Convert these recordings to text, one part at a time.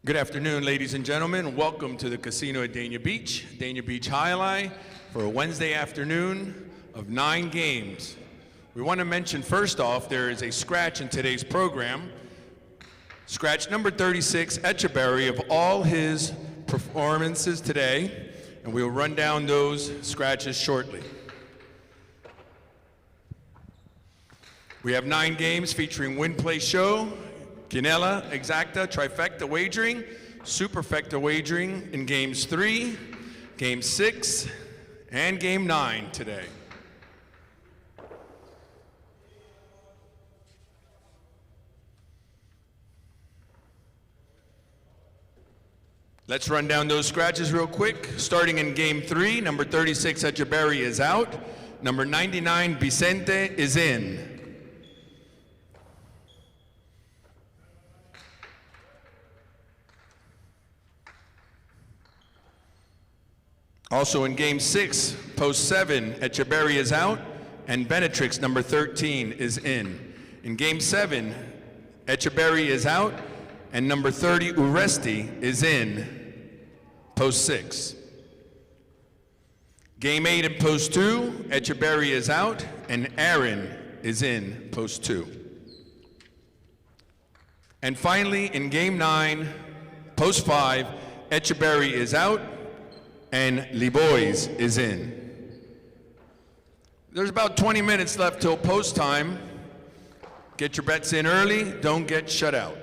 Good afternoon, ladies and gentlemen. Welcome to the casino at Dania Beach Alai, for a Wednesday afternoon of 9 games. We want to mention first off, there is a scratch in today's program. Scratch number 36, Etcheberry, of all his performances today, and we'll run down those scratches shortly. We have 9 games featuring Win Play Show, Quinella, Exacta, Trifecta Wagering, Superfecta Wagering in Games 3, Game 6, and Game 9 today. Let's run down those scratches real quick. Starting in Game 3, number 36, Etcheberry, is out. Number 99, Vicente, is in. Also in Game 6, Post 7, Etcheberry is out, and Benetrix, number 13, is in. In Game 7, Etcheberry is out, and number 30, Uresti, is in, Post 6. Game 8 in Post 2, Etcheberry is out, and Aaron is in, Post 2. And finally, in Game 9, Post 5, Etcheberry is out, and Libois is in. There's about 20 minutes left till post time. Get your bets in early, don't get shut out.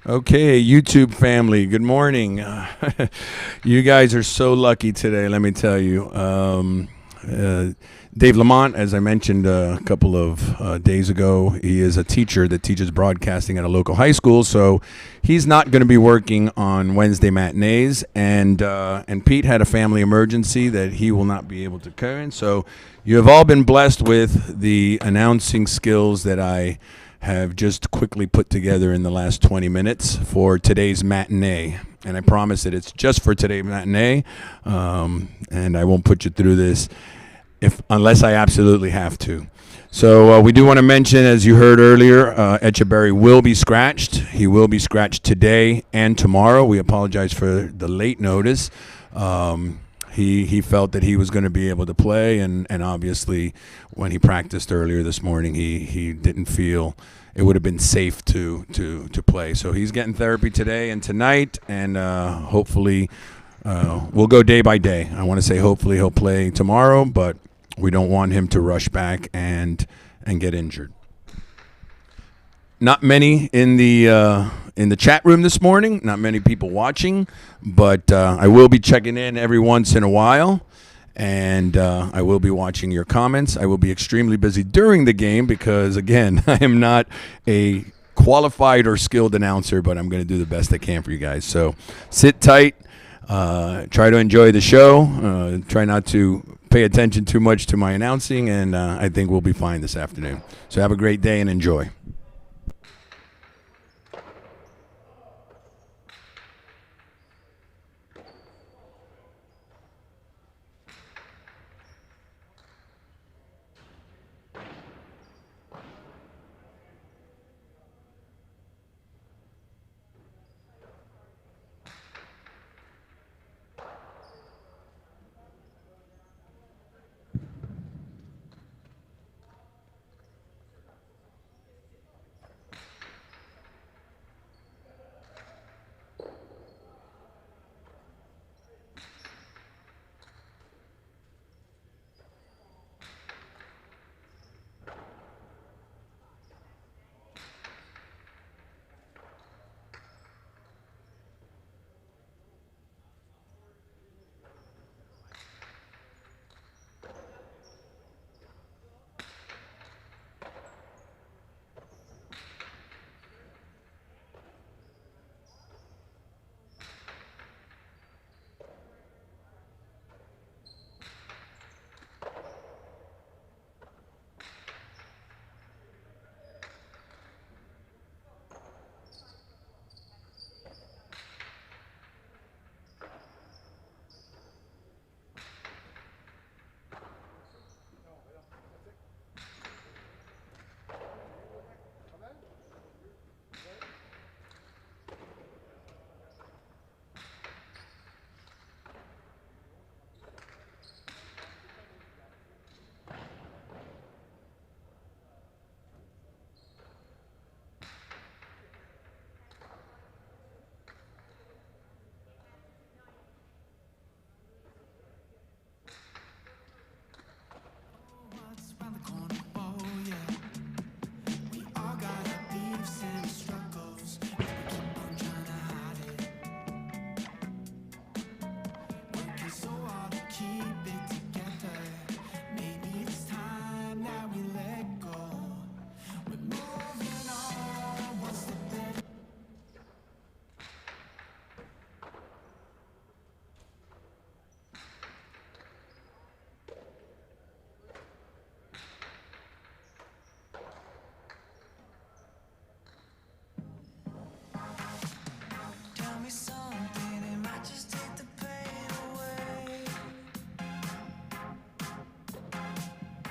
Okay, YouTube family, good morning. You guys are so lucky today, let me tell you. Dave Lamont, as I mentioned a couple of days ago, he is a teacher that teaches broadcasting at a local high school, so he's not going to be working on Wednesday matinees. And Pete had a family emergency that he will not be able to carry. So you have all been blessed with the announcing skills that I have just quickly put together in the last 20 minutes for today's matinee. And I promise that it's just for today's matinee, and I won't put you through this unless I absolutely have to. So we do want to mention, as you heard earlier, Echeberry will be scratched. He will be scratched today and tomorrow. We apologize for the late notice. He felt that he was going to be able to play, and obviously when he practiced earlier this morning, he didn't feel it would have been safe to play. So he's getting therapy today and tonight, and hopefully we'll go day by day. I want to say hopefully he'll play tomorrow, but we don't want him to rush back and get injured. Not many in the chat room this morning. Not many people watching, but I will be checking in every once in a while, and I will be watching your comments. I will be extremely busy during the game because, again, I am not a qualified or skilled announcer, but I'm going to do the best I can for you guys. So sit tight. Try to enjoy the show. Try not to pay attention too much to my announcing, and I think we'll be fine this afternoon. So have a great day and enjoy.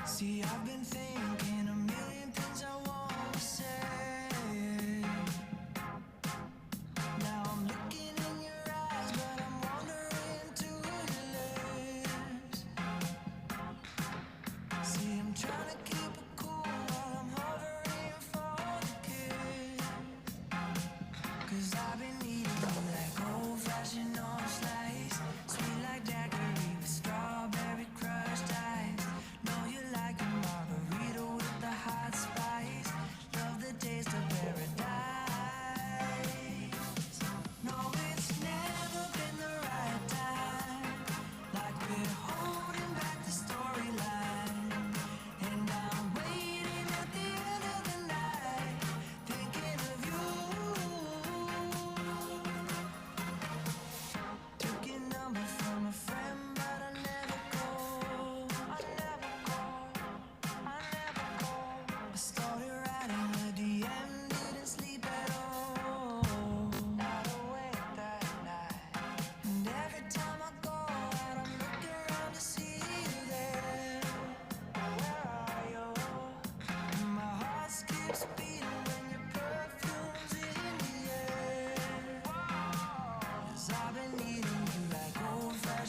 See, I've been thinking a million things I want to say. Now I'm looking in your eyes, but I'm wandering to your lips. See, I'm trying to keep it cool while I'm hovering for the kiss. 'Cause I've been eating like old-fashioned orange slice, sweet like daiquiri with strawberry crushed ice. Know you like a margarita.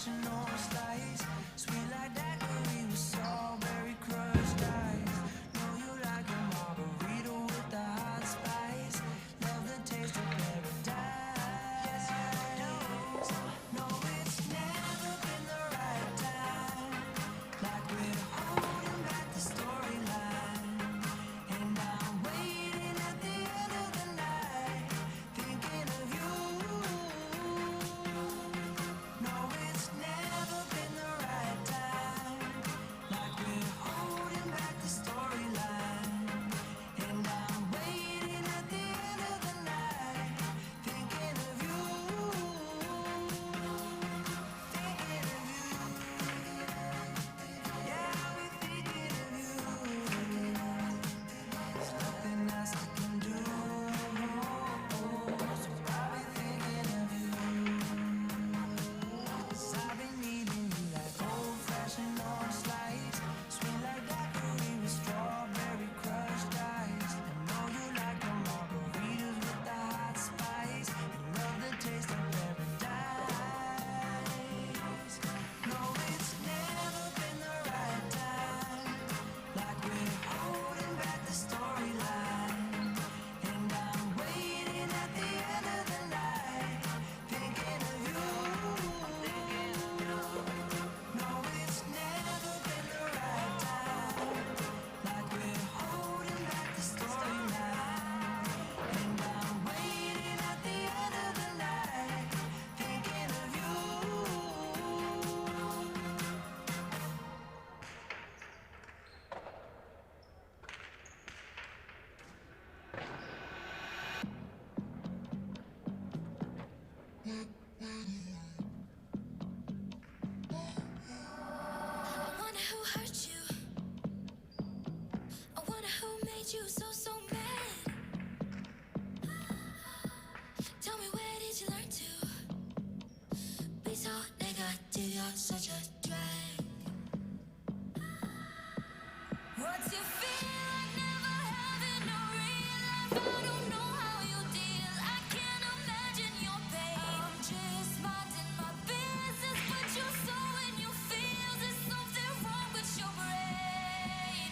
fashion or slice. Sweet like daiquiri with strawberry crushed ice. Know you like a margarita with the hot spice. Love the taste of paradise. No, it's never been the right time. Like we're holding back the storyline. And I'm waiting at the end of the night, thinking of you. No, it's never been the right time. Like we're holding back the storyline. And I'm waiting at the end of the night, thinking of you. Thinking of you. Yeah, I'll be thinking of you. There's nothing else I can do. So I'll be thinking of you. 'Cause I've been needing you like old-fashioned on a slice. Sweet like daiquiri with strawberry crushed ice. I know you like the margaritas with the hot spice. And love the taste of paradise. No, it's never been the right time. Like we're holding back the storyline. And I'm waiting at the end of the night, thinking of you. No, it's never been the right time. Like we're holding back the storyline. And I'm waiting at the end of the night, thinking of you. I wonder who hurt you. I wonder who made you so mad. Tell me, where did you learn to be so negative? You're such a drag. What's your feel like never having no real life? I don't know how you deal. I can't imagine your pain. I'm just minding my business, but you're so in your feels. There's something wrong with your brain.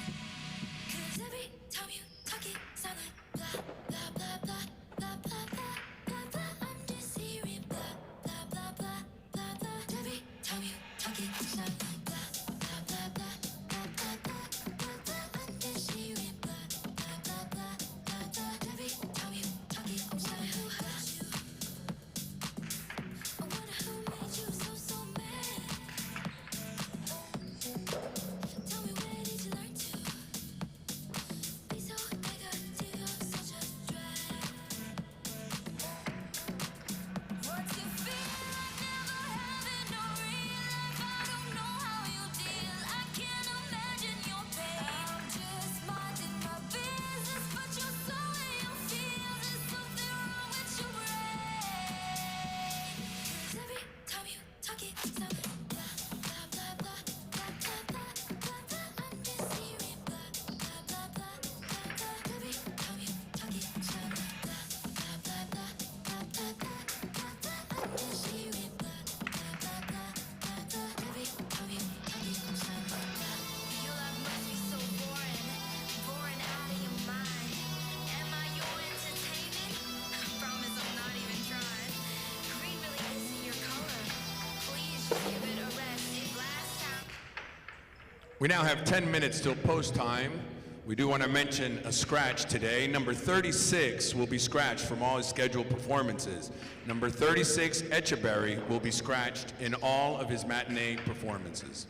'Cause every time you talk it sound like blah, blah, blah, blah, blah, blah, blah, blah, blah. I'm just hearing blah, blah, blah, blah, blah, blah. Every time you talk it sound like blah, blah, blah, blah, blah, blah, blah, blah, blah. I'm just hearing blah, blah, blah, blah, blah, blah. Every time you talk it sound like who hurt you. I wonder who made you so mad. Tell me, where did you learn to be so negative? You're such a drag. What's your feel like never having no real life? I don't know how you deal. I can't imagine your pain. I'm just minding my business, but you're so in your feels. There's something wrong with your brain. 'Cause every time you talk it sound like blah, blah, blah, blah, blah, blah, blah, blah, blah. I'm just hearing blah, blah, blah, blah, blah, blah. Every time you talk it sound like blah, blah, blah, blah, blah, blah, blah, blah, blah. I'm just hearing blah, blah, blah, blah, blah, blah. Every time you talk it sound like blah. Your life must be so boring, boring out of your mind. Am I your entertainment? Promise I'm not even trying. Green really isn't your color. Please just give it a rest. If last time. We now have 10 minutes till post time. We do want to mention a scratch today. Number 36 will be scratched from all his scheduled performances. Number 36, Etcheberry, will be scratched in all of his matinee performances.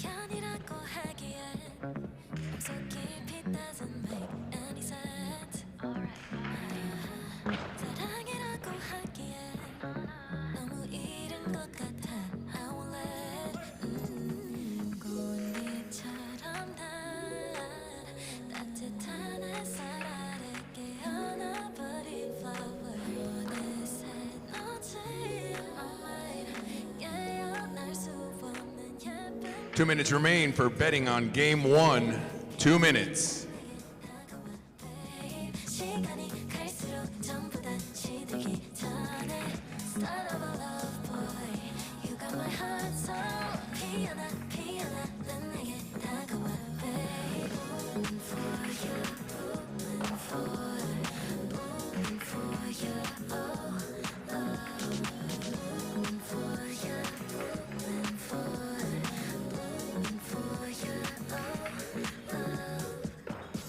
연이라고 하기엔 엄청 깊이 doesn't make any sense. 사랑이라고 하기엔 너무 이른 것 같아. I won't let 꽃잎처럼 난 따뜻한 햇살 아래 깨어나버린 flower. 어느새 너지 my mind 깨어날 수 없는 예쁜 2 minutes remain for betting on game 1. 2 minutes. 시간이 갈수록 전부 다 시들기 전에 Start of a love boy You got my heart so 피어나 피어나 난 내게 다가와 babe Moving for you moving for you oh love Moving for you moving for you oh love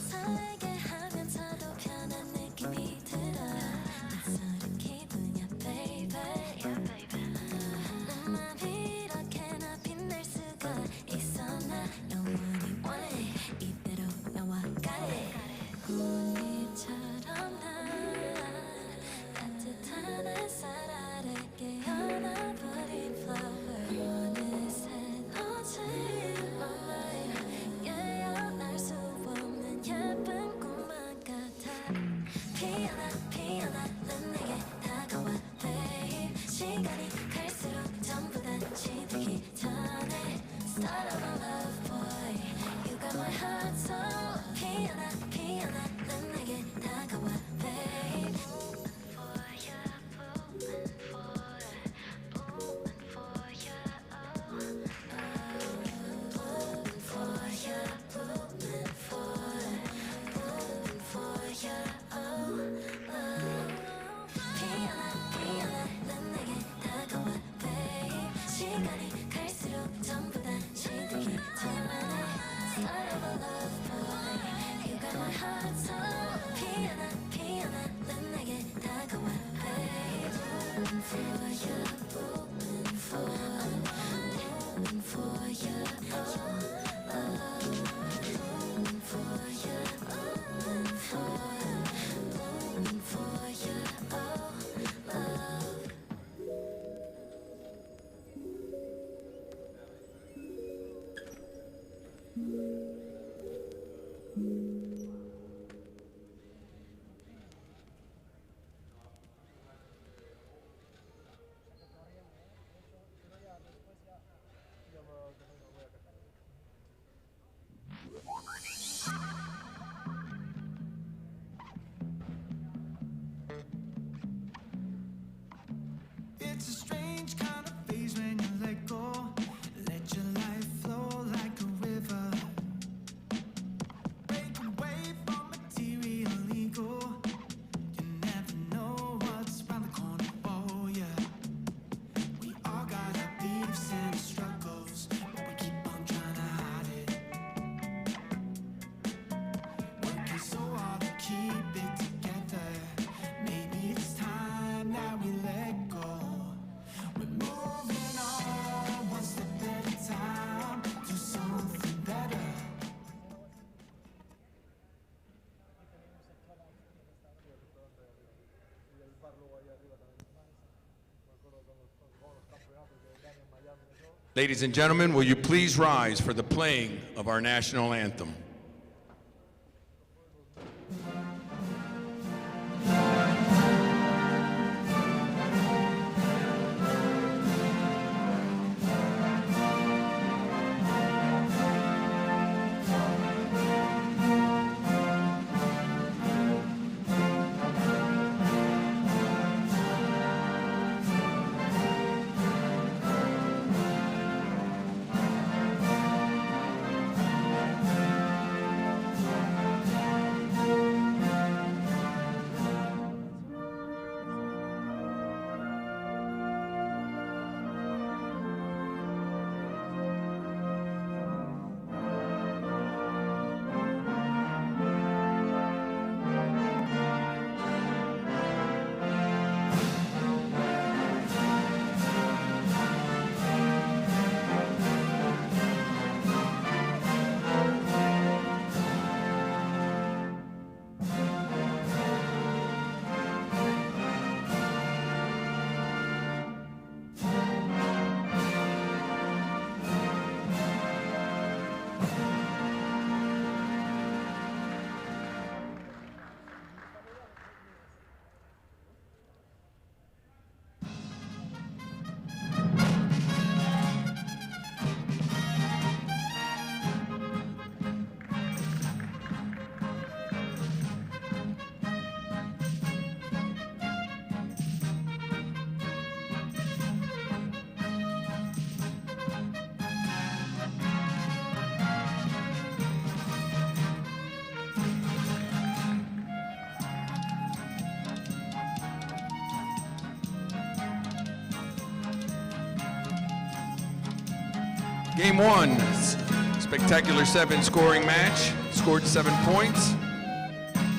설레게 하면서도 편한 느낌이 들어 낯설은 기분이야 baby 나만 이렇게나 빛날 수가 있어 나 영원히 원해 이대로 나와 가래 꽃잎처럼 난 따뜻한 햇살 아래 깨어나버린 flower 어느새 너지 my mind 깨어날 수 없는 예쁜 꿈만 같아 피어나 피어나 난 내게 다가와 babe 시간이 갈수록 전부 다 시들기 전에 Start of a love boy You got my heart so 피어나 피어나 난 내게 다가와 babe for you moving for you oh moving for you moving for you oh love 피어나 피어나 난 내게 다가와 babe 시간이 갈수록 전부 다 시들기 전에 Start of a love boy You got my heart so 피어나 피어나 난 내게 다가와 babe Moving for you moving for you oh love Moving for you moving for you oh love It's a strange kind of phase when you let go. Let your life flow like a river. Break away from material ego. You never know what's round the corner for you. We all got our beefs and struggles, but we keep on trying to hide it. Working so hard to keep it together. Maybe it's time that we let go. We're moving on, one step at a time, do something better. Ladies and gentlemen, will you please rise for the playing of our national anthem? Game one, spectacular 7 scoring match. Scored 7 points.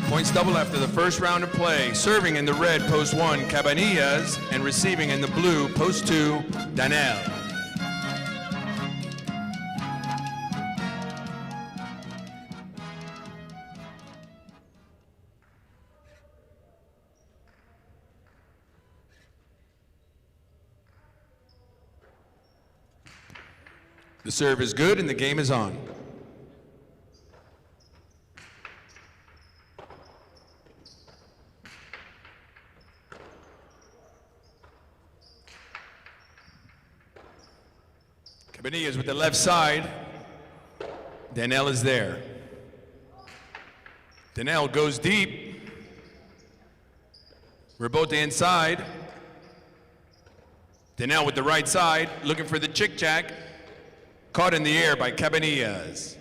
Points double after the first round of play. Serving in the red, post 1, Cabanillas, and receiving in the blue, post 2, Dania. The serve is good and the game is on. Cabanillas with the left side. Danel is there. Danel goes deep. Rebote inside. Danel with the right side, looking for the chick-jack. Caught in the air by Cabanillas.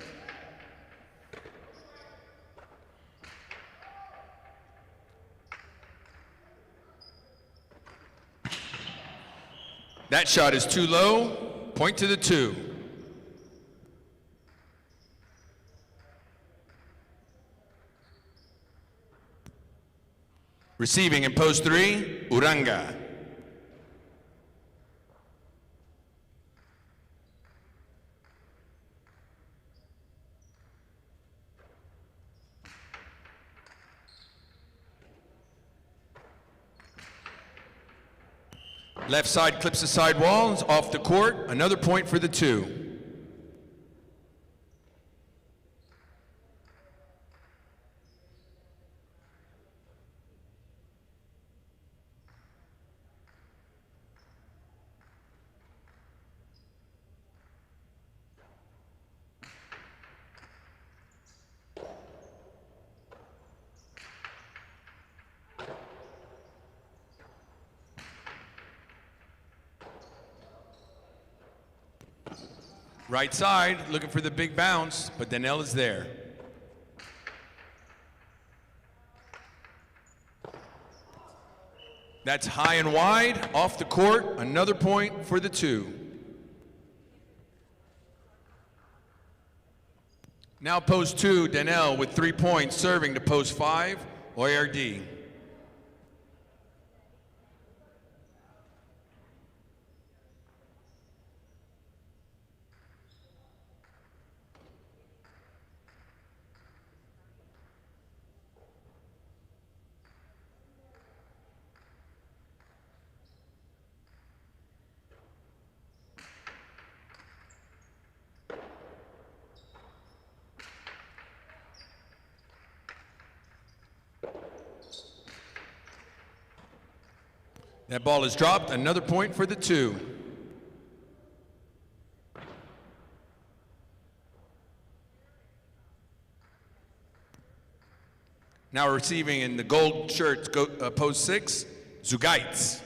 That shot is too low. Point to the 2. Receiving in post 3, Uranga. Left side clips the side walls, off the court, another point for the 2. Right side, looking for the big bounce, but Danel is there. That's high and wide, off the court, another point for the 2. Now post 2, Danel with 3 points, serving to post 5, Oyardi. That ball is dropped, another point for the 2. Now receiving in the gold shirts, post 6, Zugaitz.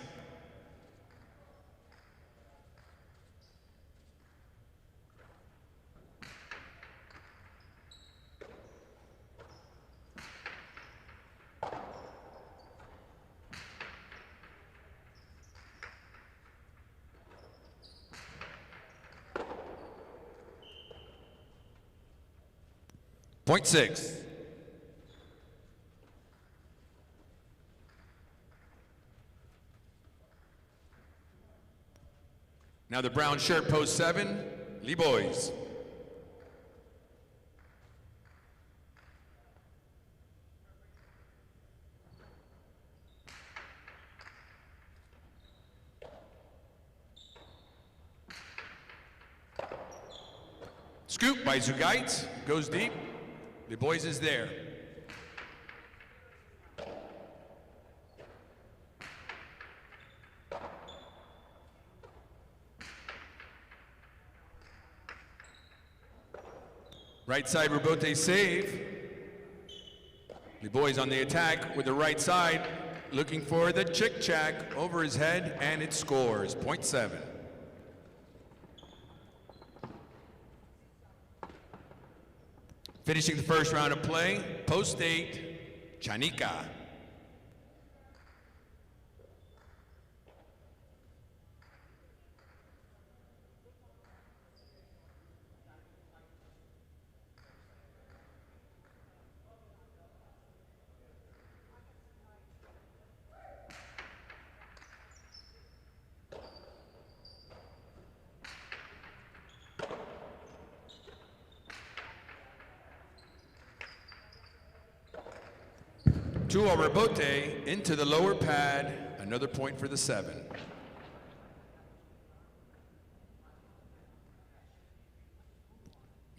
Point 6. Now the brown shirt, post 7, Lee Boys. Scoop by Zugaitz, goes deep. The boys is there. Right side rebote save. The boys on the attack with the right side, looking for the chick-chack over his head, and it scores, point 7. Finishing the first round of play, post 8, Chanica. 2-0 rebote into the lower pad. Another point for the 7.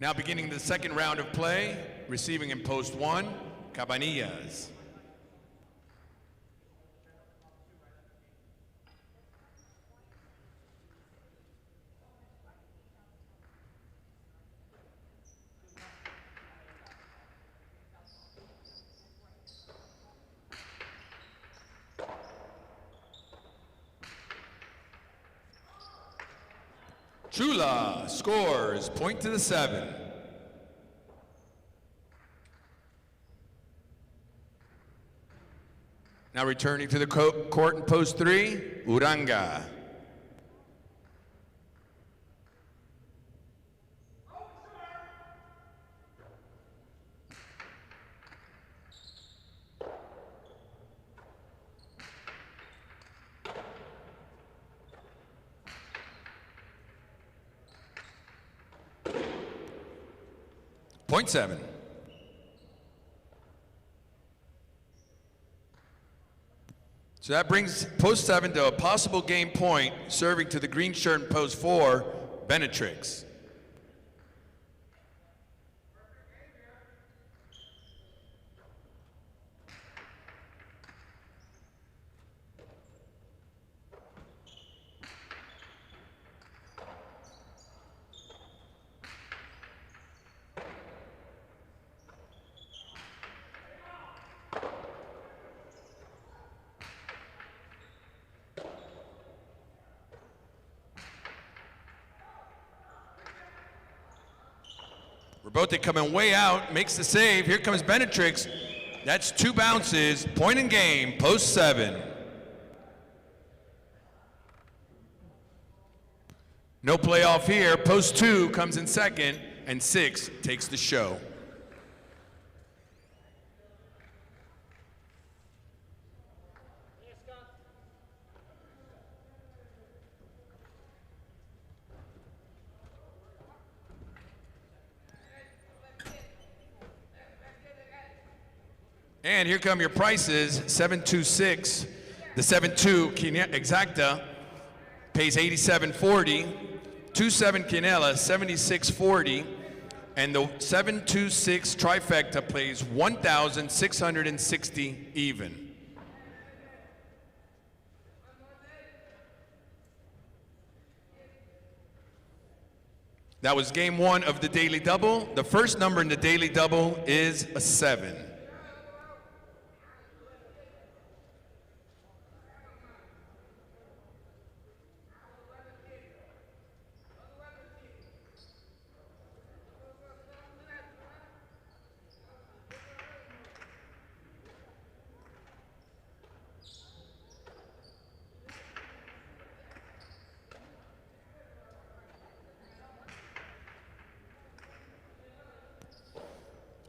Now beginning the second round of play, receiving in post 1, Cabanillas. Chula scores, point to the 7. Now returning to the court in post 3, Uranga. Point 7. So that brings post 7 to a possible game point, serving to the green shirt in post 4, Benetrix. Rebote coming way out, makes the save. Here comes Benetrix. That's 2 bounces, point in game, post 7. No playoff here. Post 2 comes in second, and 6 takes the show. And here come your prices, 726. The 7-2 Exacta pays $87.40. 2-7 Quinella, $76.40. And the 726 Trifecta plays $1,660 even. That was game 1 of the Daily Double. The first number in the Daily Double is a 7.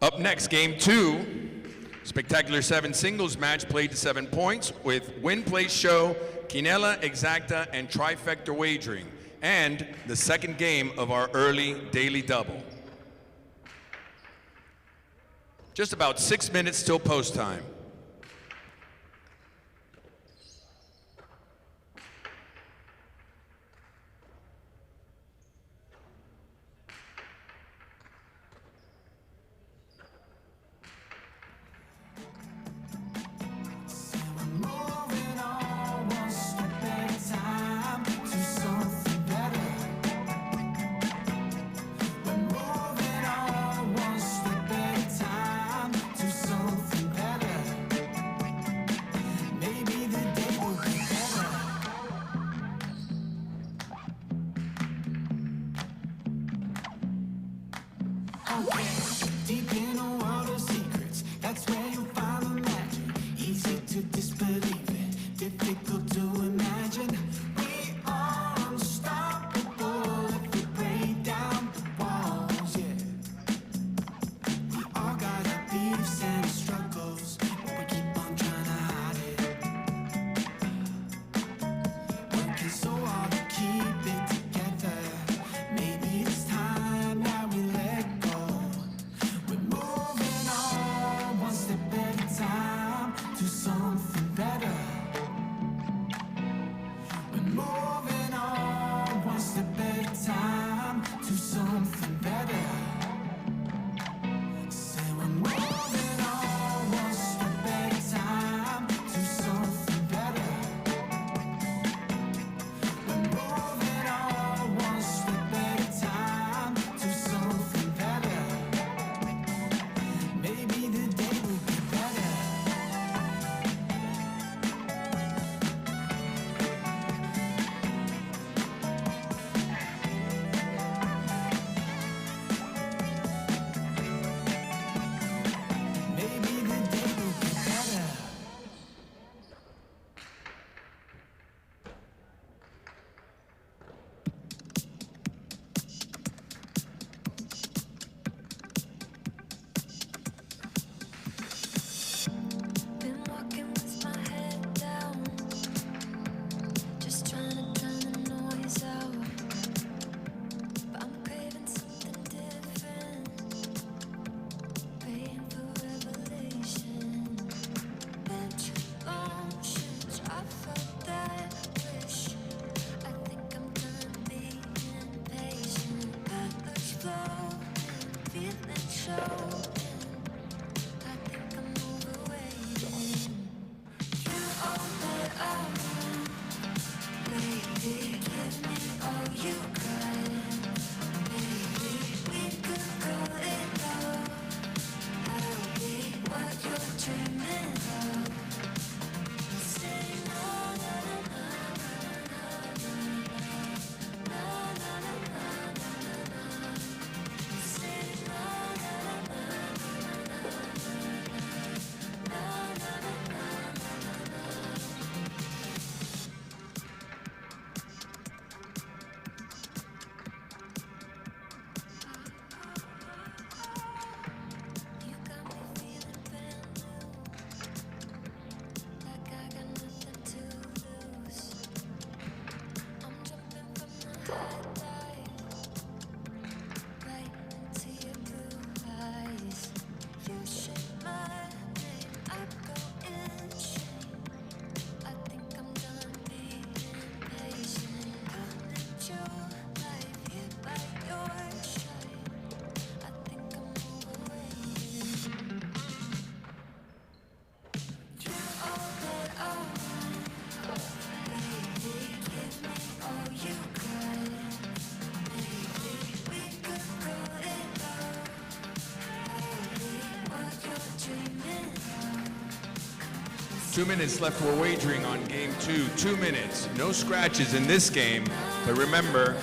Up next, game 2, spectacular 7 singles match played to 7 points with win, place, show, Quinella, Exacta, and Trifecta wagering, and the second game of our early Daily Double. Just about 6 minutes till post time. 2 minutes left for wagering on game 2. 2 minutes. No scratches in this game. But remember,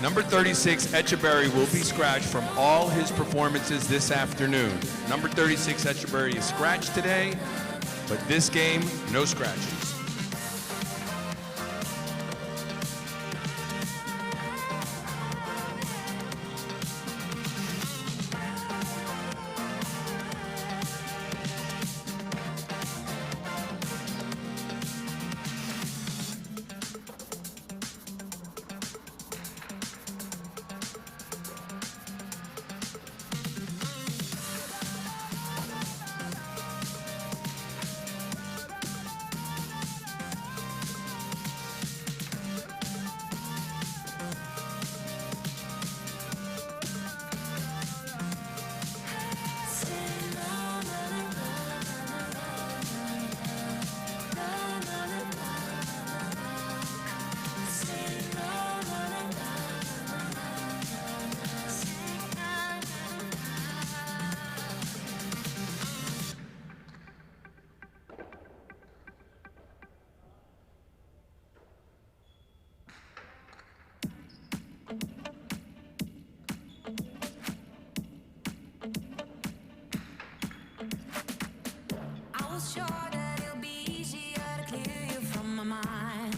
number 36, Echeverry, will be scratched from all his performances this afternoon. Number 36, Echeverry, is scratched today, but this game, no scratches. Sure that it'll be easier to clear you from my mind.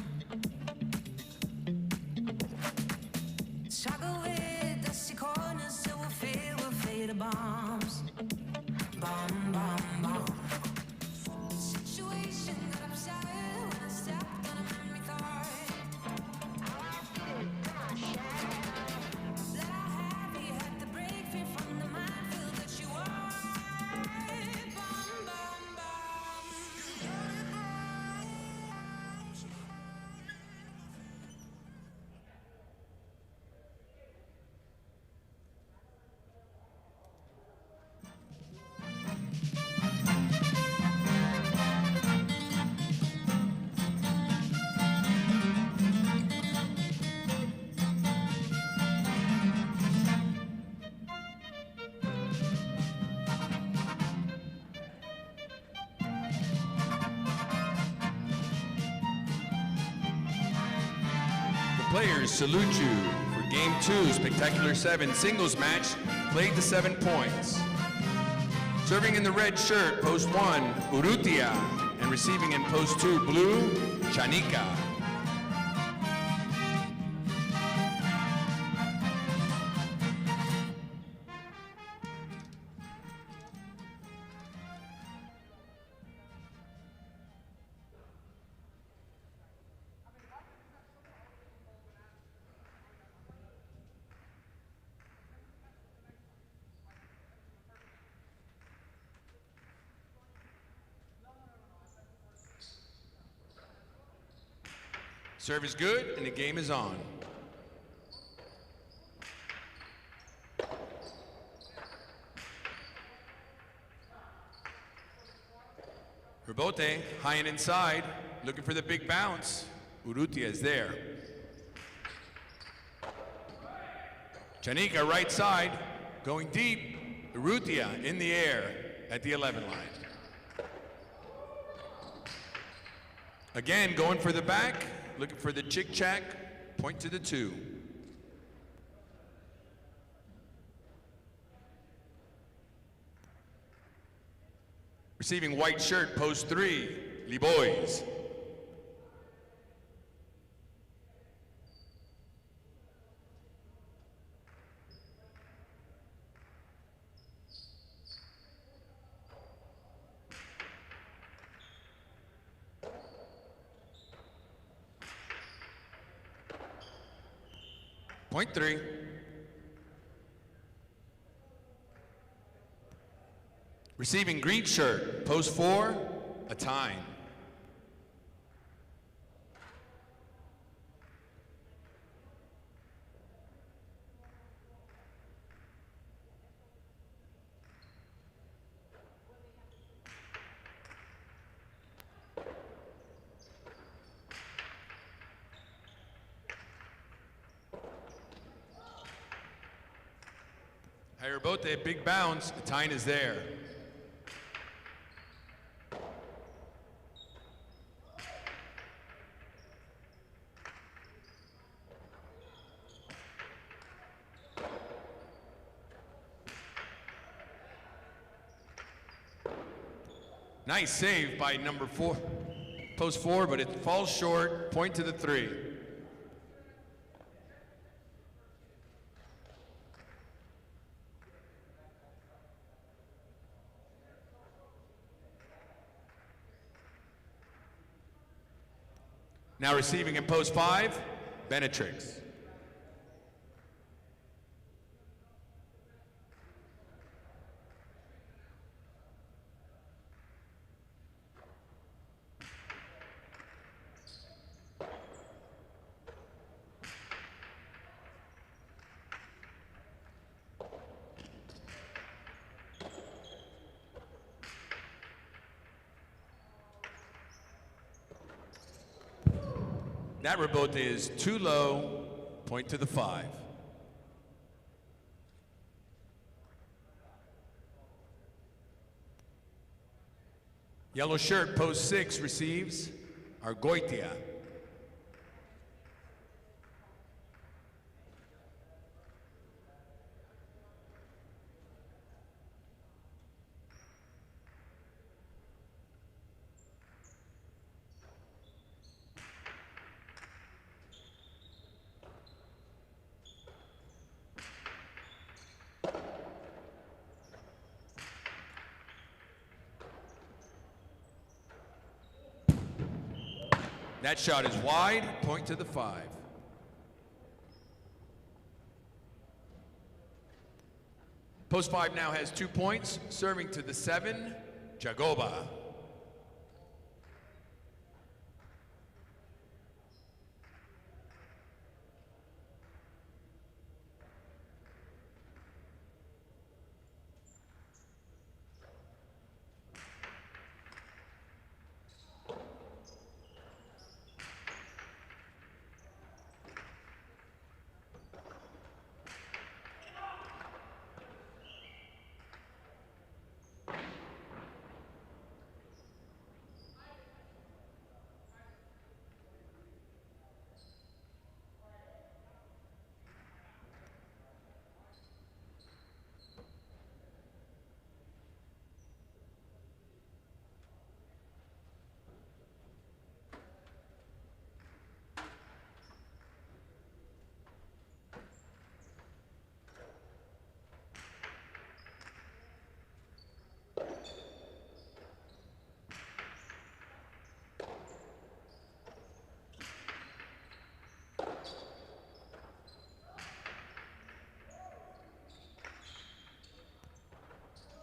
Struggle with dusty corners, so we'll fade to bombs. Bomb, bomb, bomb. Situation got upset when I stepped on a memory thought. That I have you had to break free from the minefield that you are. Bomb, bomb, bomb. Players salute you for Game 2, Spectacular 7 singles match, played to 7 points. Serving in the red shirt, post 1, Urrutia, and receiving in post 2, blue, Chanica. Serve is good, and the game is on. Rebote, high and inside, looking for the big bounce. Urrutia is there. Chanika, right side, going deep. Urrutia in the air at the 11 line. Again, going for the back, looking for the chick-chack, point to the 2. Receiving white shirt, post 3, Liboys. Point 3. Receiving green shirt, post 4, a time. Bote, big bounce, the time is there. Nice save by number 4, post 4, but it falls short, point to the 3. Now receiving in post 5, Benetrix. That rebote is too low, point to the 5. Yellow shirt, post 6, receives Argoitia. That shot is wide, point to the 5. Post 5 now has 2 points, serving to the 7, Jagoba.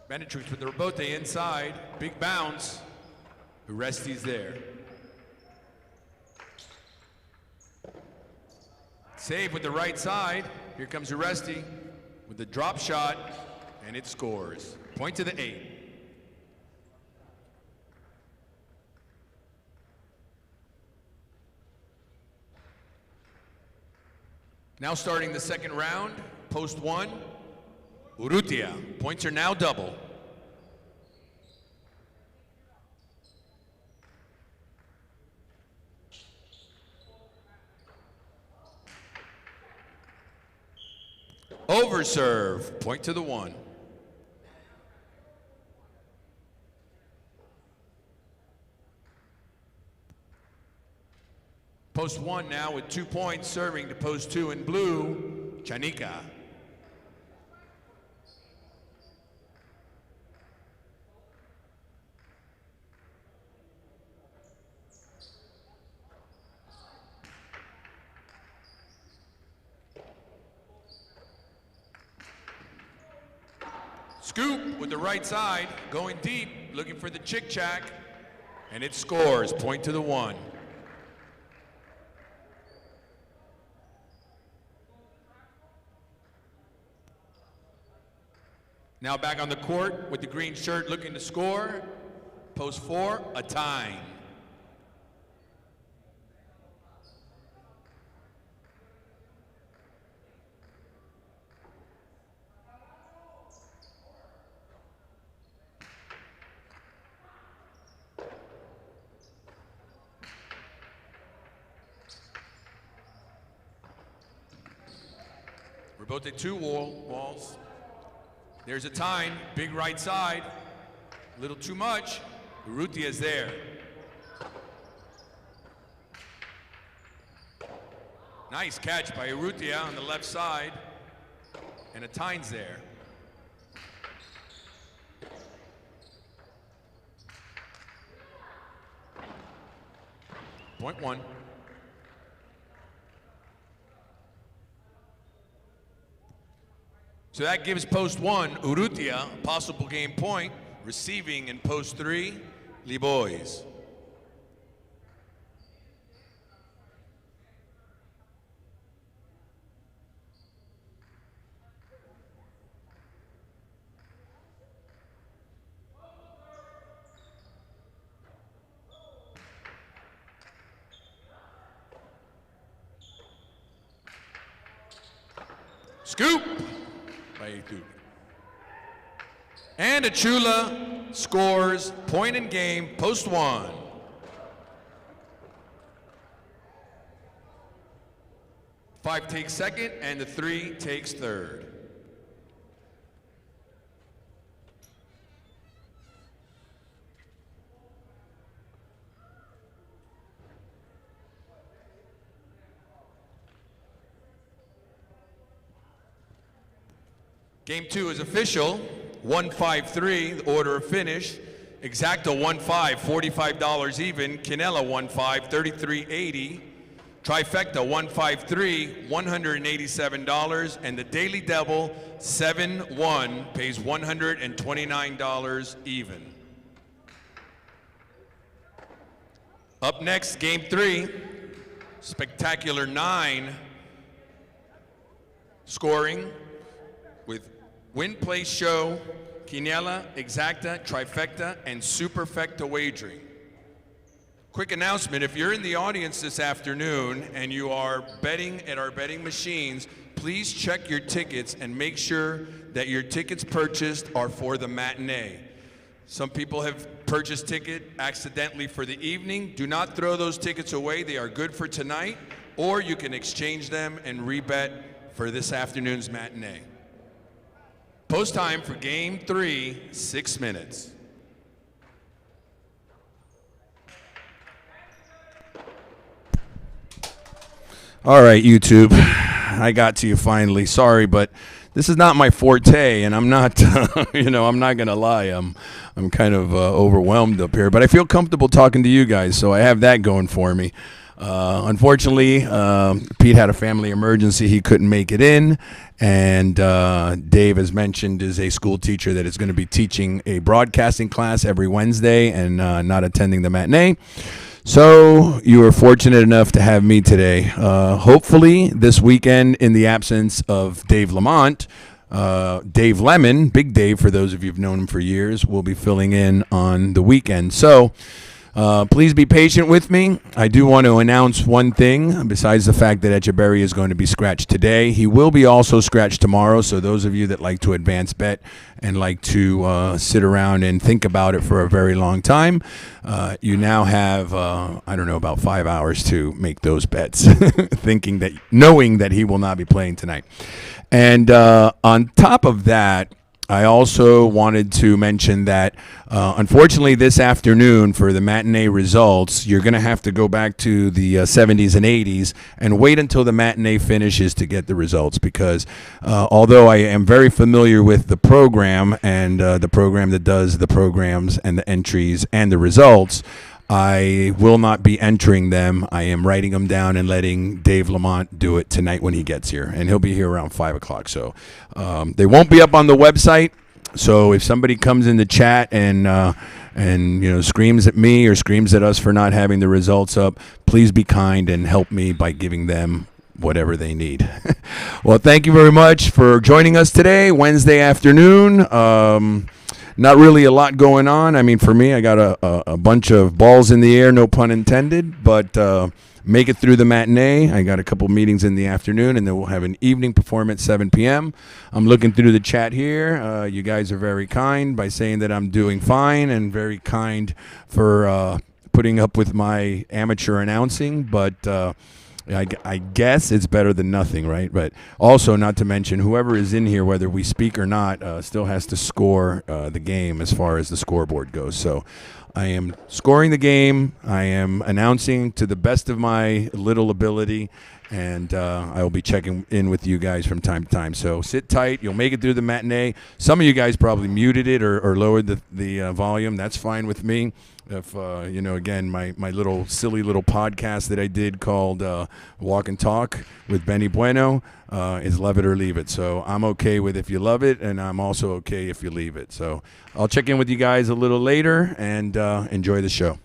Benetrix with the rebote inside, big bounce. Uresti's there. Save with the right side. Here comes Uresti with the drop shot, and it scores. Point to the 8. Now starting the second round, post 1, Urrutia. Points are now double. Overserve, point to the 1. Post 1 now with 2 points, serving to post 2 in blue, Chanika. Scoop with the right side, going deep, looking for the chick-chack, and it scores, point to the 1. Now back on the court with the green shirt looking to score. Post 4, a tie. We're both at 2 walls. There's a time, big right side, a little too much. Urrutia is there. Nice catch by Urrutia on the left side, and a time's there. Point 1. So that gives post 1, Urrutia, a possible game point. Receiving in post 3, Libois. Scoop! And Achula scores, point in game, post 1. Five takes second, and the 3 takes third. Game 2 is official. 1-5-3, the order of finish. Exacta 1-5, $45 even. Quinella 1-5, $33.80. Trifecta 1-5-3, $187. And the Daily Devil 7-1 pays $129 even. Up next, game 3. Spectacular 9 scoring with Win, Play, Show, Quinella, Exacta, Trifecta, and Superfecta wagering. Quick announcement, if you're in the audience this afternoon and you are betting at our betting machines, please check your tickets and make sure that your tickets purchased are for the matinee. Some people have purchased ticket accidentally for the evening. Do not throw those tickets away. They are good for tonight, or you can exchange them and rebet for this afternoon's matinee. Post time for game 3, 6 minutes. All right, YouTube, I got to you finally. Sorry, but this is not my forte, and I'm not, I'm not gonna lie. I'm kind of overwhelmed up here, but I feel comfortable talking to you guys, so I have that going for me. Unfortunately, Pete had a family emergency. He couldn't make it in. And Dave, as mentioned, is a school teacher that is going to be teaching a broadcasting class every Wednesday and not attending the matinee. So you were fortunate enough to have me today. Hopefully this weekend, in the absence of Dave Lamont, Dave Lemon, Big Dave for those of you who've known him for years, will be filling in on the weekend. So Please be patient with me. I do want to announce one thing, besides the fact that Echeberry is going to be scratched today. He will be also scratched tomorrow, so those of you that like to advance bet and like to sit around and think about it for a very long time, you now have, I don't know, about 5 hours to make those bets, knowing that he will not be playing tonight. And on top of that, I also wanted to mention that, unfortunately, this afternoon for the matinee results, you're going to have to go back to the 70s and 80s and wait until the matinee finishes to get the results, because although I am very familiar with the program and the program that does the programs and the entries and the results, I will not be entering them. I am writing them down and letting Dave Lamont do it tonight when he gets here, and he'll be here around 5 o'clock. So they won't be up on the website. So if somebody comes in the chat and screams at me or screams at us for not having the results up, please be kind and help me by giving them whatever they need. Well, thank you very much for joining us today, Wednesday afternoon. Not really a lot going on. I mean, for me, I got a bunch of balls in the air, no pun intended, but make it through the matinee. I got a couple meetings in the afternoon, and then we'll have an evening performance, 7 p.m. I'm looking through the chat here. You guys are very kind by saying that I'm doing fine, and very kind for putting up with my amateur announcing, but I guess it's better than nothing, right? But also, not to mention, whoever is in here, whether we speak or not, still has to score the game as far as the scoreboard goes. So I am scoring the game. I am announcing to the best of my little ability, and I will be checking in with you guys from time to time. So sit tight. You'll make it through the matinee. Some of you guys probably muted it or lowered the volume. That's fine with me. If, again, my little silly little podcast that I did called Walk and Talk with Benny Bueno is love it or leave it. So I'm okay with if you love it, and I'm also okay if you leave it. So I'll check in with you guys a little later, and enjoy the show.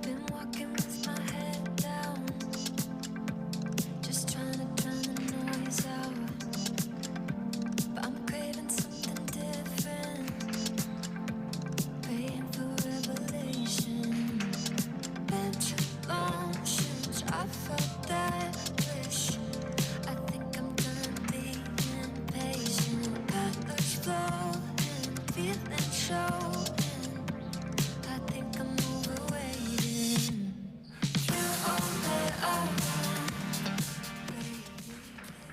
Been walking with my head down, just trying to drown the noise out. But I'm craving something different, praying for revelation. Bent emotions, I felt that wish. I think I'm done being impatient. Colors flowing, feeling showing. I think I'm overweighted. You're all that I want.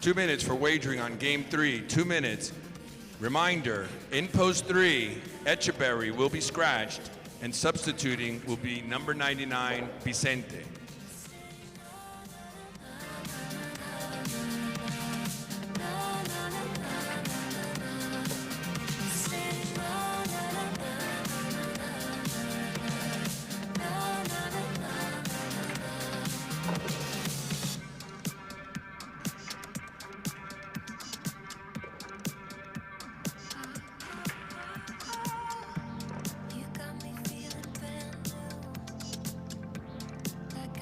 2 minutes for wagering on Game 3. 2 minutes. Reminder, in post 3, Echeberry will be scratched, and substituting will be number 99, Vicente. You got me feeling brand new, like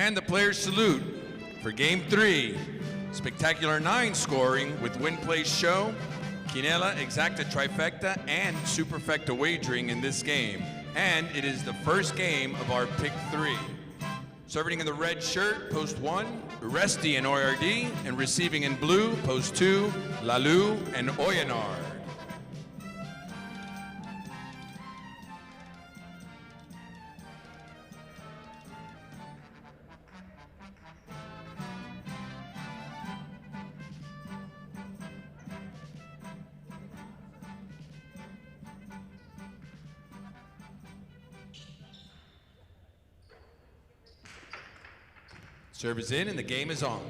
And the players salute for Game 3. Spectacular 9 scoring with Win Place Show, Quinela, Exacta Trifecta, and Superfecta wagering in this game. And it is the first game of our Pick 3. Serving in the red shirt, post 1, Resti and ORD, and receiving in blue, post 2, Lalu and Oyanar. Serve is in and the game is on.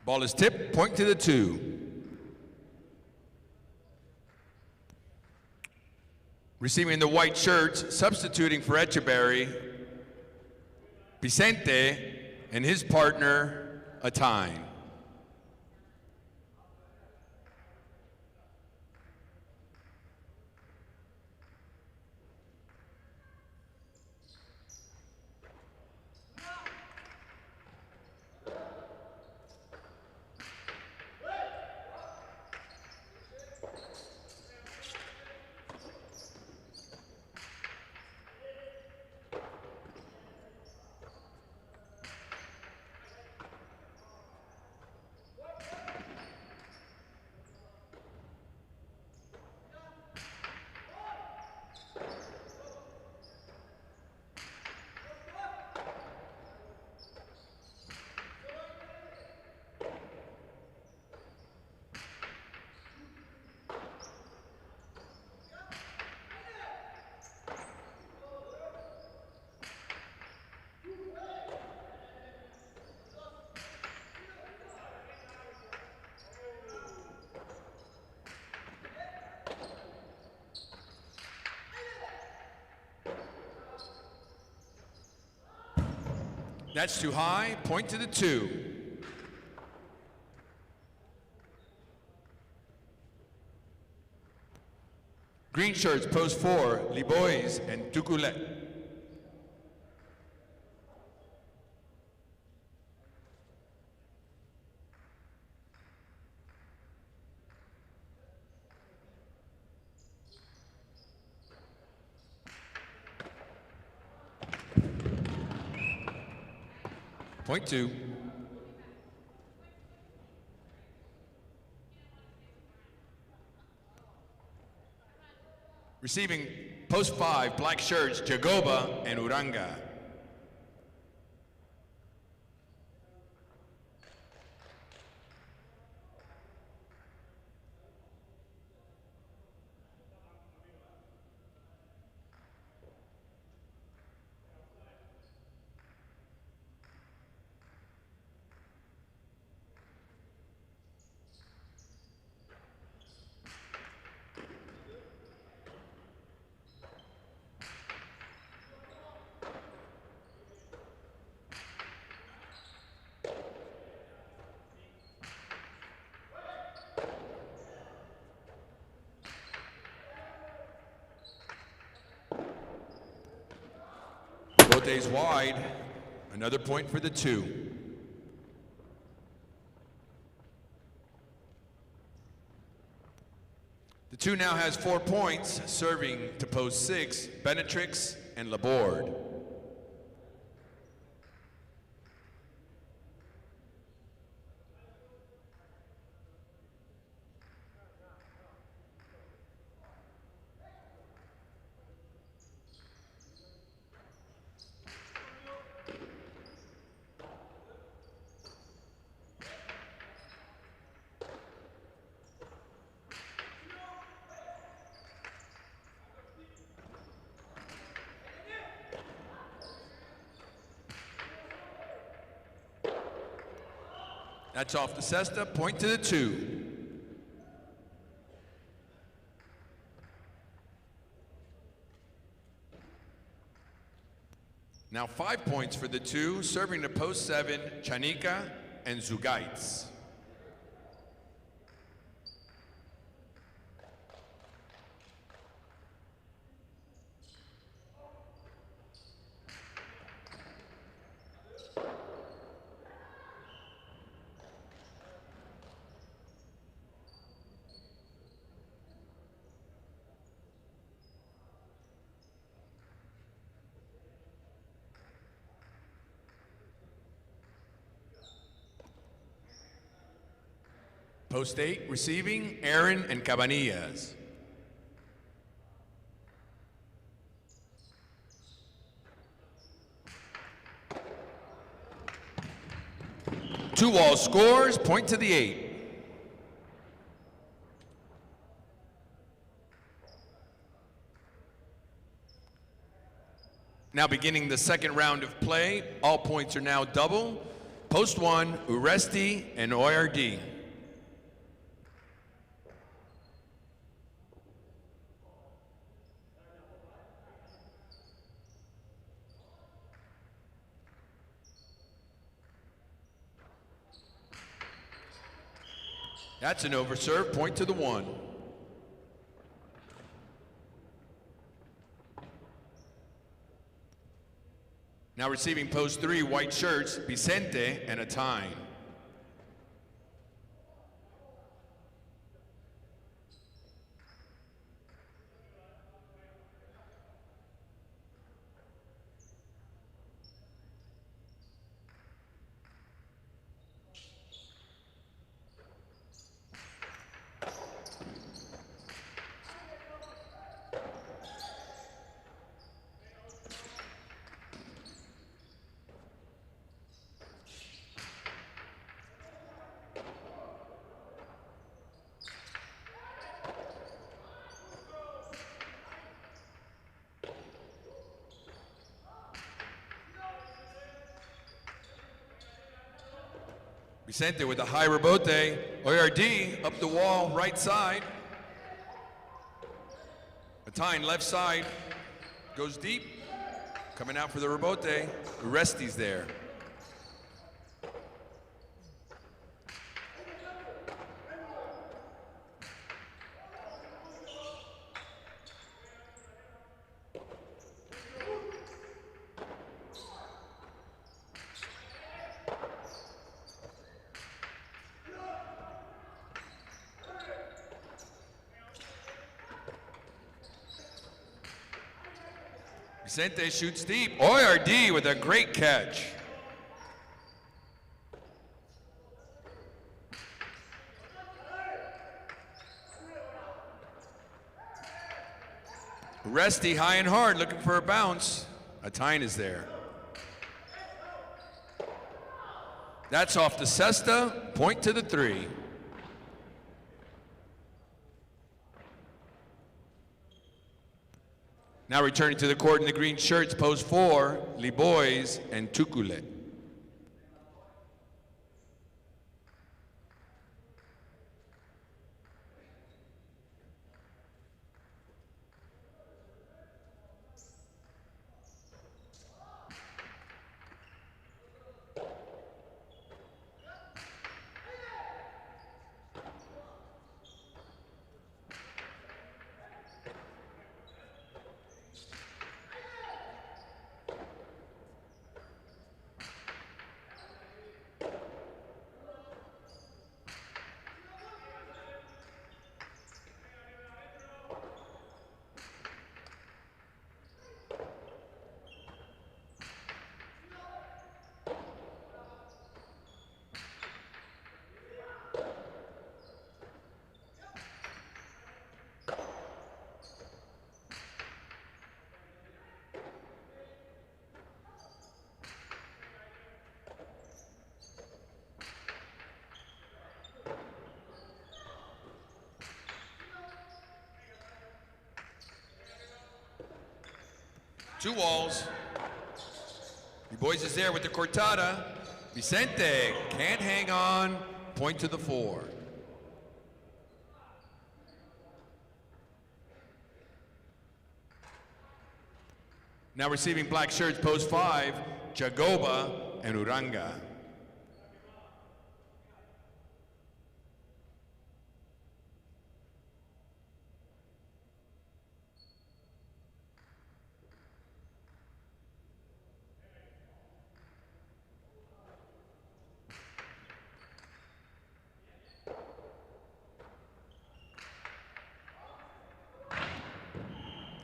Ball is tipped, point to the 2. Receiving the white shirts, substituting for Echeverry, Vicente and his partner, Atine. That's too high, point to the 2. Green shirts, post 4, Libois and Tuculet. Point 2. Receiving post 5, black shirts, Jagoba and Uranga. Both days wide, another point for the 2. The 2 now has 4 points, serving to post 6, Benetrix and Laborde. That's off the cesta, point to the 2. Now 5 points for the 2, serving to post 7, Chanika and Zugaitz. Post 8, receiving, Aaron and Cabanillas. Two wall scores, point to the 8. Now beginning the second round of play, all points are now double. Post 1, Uresti and ORD. That's an overserve, point to the 1. Now receiving post 3, white shirts, Vicente and Atine. Vicente with a high rebote. ORD up the wall, right side. Atine left side, goes deep. Coming out for the rebote. Uresti's there. Vicente shoots deep. ORD with a great catch. Resty high and hard, looking for a bounce. Atine is there. That's off the cesta, point to the 3. Now returning to the court in the green shirts, post 4, Libois and Tuculet. Two walls. Libois is there with the cortada. Vicente can't hang on. point to the 4. Now receiving black shirts, post 5, Jagoba and Uranga.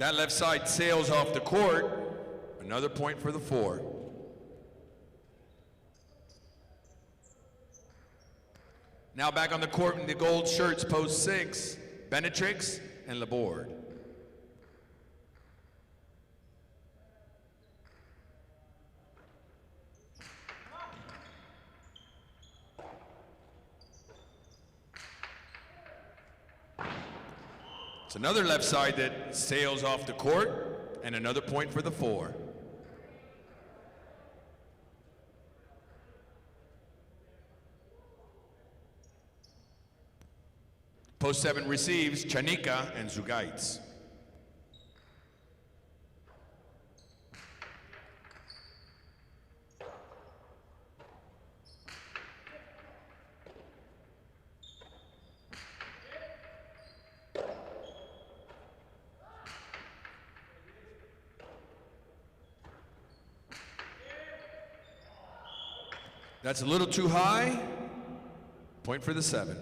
That left side sails off the court. Another point for the 4. Now back on the court in the gold shirts, post 6, Benetrix and Laborde. It's another left side that sails off the court, and another point for the 4. Post 7 receives Chanika and Zugaitz. That's a little too high. Point for the 7.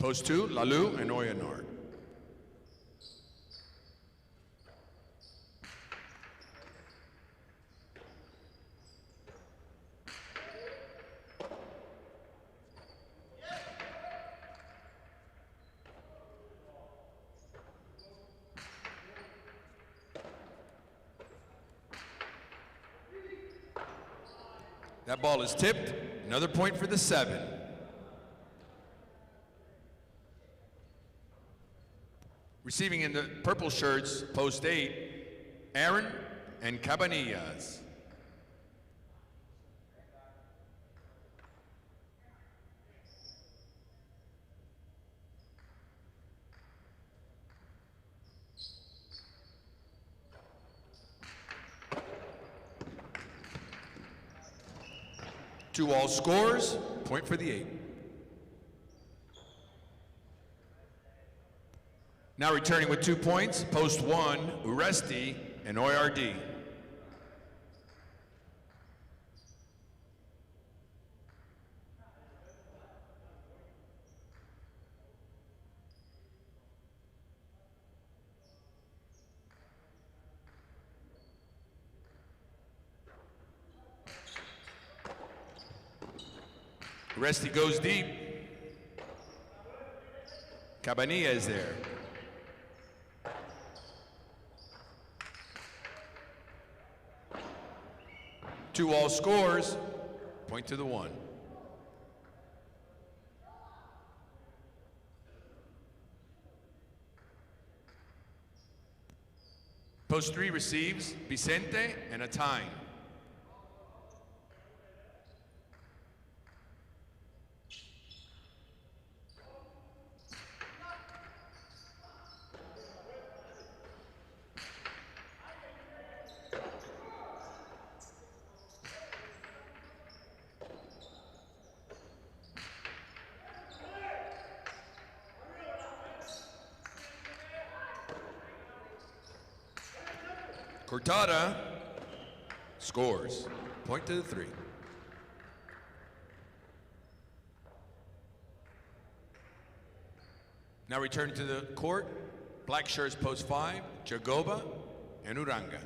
Post 2, Lalu and Oyanard. That ball is tipped. Another point for the 7. Receiving in the purple shirts, post 8, Aaron and Cabanillas. Two all scores, point for the 8. Now returning with 2 points, post 1, Uresti and Oyard. Uresti goes deep. Cabanilla is there. Two all scores, point to the 1. Post 3 receives Vicente and Atine. Cortada scores. Point to the 3. Now returning to the court, black shirts post 5, Jagoba and Uranga.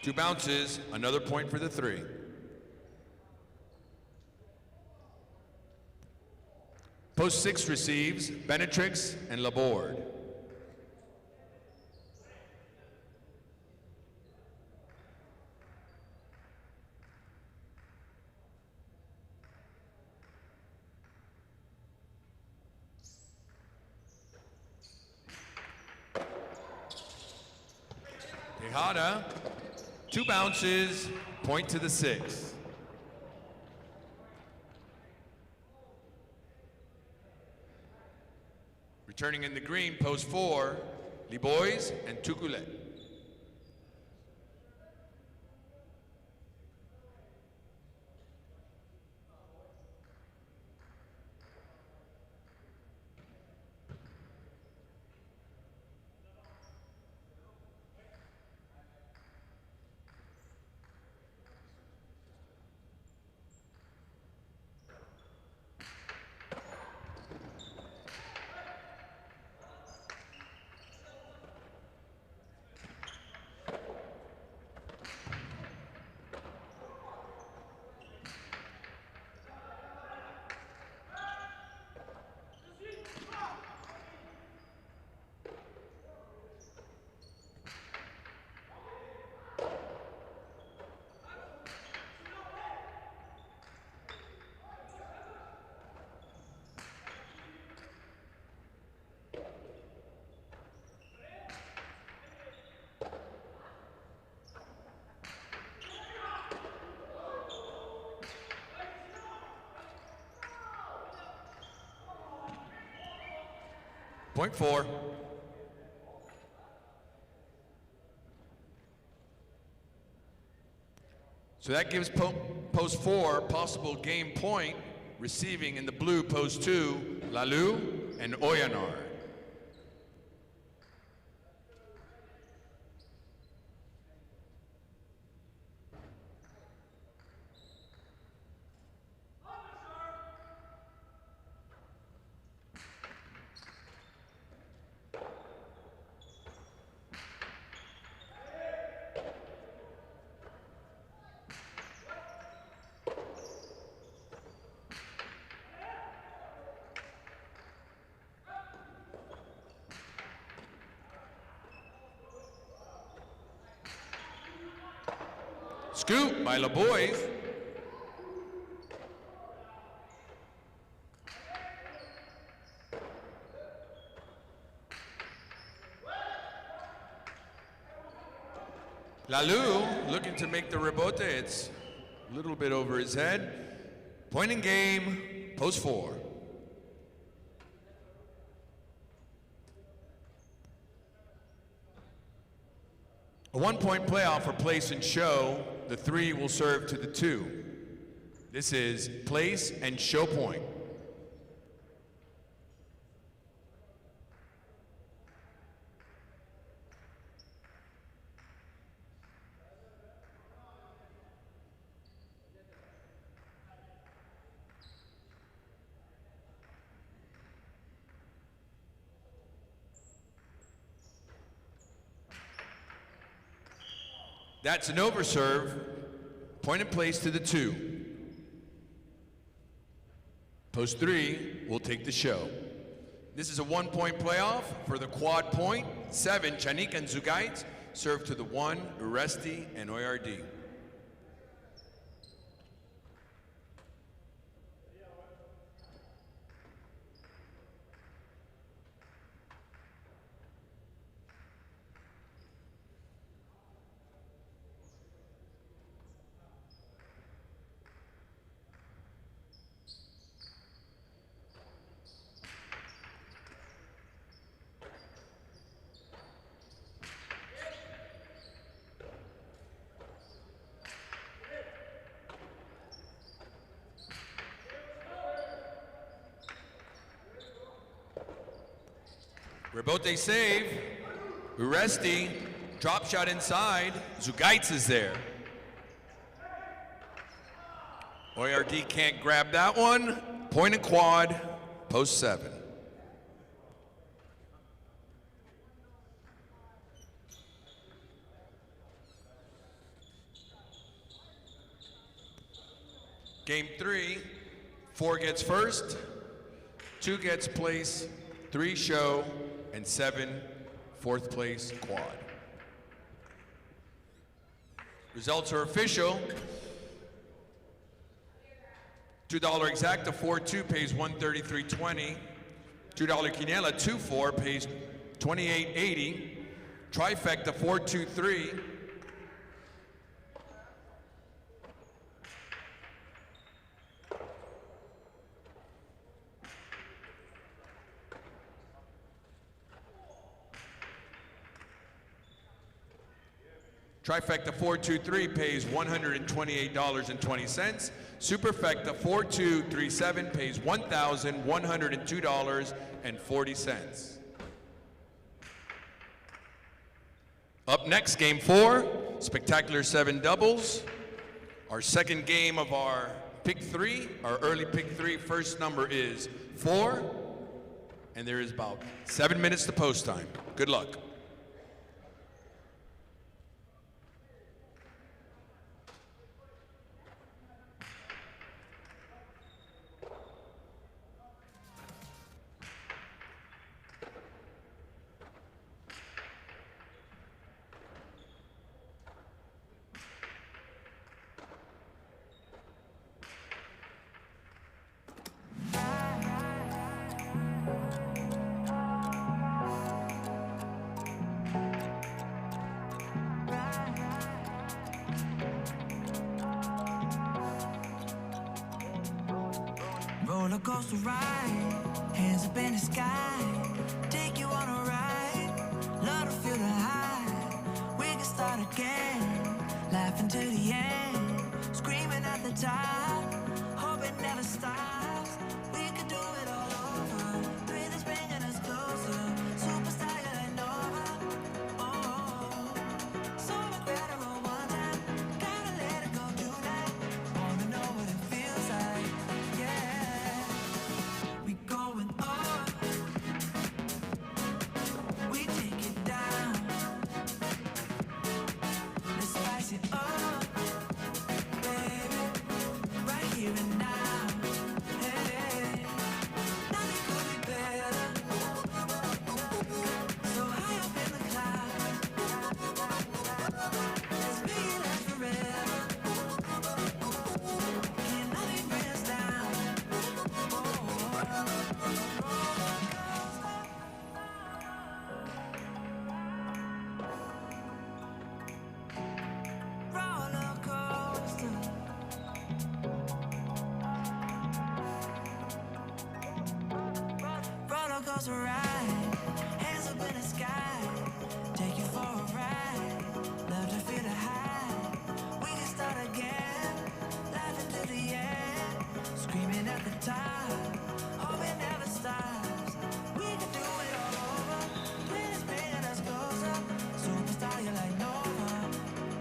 2 bounces, another point for the 3. Post 6 receives Benetrix and Laborde. Tejada, 2 bounces, point to the 6. Returning in the green, post 4, Libois and Tuculet. Point 4. So that gives post 4 possible game point, receiving in the blue post 2, Lalu and Oyanar. Scoop by Labois. Lalu looking to make the rebote. It's a little bit over his head. Point in game, post 4. A 1-point playoff for place and show. The 3 will serve to the 2. This is place and show point. That's an overserve. Point in place to the 2. Post 3 will take the show. This is a 1-point playoff for the quad point. 7, Chanik and Zugait serve to the 1, Uresti and Oyardi. Rebote save. Uresti, drop shot inside. Zugaitz is there. Oyardi can't grab that one. Point and quad, post 7. Game 3, 4 gets first, 2 gets place, 3 show, and 7 fourth place quad. Results are official. $2 exacta 4-2 pays $133.20. $2 quiniela 2-4 pays $28.80. Trifecta 4-2-3. Trifecta 423 pays $128.20. Superfecta 4237 pays $1,102.40. Up next, game 4, spectacular 7 doubles. Our second game of our pick 3, our early pick 3, first number is 4, and there is about 7 minutes to post time. Good luck. Roller coaster ride, hands up in the sky, take you on a ride, love to feel the high. We can start again, laughing to the end, screaming at the top, hope it never stops. We could do it all over, breathe is bringing us closer, superstar you're like Nova. Oh, so incredible one time, gotta let it go tonight, wanna know what it feels like, yeah. We going up, we take it down, let's spice it up, baby, right here and now, hey, nothing could be better, so high up in the clouds, let's make it last forever, can nothing bring us down, roller coaster. Roller coaster ride, hands up in the sky, take you for a ride, love to feel the high. We can start again, laughing to the end, screaming at the top, hope it never stops. We can do it all over, twins bringing us closer, superstar you're like Nova.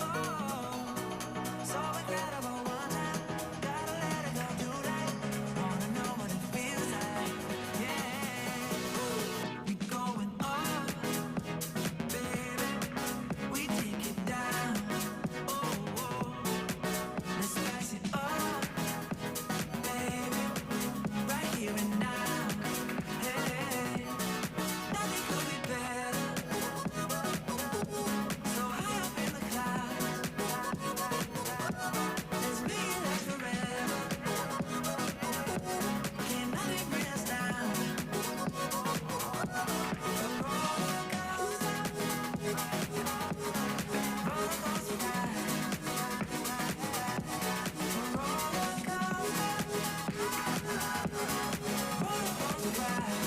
Oh, so incredible one time, gotta let it go tonight, wanna know what it feels like, yeah. We going up, baby, we take it down, oh, let's spice it up, baby, right here and now, hey, nothing could be better, so high up in the clouds, let's make it last forever, can nothing bring us down, roller coaster ride, roller coaster ride.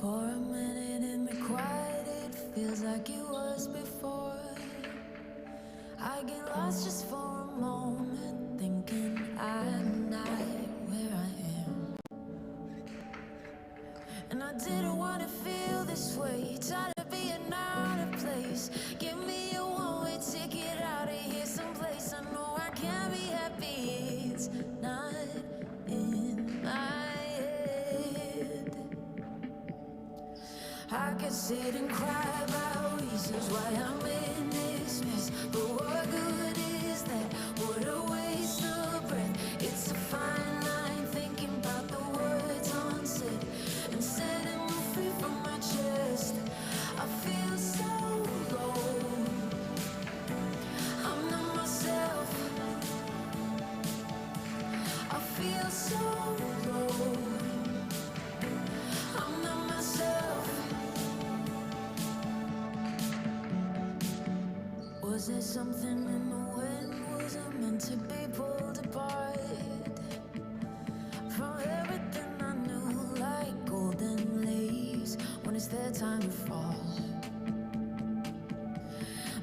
For a minute in the quiet, it feels like it was before. I get lost just for a moment, thinking I'm not where I am. And I didn't want to feel this way, tired of being out of place. Give me a one-way ticket. I could sit and cry about reasons why I'm in this mess. But what good is that? What a waste of breath. It's a fine line thinking about the words unsaid and setting me free from my chest. I feel so low. I'm not myself. I feel so low. I'm not myself. Was there something in the wind? Was it meant to be pulled apart from everything I knew, like golden leaves when it's their time to fall?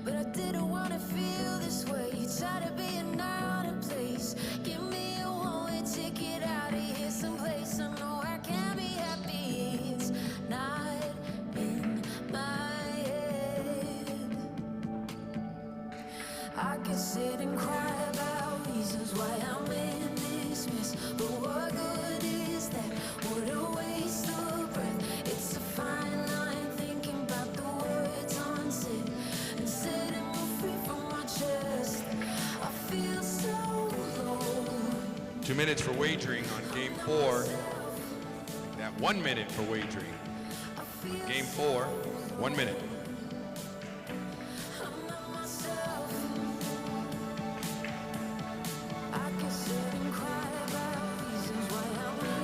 But I didn't want to feel this way. Tired of being out of place. Give me a one-way ticket out of here, someplace I know I can be happy. It's not in my head. I could sit and cry about reasons why I'm in this mess. But what good is that? What a waste of breath. It's a fine line thinking about the words unsaid and setting me free from my chest. I feel so low. 2 minutes for wagering on Game 4. That 1 minute for wagering. Game 4, 1 minute. I'm not myself. I could sit and cry about reasons why I'm in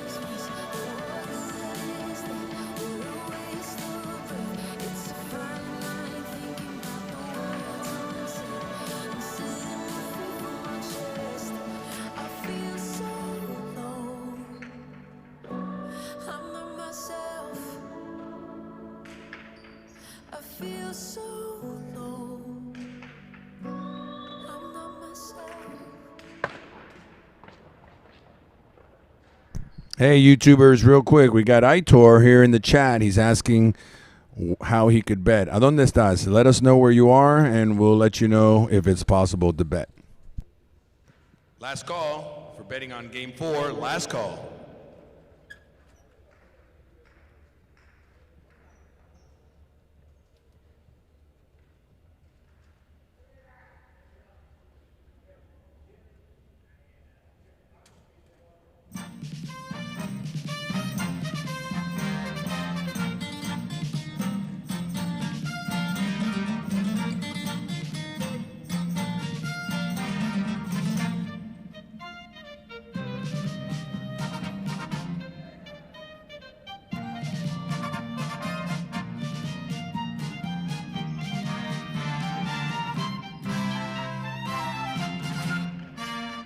this mess. But what good is that? What a waste of breath. It's a fine line thinking about the words unsaid and setting me free from my chest. I feel so low. I'm not myself. I feel so low. I'm not myself. Hey, YouTubers, real quick. We got Aitor here in the chat. He's asking how he could bet. ¿A dónde estás? Let us know where you are, and we'll let you know if it's possible to bet. Last call for betting on Game 4. Last call.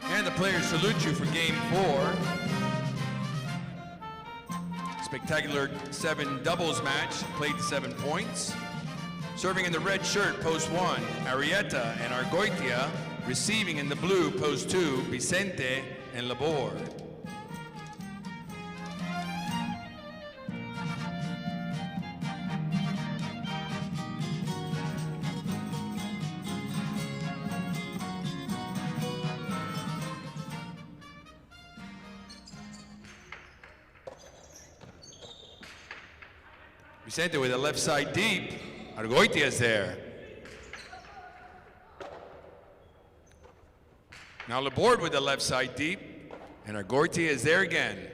And the players salute you for Game 4. Spectacular 7 doubles match, played 7 points. Serving in the red shirt, post 1, Arieta and Argoitia. Receiving in the blue, post 2, Vicente and Labor. Vicente with the left side deep. Argoitia is there. Now Laborde with the left side deep. And Argoitia is there again.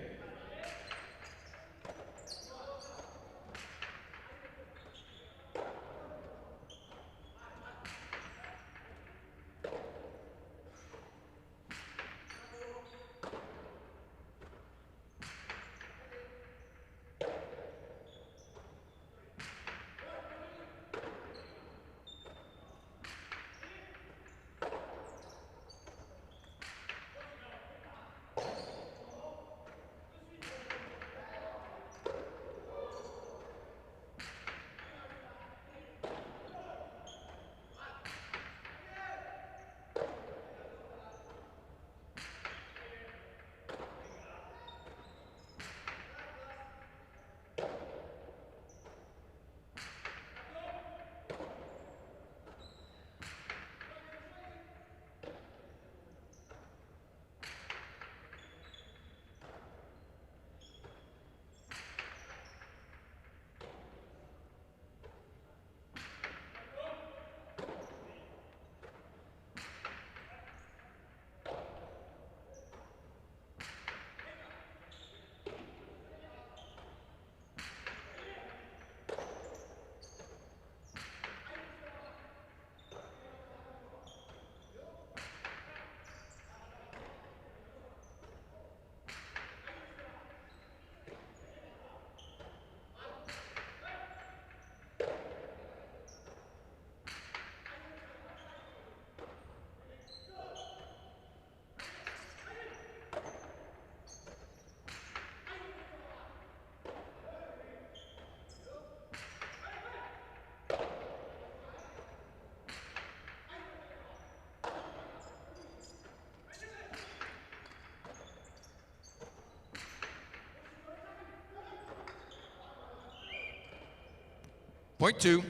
Point 2.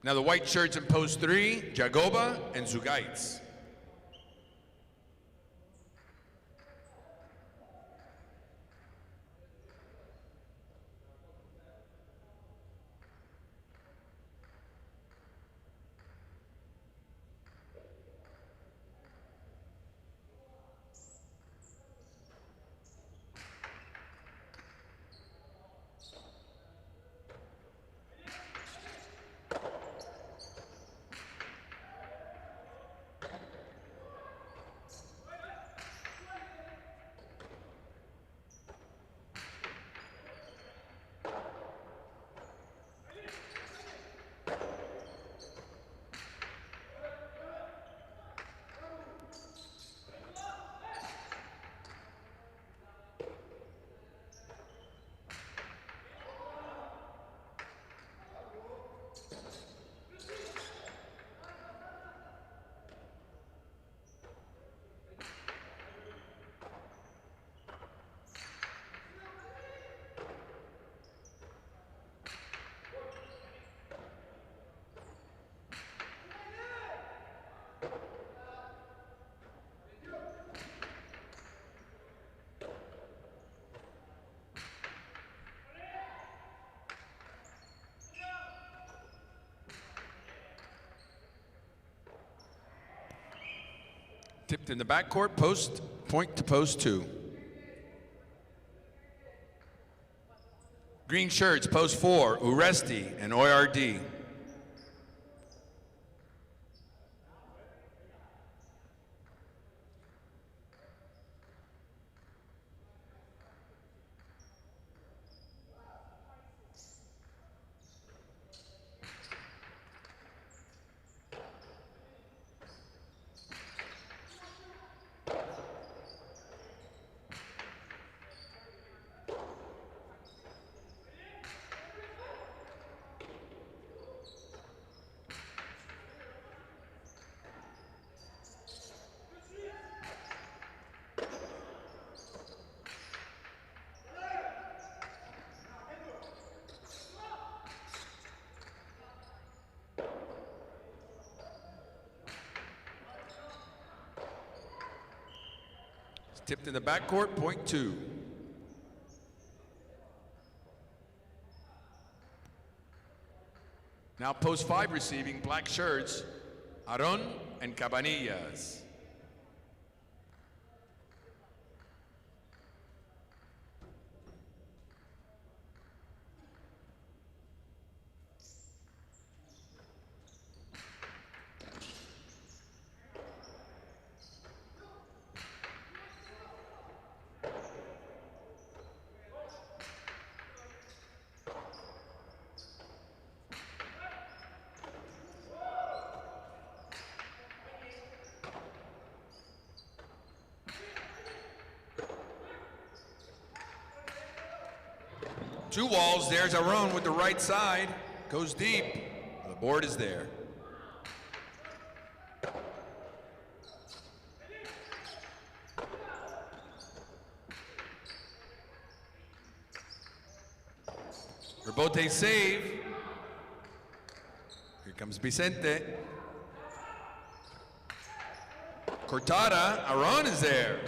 Now the white shirts in post 3, Jagoba and Zugaitz. Tipped in the backcourt, post, point to post 2. Green shirts, post 4, Uresti and ORD. Tipped in the backcourt, point 2. Now post 5 receiving, black shirts, Aron and Cabanillas. Two walls, there's Aron with the right side, goes deep, the board is there. Rebote save, here comes Vicente. Cortada, Aron is there.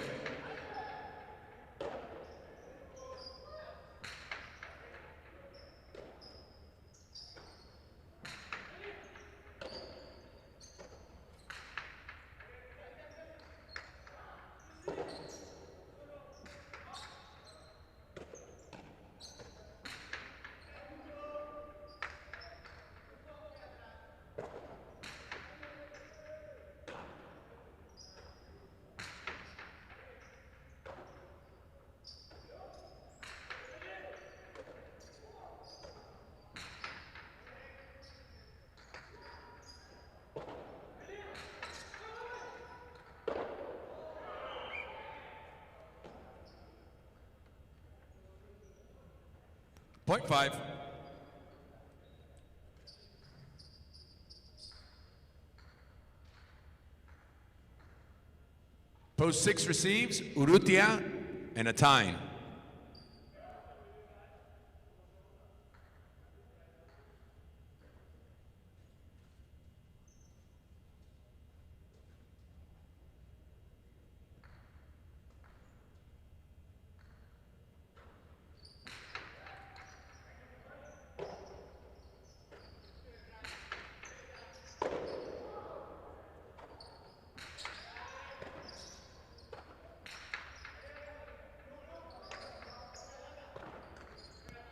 Point 5. Post 6 receives, Urrutia and Atine.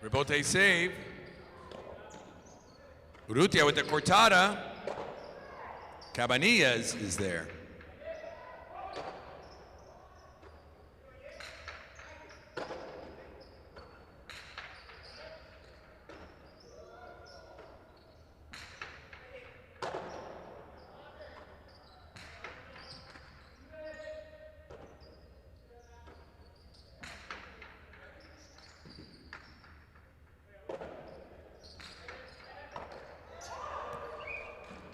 Rebote save. Urrutia with the cortada. Cabanillas is there.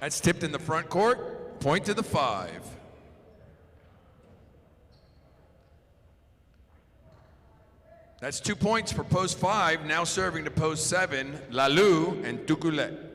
That's tipped in the front court. Point to the 5. That's 2 points for post 5. Now serving to post 7, Lalu and Tuculet.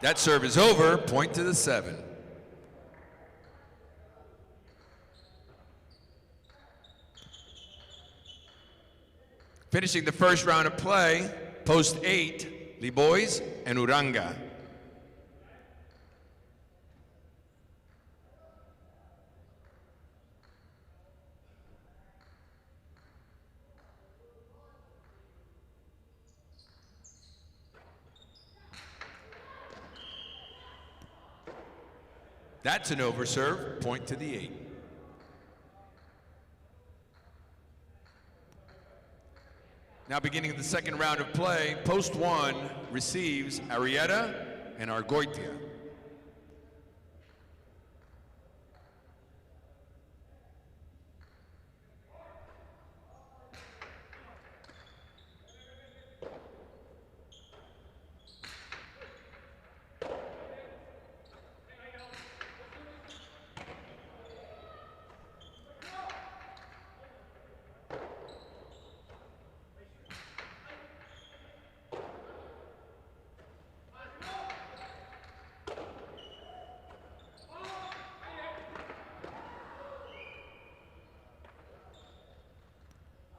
That serve is over. Point to the 7. Finishing the first round of play, post 8, Libois and Uranga. That's an overserve. Point to the 8. Now beginning the second round of play, post 1 receives Arrieta and Argoitia.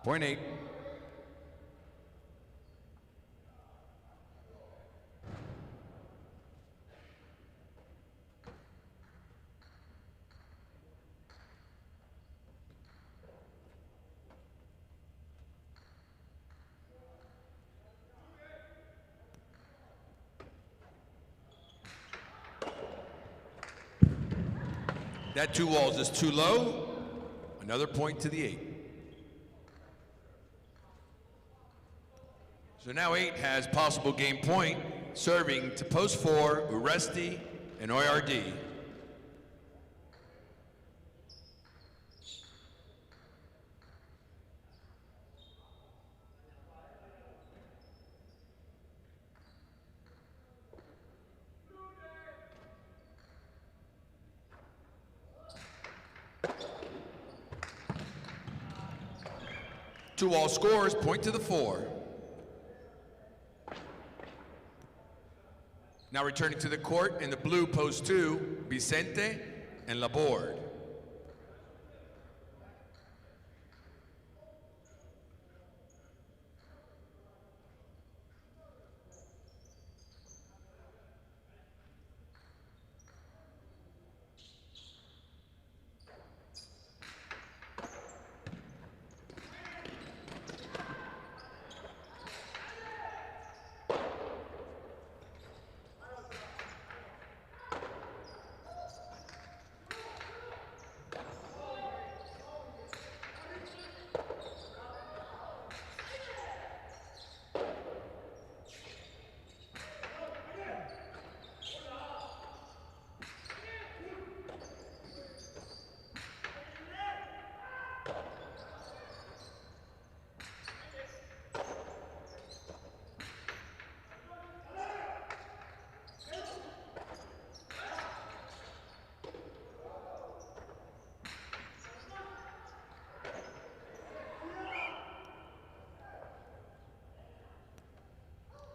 Point 8. That 2 walls is too low. Another point to the 8. So now 8 has possible game point, serving to post 4, Uresti and Oyardi. Two all scores, point to the 4. Now returning to the court in the blue, post 2, Vicente and Laborde.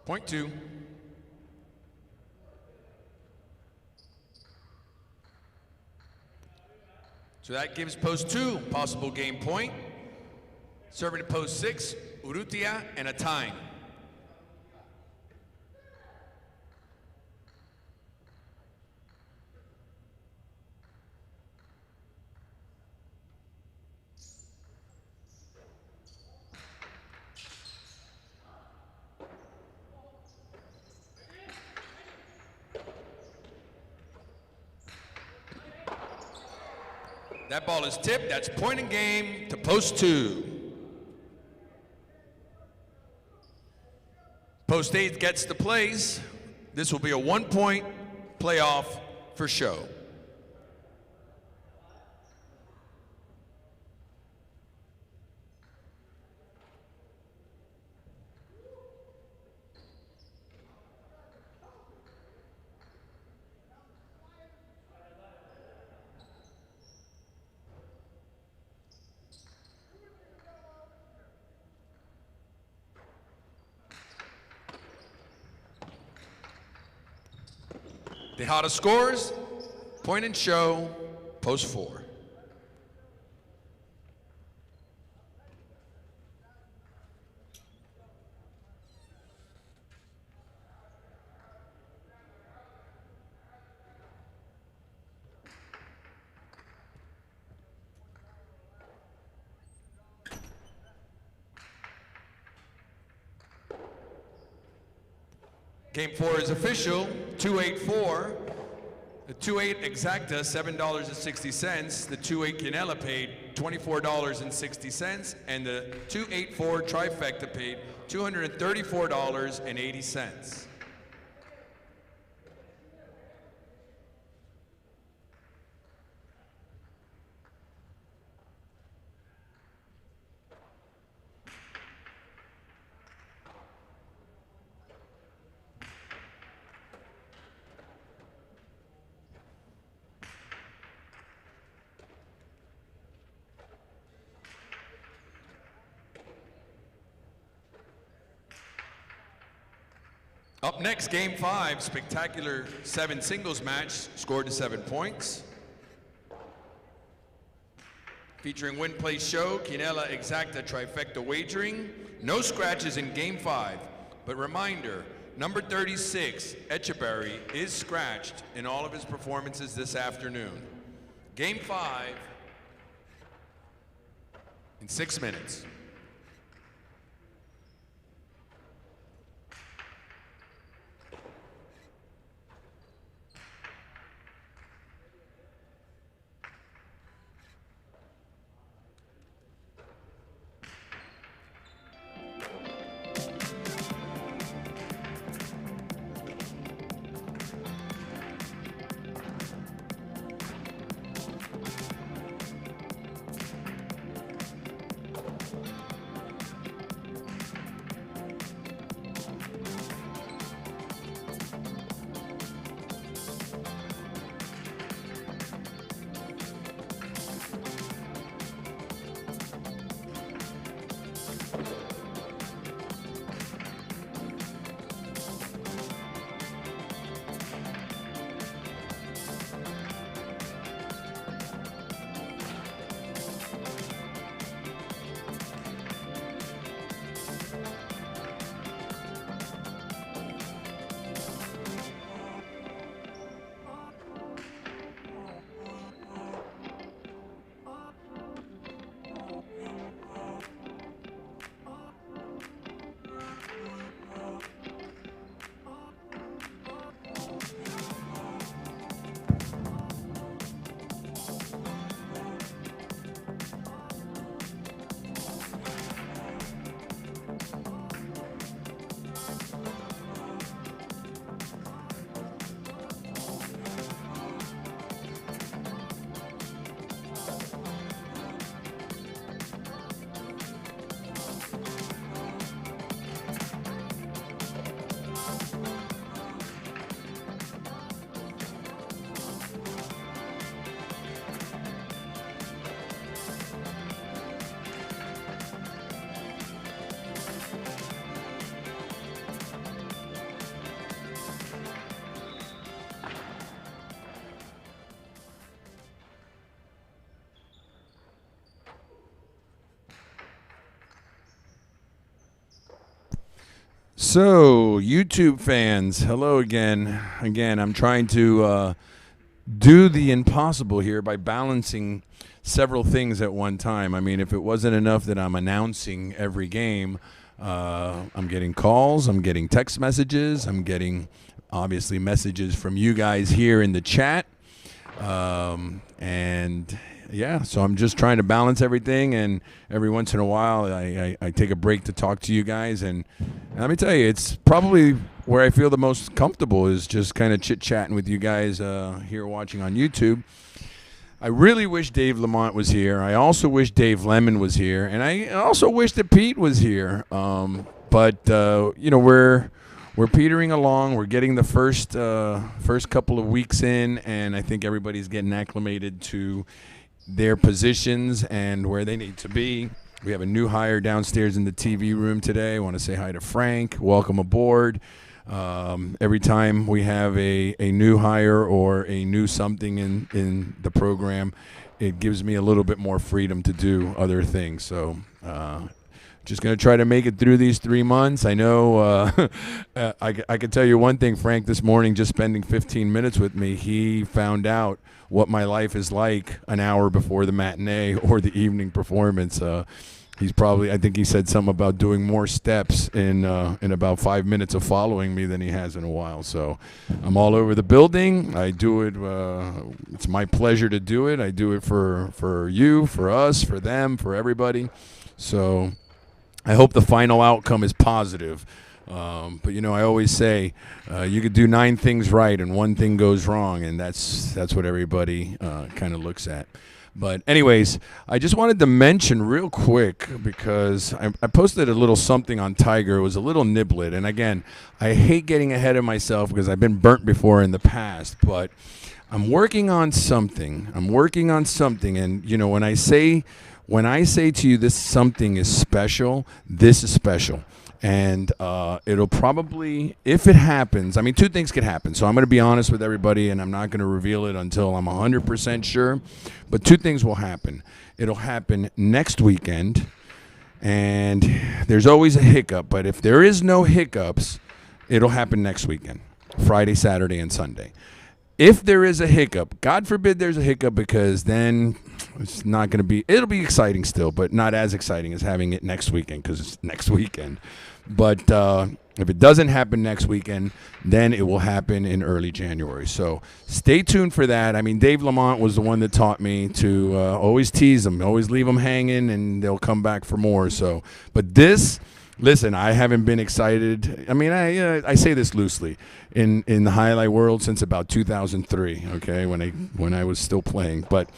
Point 2. So that gives post 2 possible game point. Serving to post 6, Urrutia and a time. That ball is tipped. That's point and game to post 2. Post 8 gets the plays. This will be a 1-point playoff for show. Tejada scores, point and show, post 4. Game 4 is official, 2-8-4. The 2-8 exacta, $7.60. The 2-8 quinella paid $24.60. And the 2-8-4 trifecta paid $234.80. Up next, game 5, spectacular 7 singles match, scored to 7 points. Featuring win, place, show, quinella, exacta, trifecta wagering. No scratches in game 5, but reminder, number 36, Echeberry, is scratched in all of his performances this afternoon. Game 5 in 6 minutes. So, YouTube fans, hello again. Again, I'm trying to do the impossible here by balancing several things at one time. I mean, if it wasn't enough that I'm announcing every game, I'm getting calls, I'm getting text messages, I'm getting obviously messages from you guys here in the chat. And yeah, so I'm just trying to balance everything, and every once in a while I take a break to talk to you guys. And let me tell you, it's probably where I feel the most comfortable is just kind of chit-chatting with you guys here watching on YouTube. I really wish Dave Lamont was here. I also wish Dave Lemon was here, and I also wish that Pete was here. But you know, we're petering along. We're getting the first couple of weeks in, and I think everybody's getting acclimated to their positions and where they need to be. We have a new hire downstairs in the TV room today. I want to say hi to Frank. Welcome aboard. Every time we have a new hire or a new something in the program, it gives me a little bit more freedom to do other things. So just going to try to make it through these 3 months. I know I can tell you one thing, Frank, this morning, just spending 15 minutes with me, he found out what my life is like an hour before the matinee or the evening performance. He's probably, I think he said something about doing more steps in about 5 minutes of following me than he has in a while. So I'm all over the building. I do it. It's my pleasure to do it. I do it for you, for us, for them, for everybody. So I hope the final outcome is positive. But, you know, I always say you could do 9 things right and 1 thing goes wrong, and that's what everybody kind of looks at. But anyways, I just wanted to mention real quick because I posted a little something on Tiger. It was a little niblet. And, again, I hate getting ahead of myself because I've been burnt before in the past. But I'm working on something. And, you know, when I say to you this something is special, this is special. And it'll probably, if it happens, I mean, 2 things could happen. So I'm going to be honest with everybody, and I'm not going to reveal it until I'm 100% sure. But 2 things will happen. It'll happen next weekend, and there's always a hiccup. But if there is no hiccups, it'll happen next weekend, Friday, Saturday, and Sunday. If there is a hiccup, God forbid there's a hiccup, because then it's not going to be, it'll be exciting still, but not as exciting as having it next weekend because it's next weekend. But if it doesn't happen next weekend, then it will happen in early January. So stay tuned for that. I mean, Dave Lamont was the one that taught me to always tease them, always leave them hanging, and they'll come back for more. So, but this, listen, I haven't been excited. I mean, I say this loosely in the highlight world since about 2003. Okay, when I was still playing, but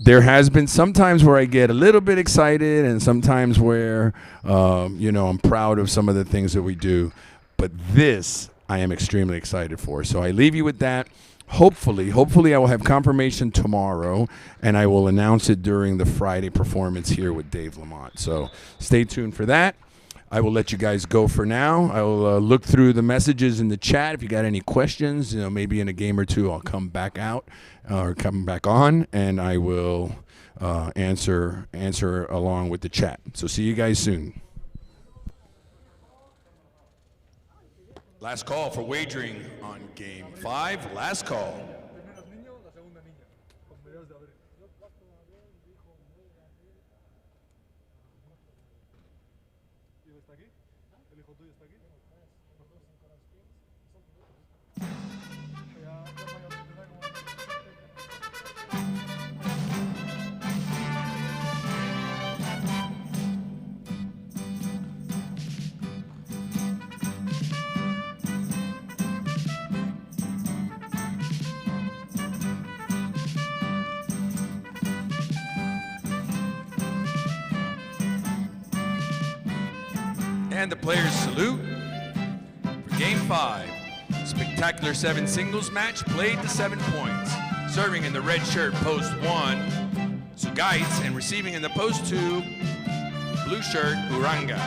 there has been some times where I get a little bit excited, and sometimes where you know, I'm proud of some of the things that we do. But this, I am extremely excited for. So I leave you with that. Hopefully I will have confirmation tomorrow, and I will announce it during the Friday performance here with Dave Lamont. So stay tuned for that. I will let you guys go for now. I will look through the messages in the chat. If you got any questions, you know, maybe in a game or 2, I'll come back out or come back on, and I will answer along with the chat. So see you guys soon. Last call for wagering on Game 5. Last call. And the players salute for Game 5. Spectacular 7 singles match played to 7 points. Serving in the red shirt, post 1, Sugaitz, and receiving in the post 2, blue shirt, Uranga.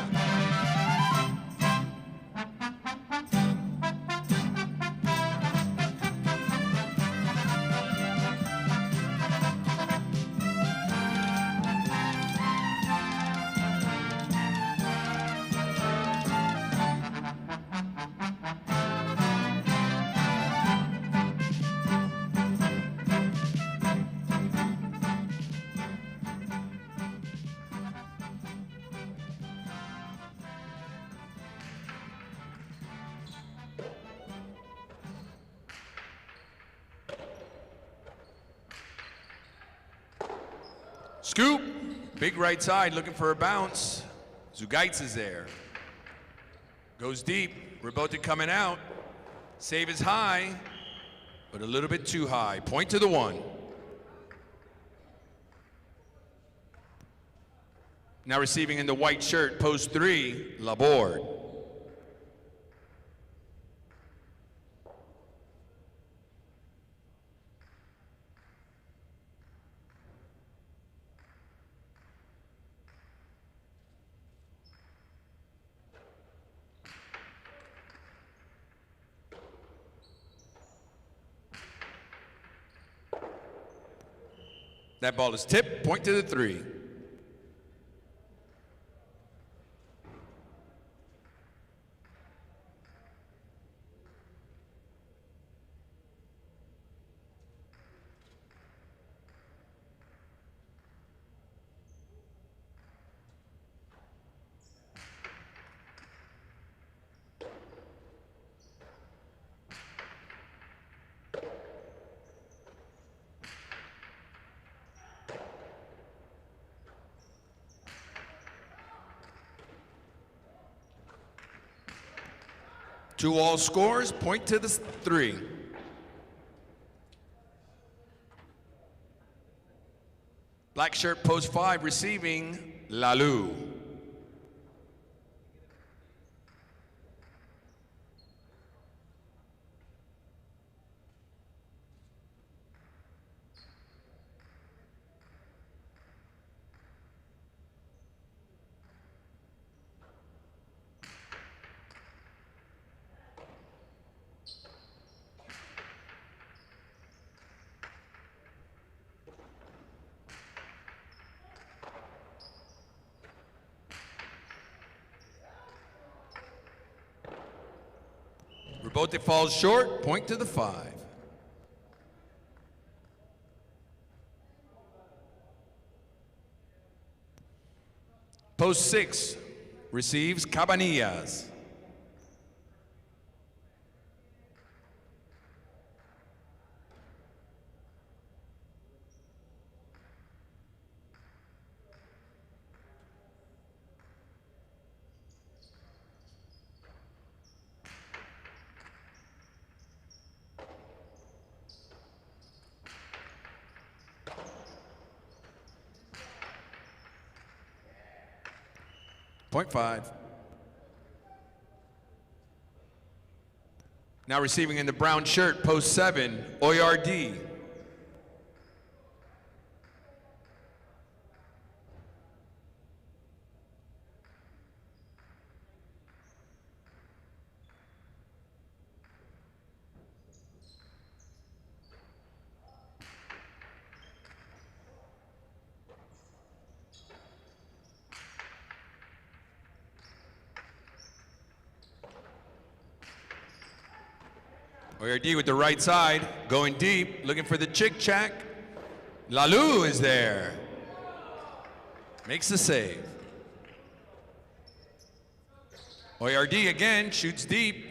Scoop, big right side, looking for a bounce. Zugaitz is there. Goes deep, Rabote coming out. Save is high, but a little bit too high. Point to the 1. Now receiving in the white shirt, post 3, Laborde. That ball is tipped, point to the 3. Two all scores, point to the 3. Black shirt, post 5, receiving Lalu. Rabote falls short, point to the 5. Post 6 receives Cabanillas. Point 5. Now receiving in the brown shirt, post 7, Oyardi. Oyardi with the right side, going deep, looking for the chick-chack. Lalu is there. Makes the save. Oyardi again, shoots deep.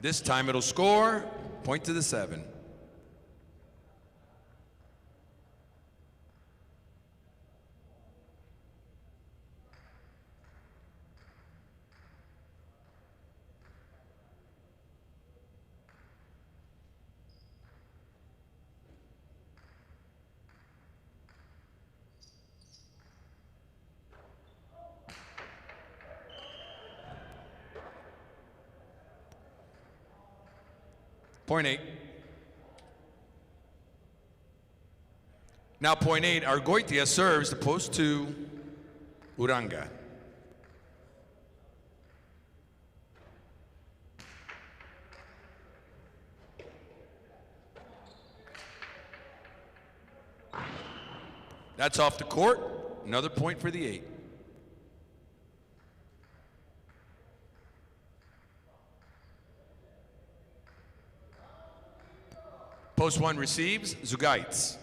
This time it'll score, point to the 7. Point 8. Now point 8, Argoitia serves the post 2, Uranga. That's off the court, another point for the 8. Post 1 receives, Zugaitz.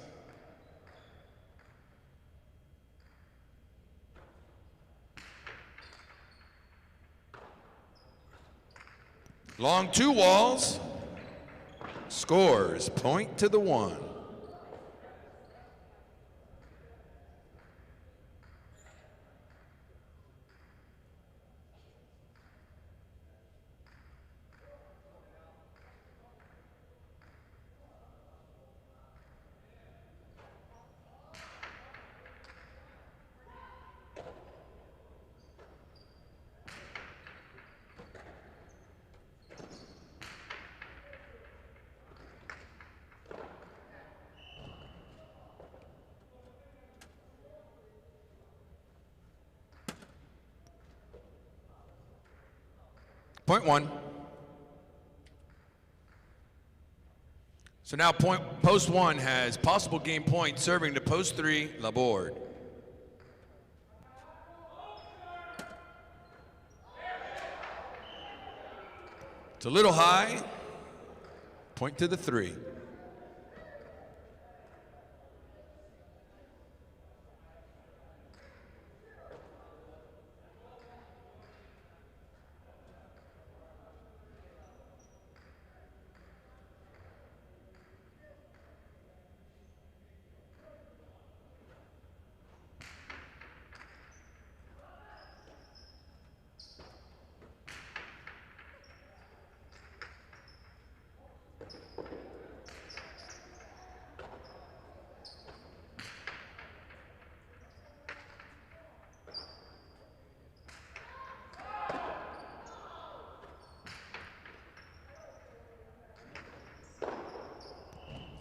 Long 2 walls, scores, point to the 1. Point one. So now post one has possible game point serving to post three, Laborde. It's a little high. Point to the three.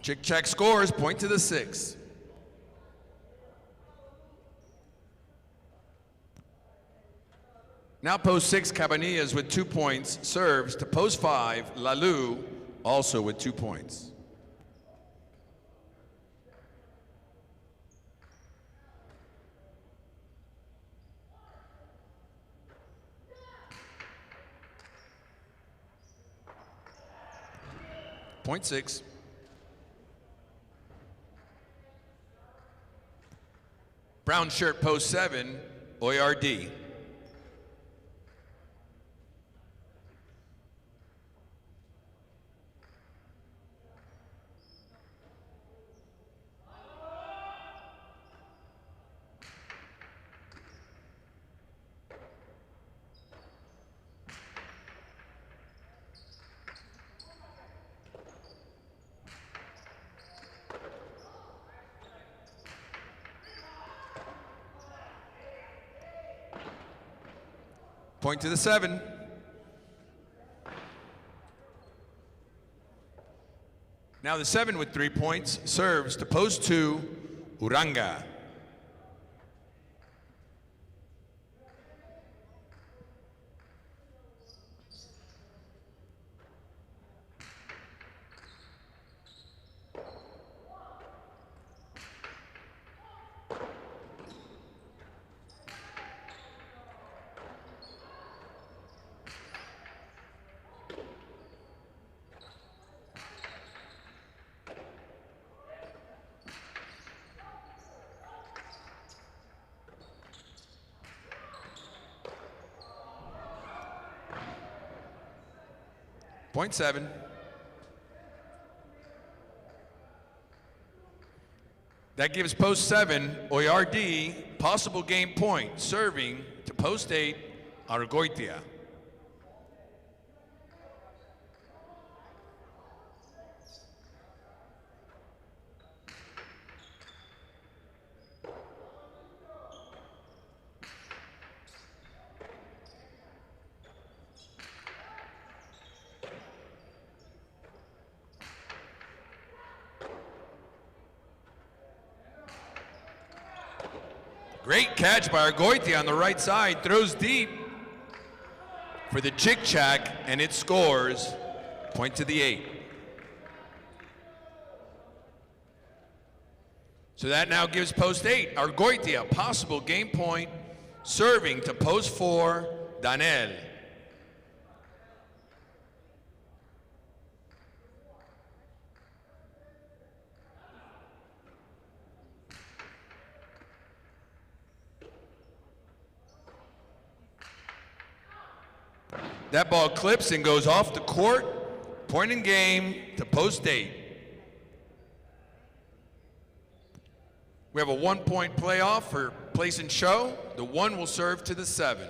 Chick check scores, point to the six. Now post six, Cabanillas with 2 points, serves to post five, Lalu, also with 2 points. Point six. Brown shirt post seven, Oyard. Point to the seven. Now the seven with 3 points serves to post two, Uranga. Point seven. That gives post seven, Oyard, possible game point, serving to post eight, Argoitia. Great catch by Argoitia on the right side, throws deep for the chick-chack, and it scores. Point to the eight. So that now gives post eight, Argoitia, possible game point, serving to post four, Daniel. That ball clips and goes off the court. Point in game to post eight. We have a 1 point playoff for place and show. The one will serve to the seven.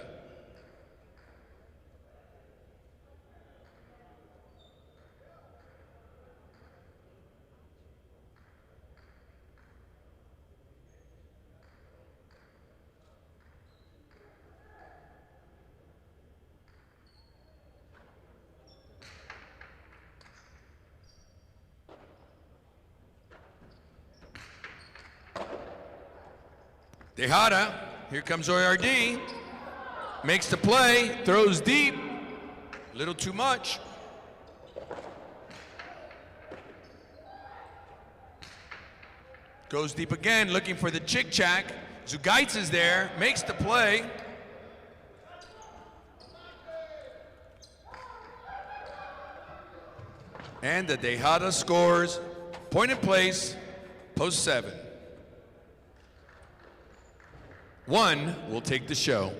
Tejada, here comes Oyard, makes the play, throws deep A little too much. Goes deep again, looking for the chick-chack. Zugaitz is there, makes the play. And the Tejada scores. Point in place, post 7. 1 will take the show.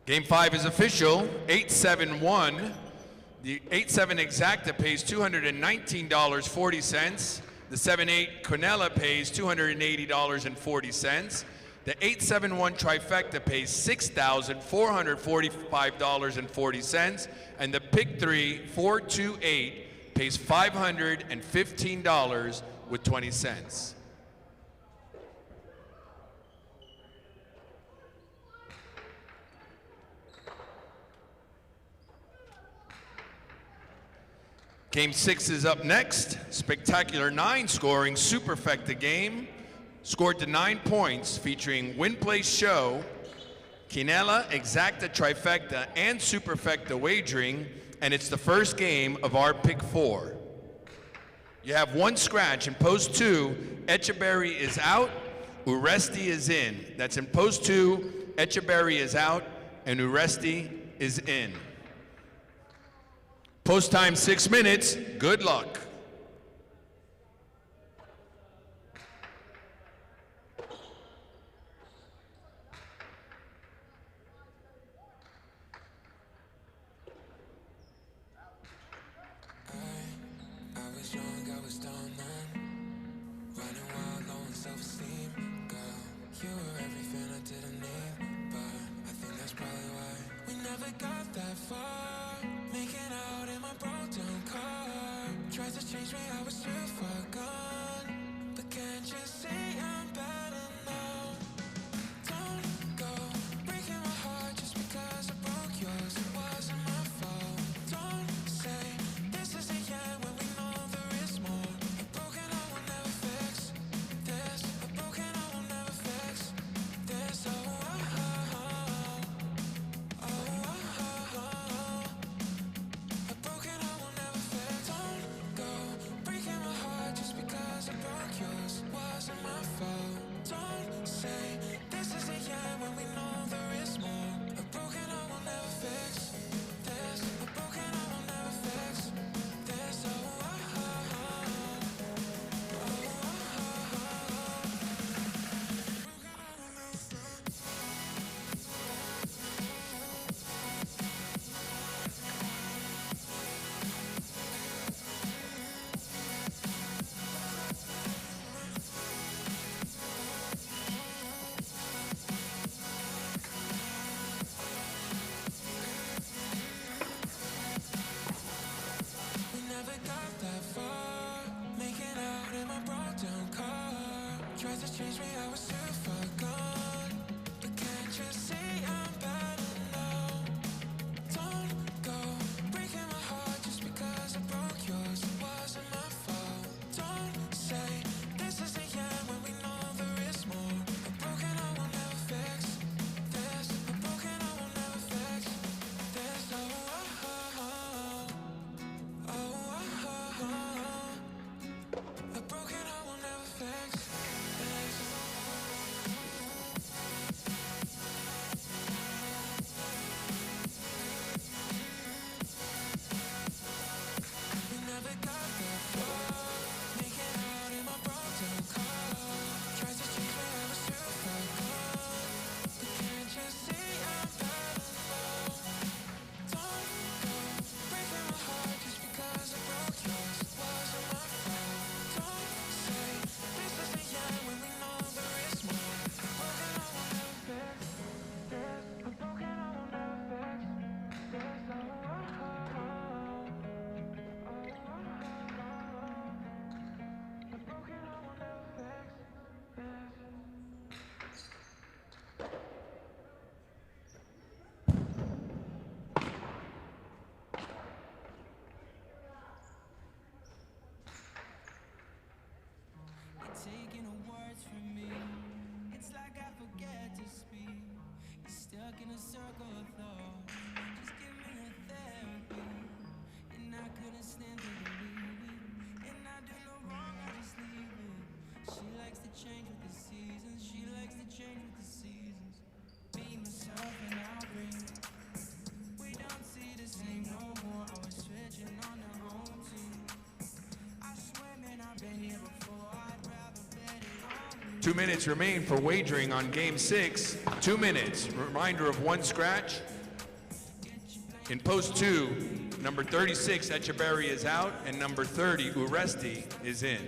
Game 5 is official, 8-7-1. The 8-7 exacta pays $219.40. The 7-8 Quinella pays $280.40. The 8-7-1 trifecta pays $6,445.40. And the pick 3 4-2-8 pays $515.20. Game 6 is up next. Spectacular 9 scoring superfecta game. Scored to 9 points featuring win place show, Quinella, exacta, trifecta, and superfecta wagering. And it's the first game of our pick 4. You have 1 scratch in post 2. Echeberry is out, Uresti is in. That's in post 2. Echeberry is out and Uresti is in. Post time 6 minutes. Good luck. I was young, I was dumb then. Running wild, low in self-esteem. Girl, you were everything I didn't need. But I think that's probably why we never got that far. Making out in my broke down car. Tried to change me, I was too far gone. But can't you see I'm better now? Don't go breaking my heart just because I broke yours. It wasn't my fault. Don't say this is the end when we know there is more. A broken heart will never fix this. A broken heart will never fix this. Oh, oh, oh, oh, oh, oh, oh. A broken heart will never fix. Don't go breaking my heart just because in a circle of thoughts. Just give me a therapy. And I couldn't stand to believe it. And I do no wrong, I just leave it. She likes to change with the seasons. She likes to change with the seasons. Be myself and I'll bring. We don't see the same no more. I was switching on the home team. I swear, man, I've been here before. I'd rather bet it on. 2 minutes remain for wagering on Game 6. 2 minutes. Reminder of one scratch. In post 2, number 36, Echeverry is out, and number 30, Uresti, is in.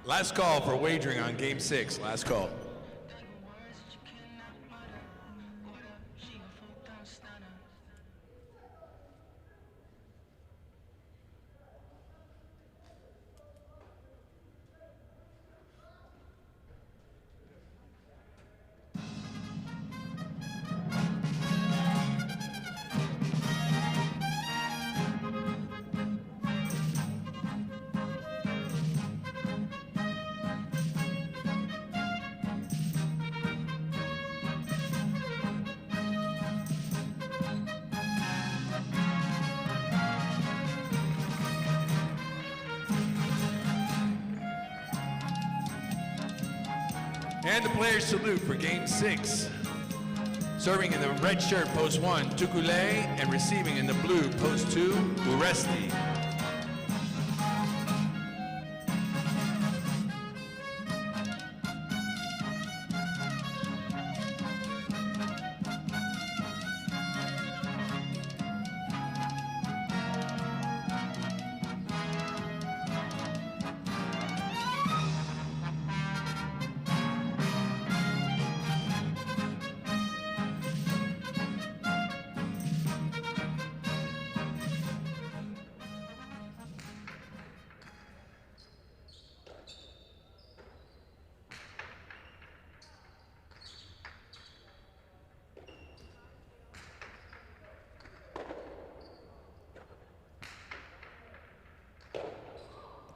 Last call for wagering on Game 6. Last call. And the players salute for Game 6. Serving in the red shirt, post 1, Tukule, and receiving in the blue, post 2, Uresti.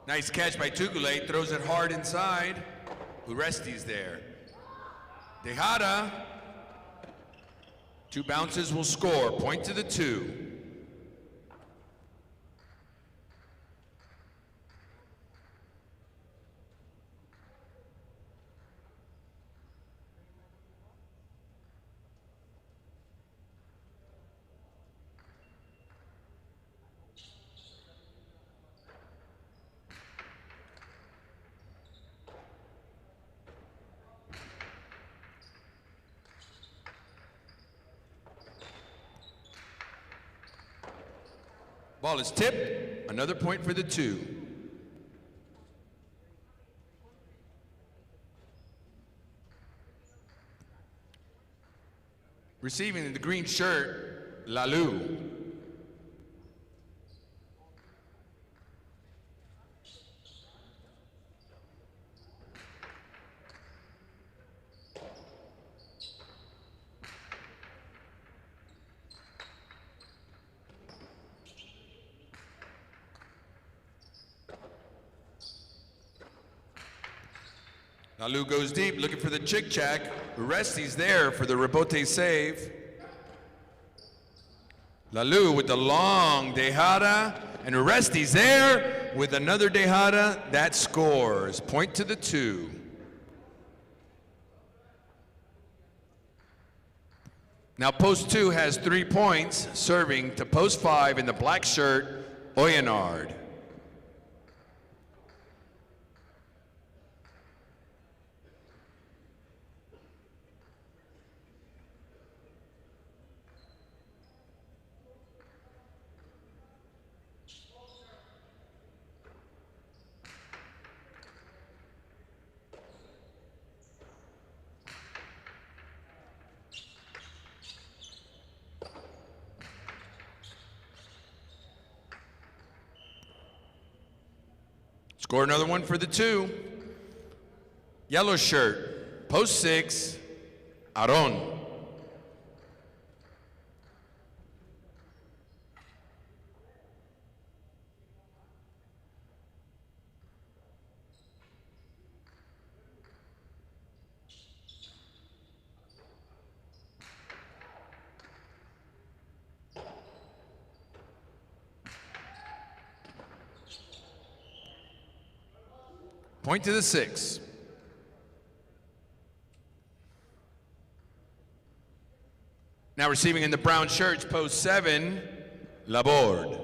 Nice catch by Tukule, throws it hard inside. Uresti's there. Tejada. 2 bounces will score, point to the 2. Ball is tipped, another point for the 2. Receiving the green shirt, Lalu. Lalu goes deep, looking for the chick-chack. Uresti's there for the rebote save. Lalu with the long dejada, and Uresti's there with another dejada. That scores. Point to the 2. Now post 2 has 3 points, serving to post 5 in the black shirt, Oyenard. Score another one for the 2. Yellow shirt, post 6, Aron. Point to the 6. Now receiving in the brown shirts, post 7, Laborde.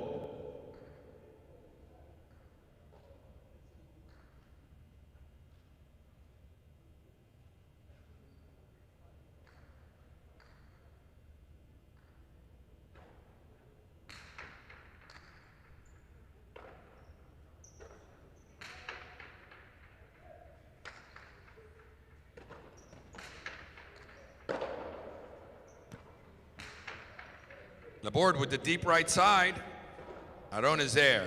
Laborde with the deep right side. Aron is there.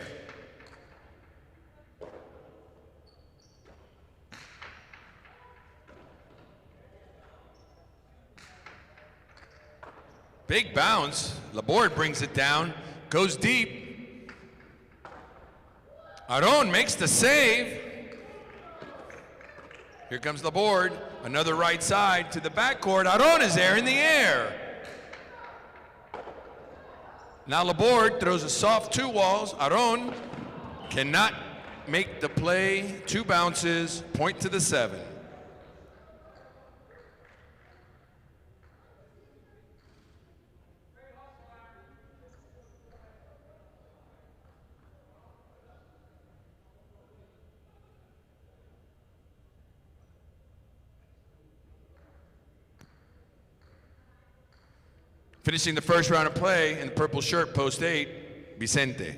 Big bounce. Laborde brings it down, goes deep. Aron makes the save. Here comes Laborde. Another right side to the backcourt. Aron is there in the air. Now Laborde throws a soft 2 walls. Aron cannot make the play. 2 bounces, point to the 7. Finishing the first round of play in the purple shirt, post 8, Vicente.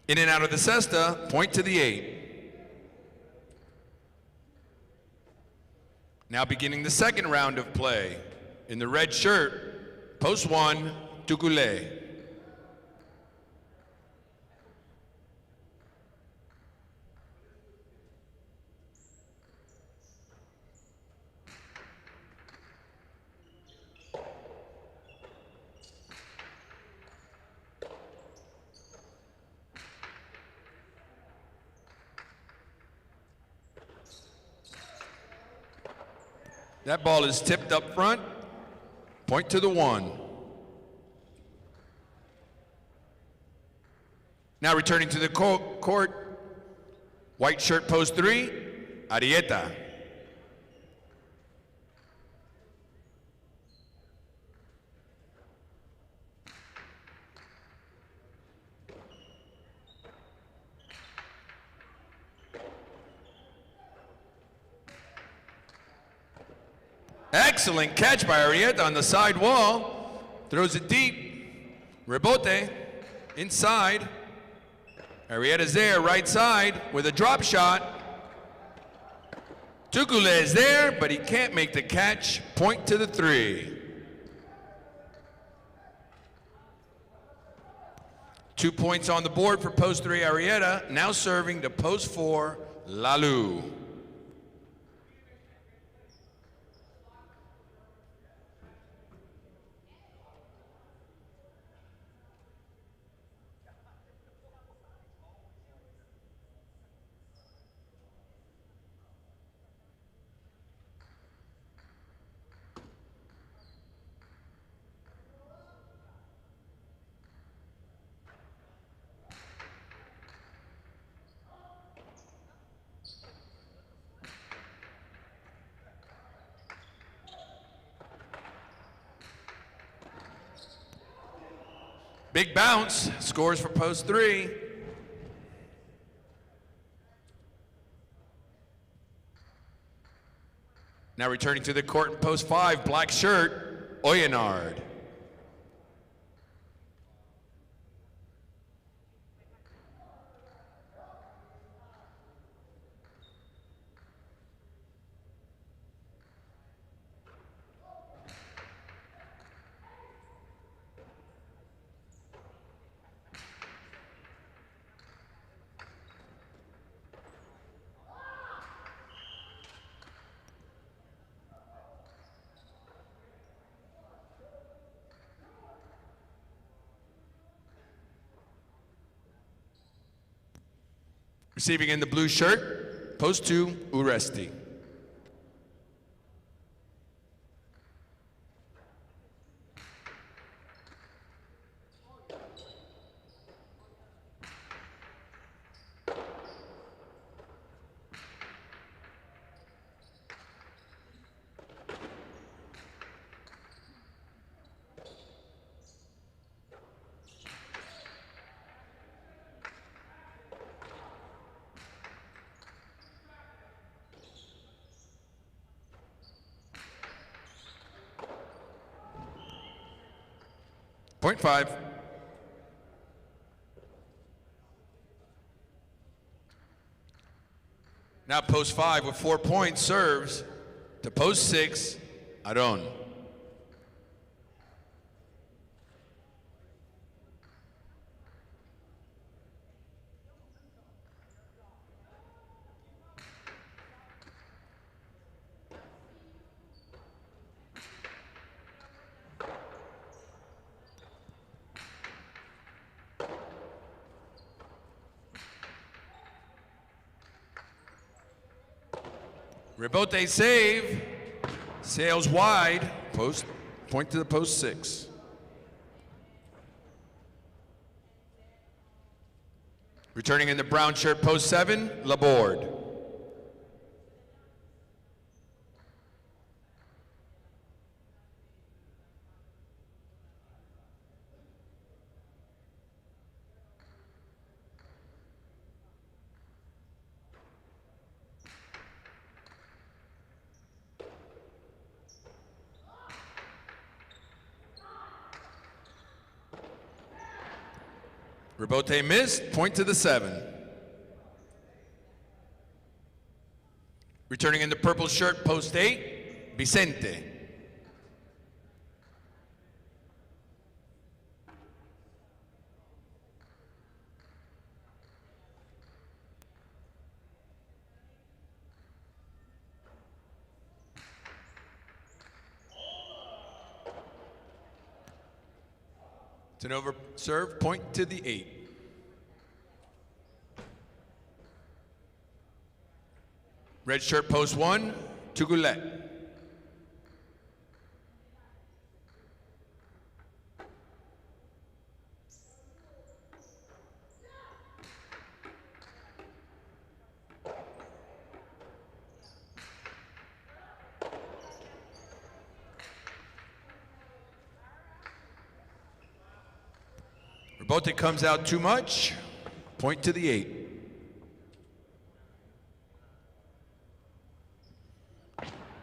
In and out of the cesta, point to the 8. Now beginning the second round of play in the red shirt, post 1, Tukulé. That ball is tipped up front. Point to the 1. Now returning to the court, white shirt post 3, Arieta. Excellent catch by Arieta on the side wall. Throws it deep. Rebote. Inside. Arrieta's there, right side, with a drop shot. Tukule is there, but he can't make the catch. Point to the 3. 2 points on the board for post 3 Arrieta, now serving to post 4 Lalu. Big bounce, scores for post 3. Now returning to the court in post 5, black shirt, Oyenard. Receiving in the blue shirt, post 2, Uresti. Point 5. Now post 5 with 4 points serves to post 6, Aron. Rebote save, sails wide, post, point to the post 6. Returning in the brown shirt, post 7, Laborde. Rebote missed, point to the 7. Returning in the purple shirt, post 8, Vicente. It's an over serve, point to the 8. Red shirt, post 1, Tugulet. Rebote comes out too much, point to the 8.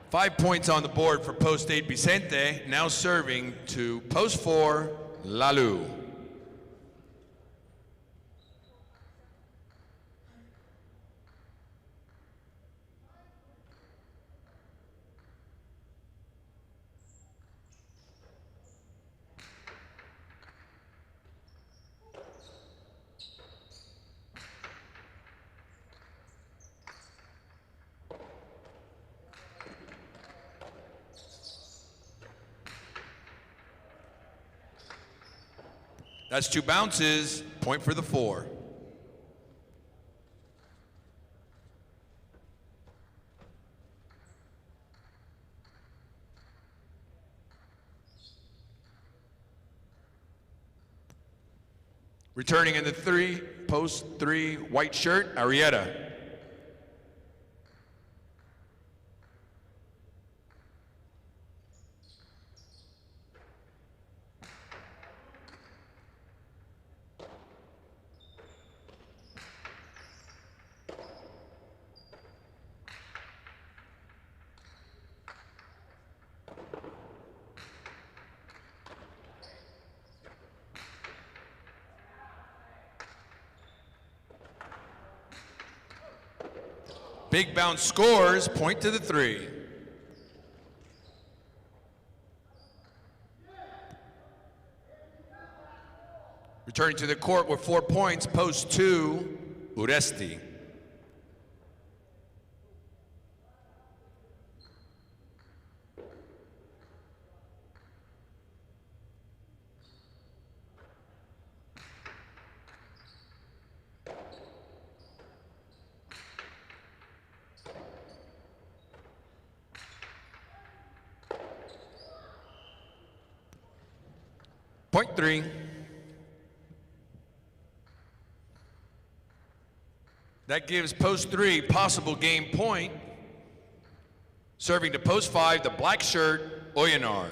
Five points on the board for post 8 Vicente, now serving to post 4 Lalu. That's 2 bounces. Point for the 4. Returning in the 3, post 3, white shirt, Arrieta. Big bounce scores, point to the 3. Returning to the court with 4 points, post 2, Uresti. Point 3. That gives post 3 possible game point. Serving to post 5, the black shirt, Oyenard.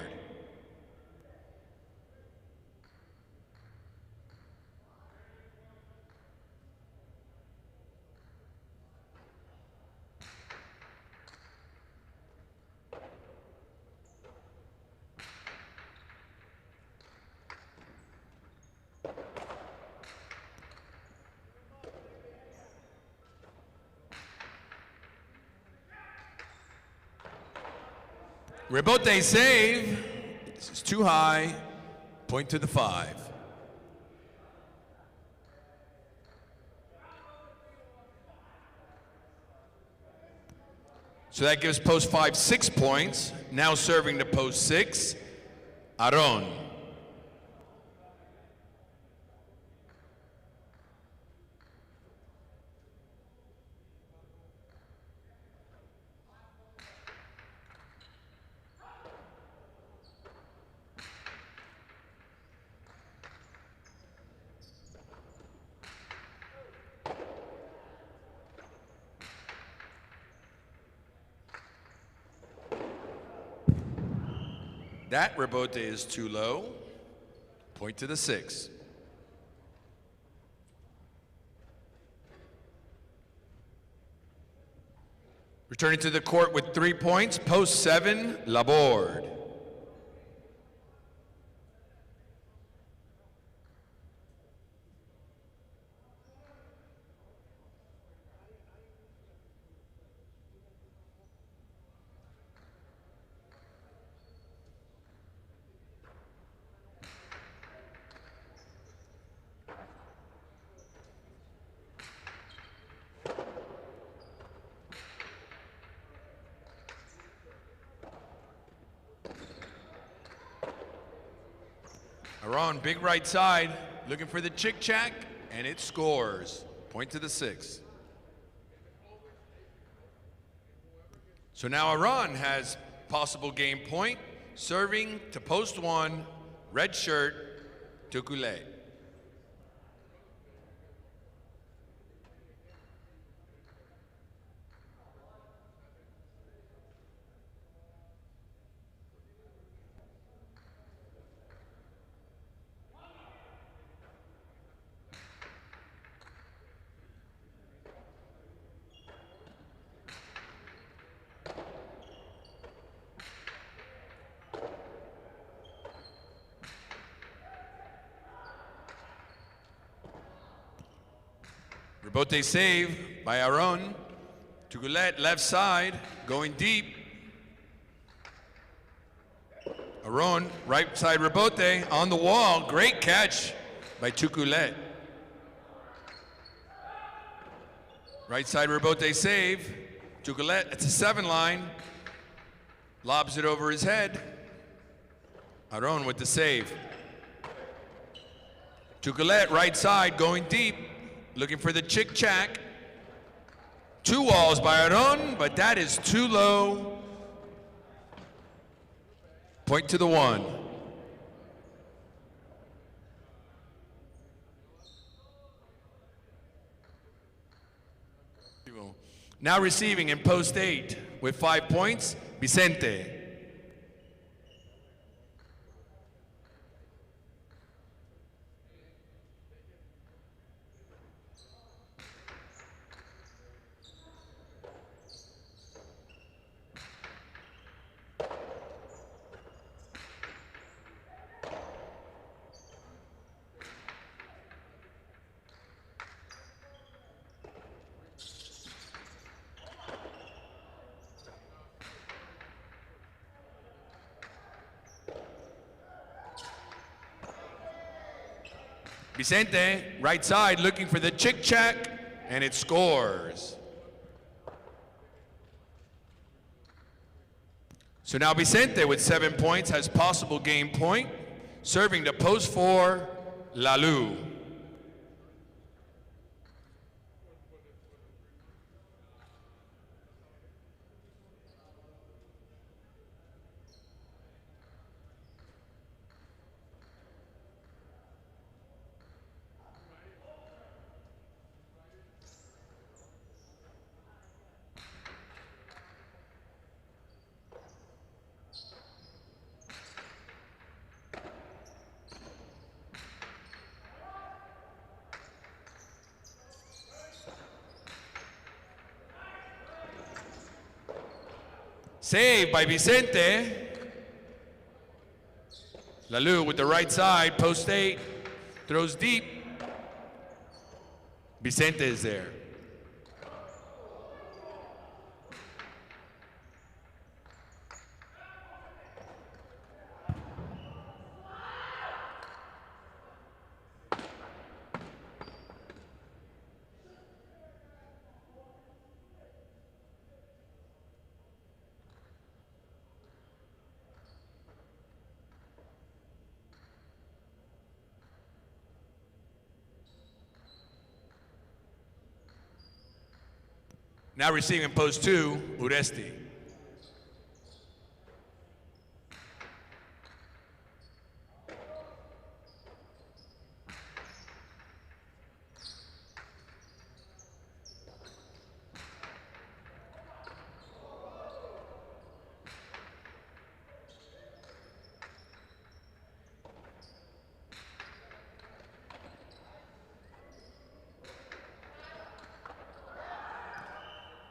Rebote save. This is too high. Point to the 5. So that gives post 5 6 points. Now serving to post 6, Aron. That rebote is too low. Point to the 6. Returning to the court with 3 points, post 7, Laborde. Aron, big right side, looking for the chick-chack, and it scores. Point to the 6. So now Aron has possible game point, serving to post 1, red shirt, Tukule. Rebote save by Aron. Tugulet left side, going deep. Aron, right side rebote, on the wall. Great catch by Tugulet. Right side rebote save. Tugulet, it's a 7 line. Lobs it over his head. Aron with the save. To Colette, right side, going deep, looking for the chick-chack. 2 walls by Aron, but that is too low. Point to the 1. Now receiving in post 8 with 5 points, Vicente. Vicente, right side, looking for the chick-chack, and it scores. So now Vicente with 7 points has possible game point, serving to post 4, Lalu. Save by Vicente. Lalu with the right side, post 8, throws deep. Vicente is there. Now receiving post 2, Uresti.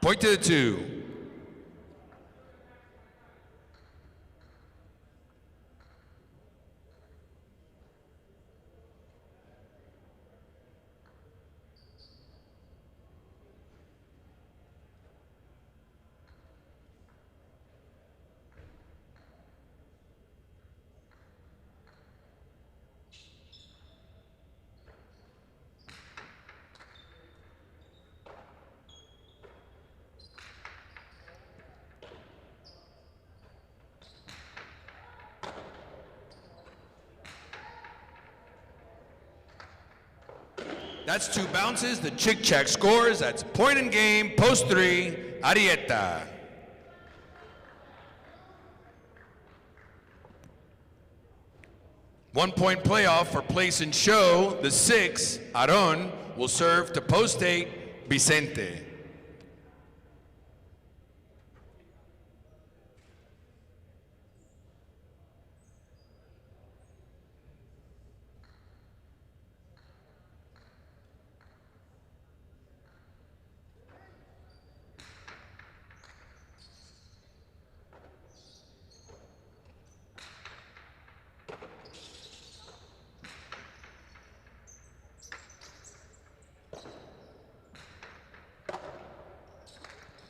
Point to the 2. That's 2 bounces. The chick-chack scores. That's point in game. Post 3, Arieta. One-point playoff for place and show. The 6, Aron, will serve to post 8, Vicente.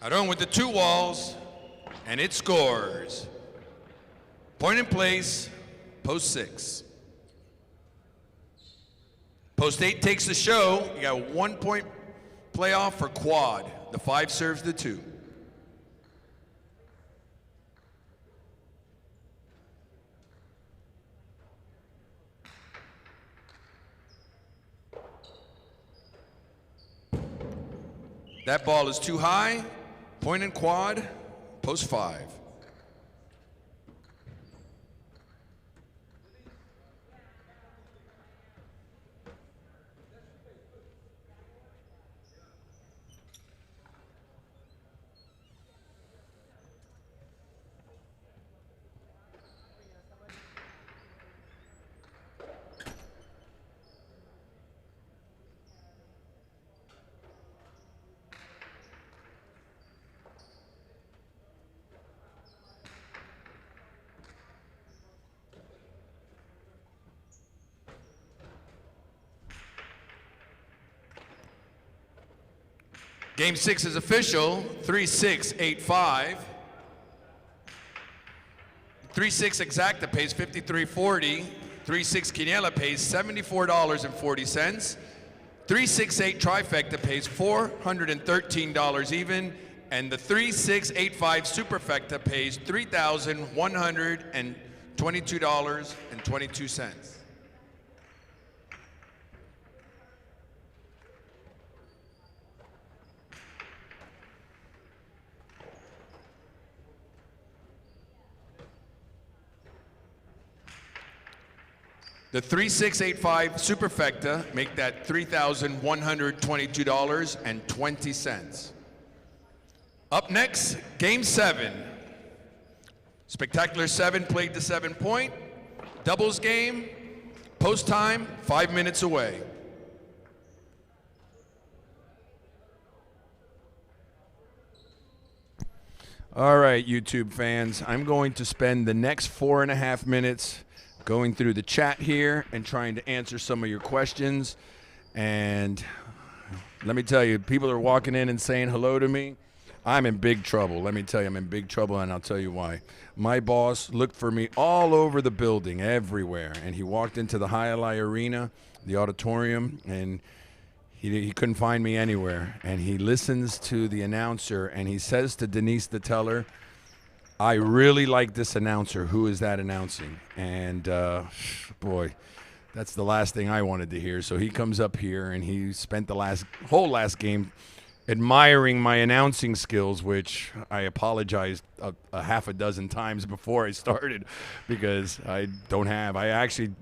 Aron with the 2 walls, and it scores. Point in place, post 6. Post 8 takes the show. You got a 1-point playoff for quad. The 5 serves the 2. That ball is too high. Point and quad, post 5. Game 6 is official, 3-6-8-5. 3-6 exacta pays $53.40. 3-6 quiniela pays $74.40. 3-6-8 trifecta pays $413 even. And the 3-6-8-5 superfecta pays $3,122.22. The 3-6-8-5 superfecta make that $3,122.20. Up next, Game 7. Spectacular 7 played to 7 point. Doubles game, post time, 5 minutes away. All right, YouTube fans, I'm going to spend the next 4.5 minutes going through the chat here and trying to answer some of your questions. And let me tell you, people are walking in and saying hello to me. I'm in big trouble. Let me tell you, I'm in big trouble, and I'll tell you why. My boss looked for me all over the building, everywhere, and he walked into the Alai Arena, the auditorium, and he couldn't find me anywhere. And he listens to the announcer, and he says to Denise, the teller, I really like this announcer. Who is that announcing? And boy, that's the last thing I wanted to hear. So he comes up here, and he spent the whole last game admiring my announcing skills, which I apologized a half a dozen times before I started because I don't have.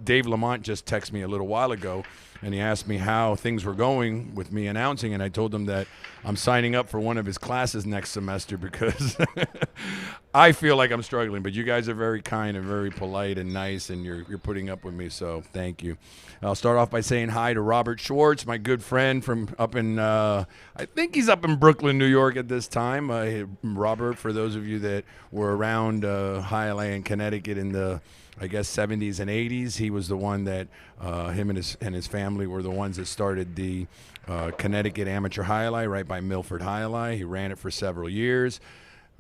Dave Lamont just texted me a little while ago, and he asked me how things were going with me announcing, and I told him that I'm signing up for one of his classes next semester because I feel like I'm struggling. But you guys are very kind and very polite and nice, and you're putting up with me, so thank you. I'll start off by saying hi to Robert Schwartz, my good friend from up in, I think he's up in Brooklyn, New York at this time. Robert, for those of you that were around Hialeah and Connecticut in the, I guess, 70s and 80s, he was the one that him and his family were the ones that started the Connecticut Amateur Hialeah right by Milford Hialeah. He ran it for several years.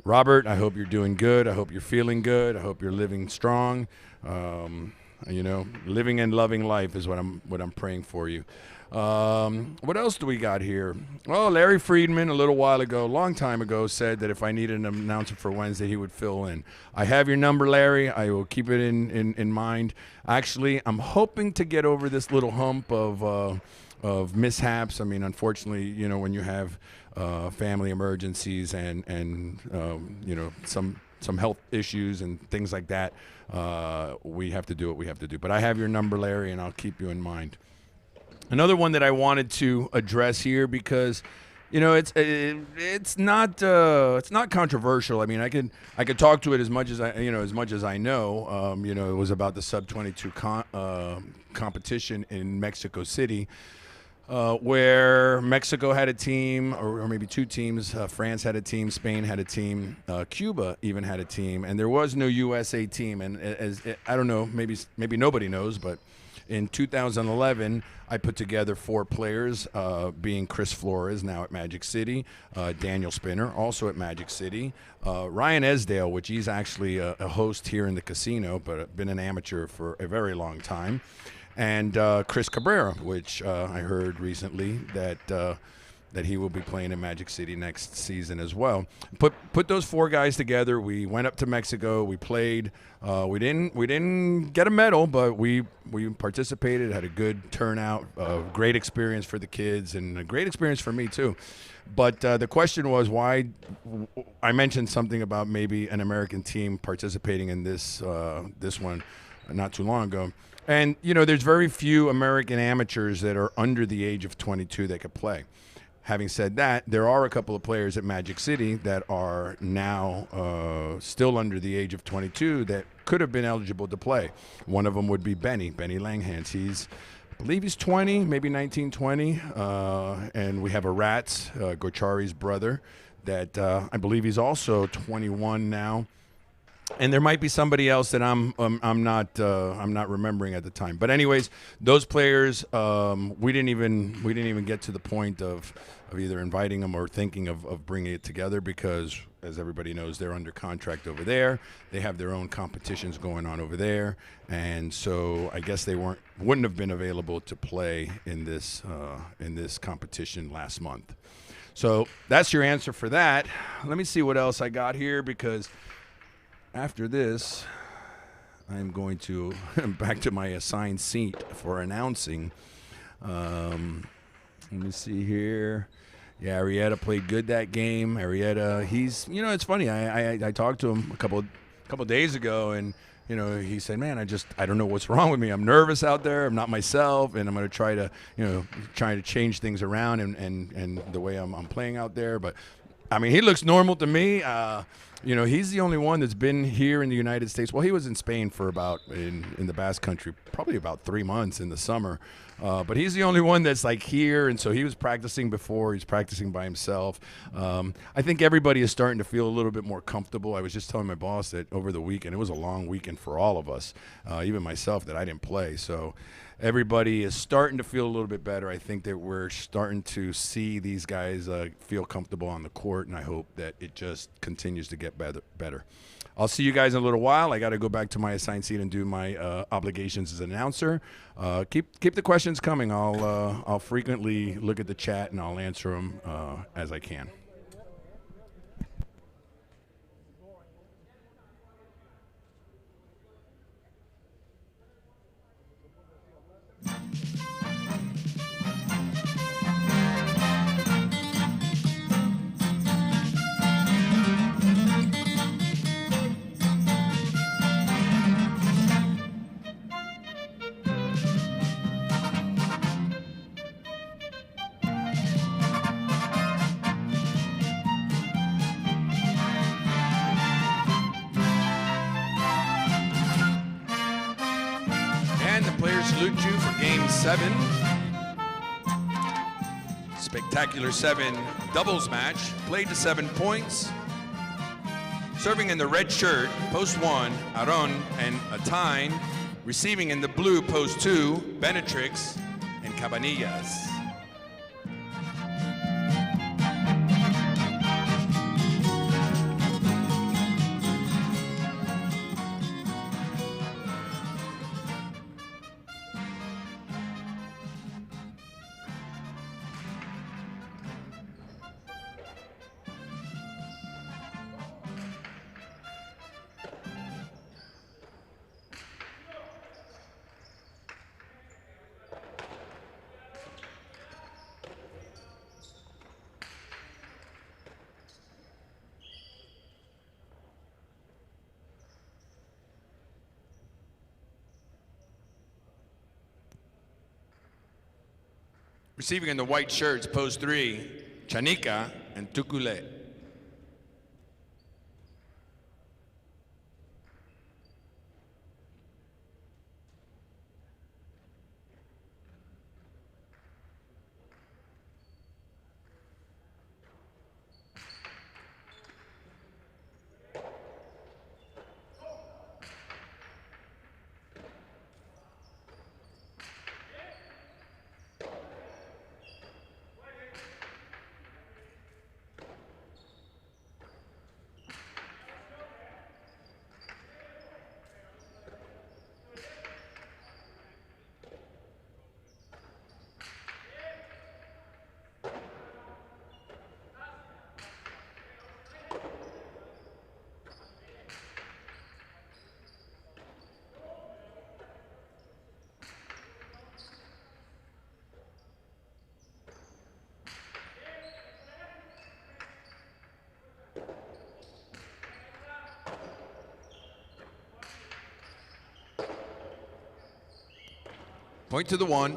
Robert, I hope you're doing good. I hope you're feeling good. I hope you're living strong. Living and loving life is what I'm praying for you. What else do we got here? Oh, Larry Friedman, a little while ago, long time ago, said that if I needed an announcer for Wednesday, he would fill in. I have your number, Larry. I will keep it in mind. Actually, I'm hoping to get over this little hump of mishaps. I mean, unfortunately, when you have family emergencies and some health issues and things like that, we have to do what we have to do. But I have your number, Larry, and I'll keep you in mind. Another one that I wanted to address here because, it's not controversial. I mean, I could talk to it as much as I know. It was about the sub-22 competition in Mexico City, where Mexico had a team, or maybe two teams. France had a team, Spain had a team, Cuba even had a team, and there was no USA team. And I don't know, maybe nobody knows, but in 2011, I put together 4 players, being Chris Flores, now at Magic City, Daniel Spinner, also at Magic City, Ryan Esdale, which he's actually a host here in the casino, but been an amateur for a very long time, and Chris Cabrera, which I heard recently that that he will be playing in Magic City next season as well. Put those 4 guys together. We went up to Mexico. We played. We didn't get a medal, but we participated. Had a good turnout. Great experience for the kids, and a great experience for me too. But the question was why. I mentioned something about maybe an American team participating in this one not too long ago. And there's very few American amateurs that are under the age of 22 that could play. Having said that, there are a couple of players at Magic City that are now still under the age of 22 that could have been eligible to play. One of them would be Benny Langhans. I believe he's 20, maybe 19, 20. And we have a Rats, Gochari's brother, that I believe he's also 21 now. And there might be somebody else that I'm not remembering at the time. But anyways, those players, we didn't even get to the point of either inviting them or thinking of bringing it together because, as everybody knows, they're under contract over there. They have their own competitions going on over there, and so I guess they wouldn't have been available to play in this competition last month. So that's your answer for that. Let me see what else I got here because. After this, I'm going to back to my assigned seat for announcing. Let me see here. Yeah, Arrieta played good that game. Arrieta, he's, it's funny. I talked to him a couple days ago, and he said, "Man, I don't know what's wrong with me. I'm nervous out there. I'm not myself, and I'm going to try to change things around and the way I'm playing out there." But I mean, he looks normal to me. He's the only one that's been here in the United States. Well, he was in Spain for in the Basque Country, probably about 3 months in the summer. But he's the only one that's like here, and so he was practicing before. He's practicing by himself. I think everybody is starting to feel a little bit more comfortable. I was just telling my boss that over the weekend, it was a long weekend for all of us, even myself, that I didn't play. So everybody is starting to feel a little bit better. I think that we're starting to see these guys feel comfortable on the court, and I hope that it just continues to get better. I'll see you guys in a little while. I got to go back to my assigned seat and do my obligations as an announcer. Keep the questions coming. I'll frequently look at the chat and I'll answer them as I can. Salute you for Game 7. Spectacular 7 doubles match. Played to 7 points. Serving in the red shirt, post 1, Aron and Atine. Receiving in the blue, post 2, Benetrix and Cabanillas. Receiving in the white shirts, post 3, Chanica and Tukule. Point to the 1.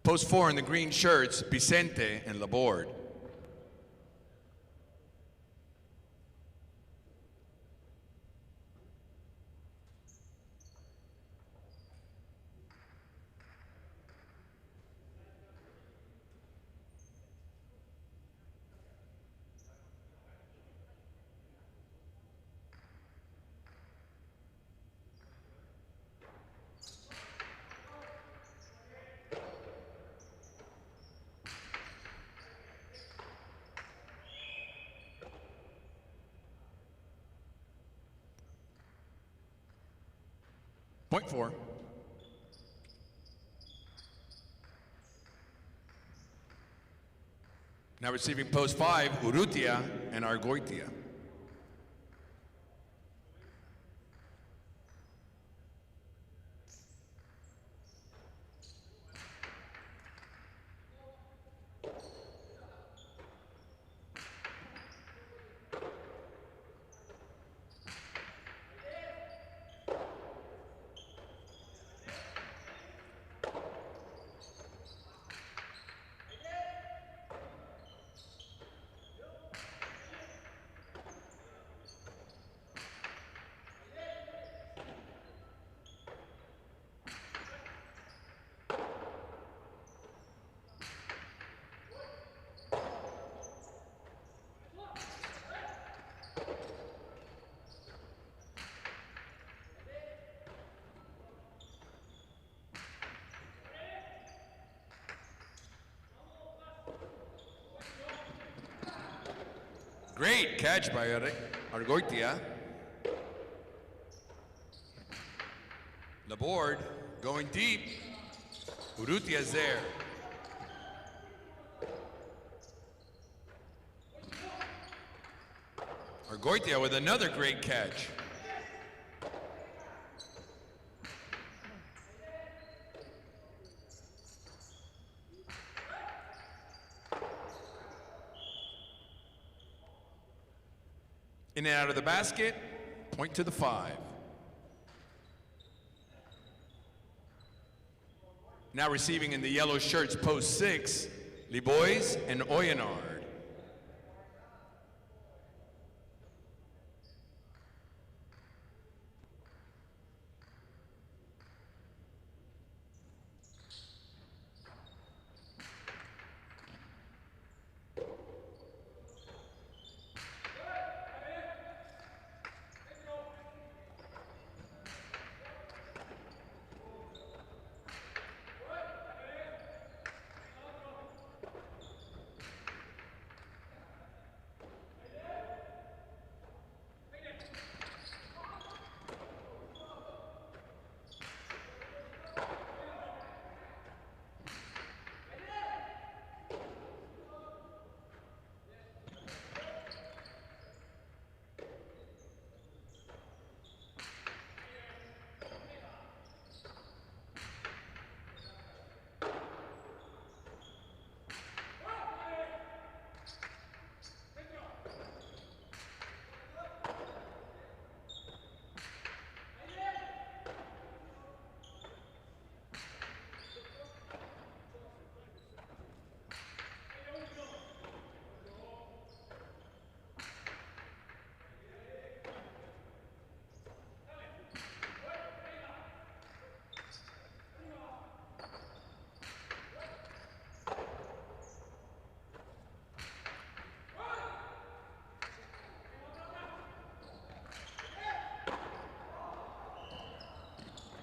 Post 4 in the green shirts, Vicente and Laborde. Point 4. Now receiving post 5, Urrutia and Argoitia. Great catch by Argoitia. Laborde going deep. Urrutia's there. Argoitia with another great catch. In and out of the basket, point to the 5. Now receiving in the yellow shirts, post 6, Libois and Oyenard.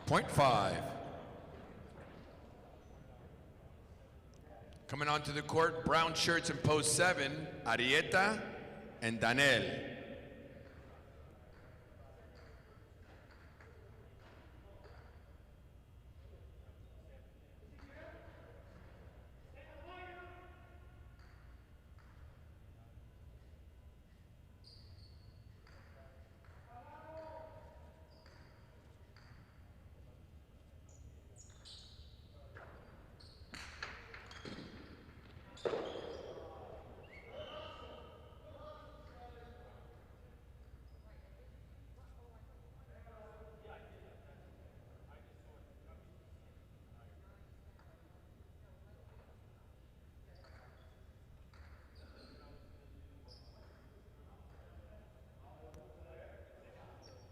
Point 5. Coming onto the court, brown shirts in post 7, Arieta and Danel.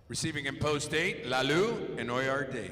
Receiving in post 8, Lalu and Oyardi.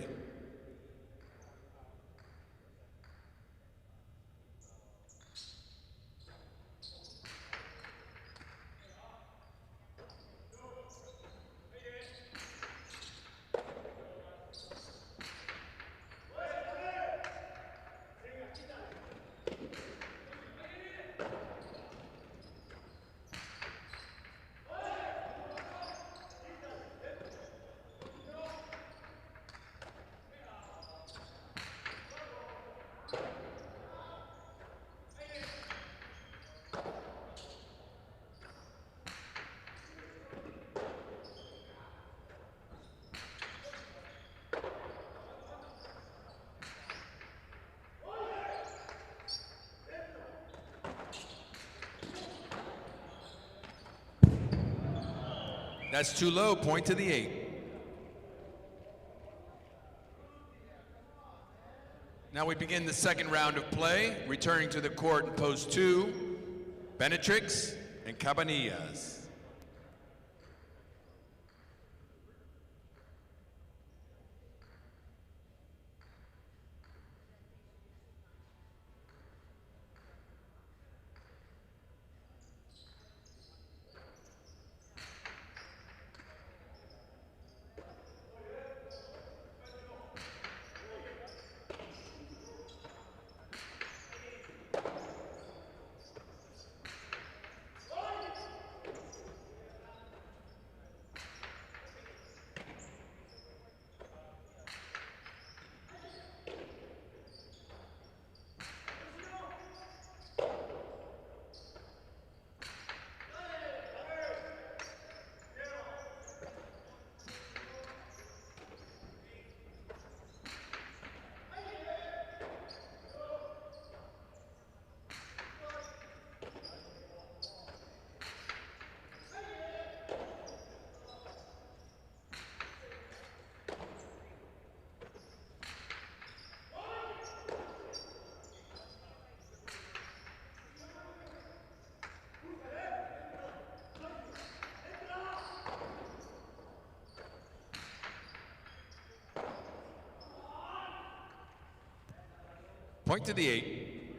That's too low, point to the 8. Now we begin the second round of play. Returning to the court in post 2, Benetrix and Cabanillas. Point to the 8.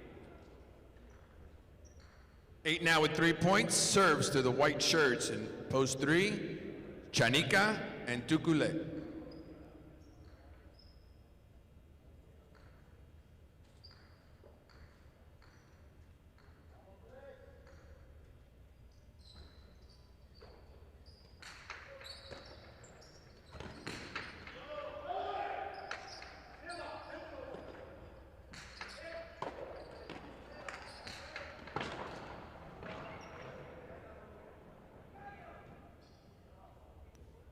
8 now with 3 points, serves to the white shirts in post 3, Chanika and Tukule.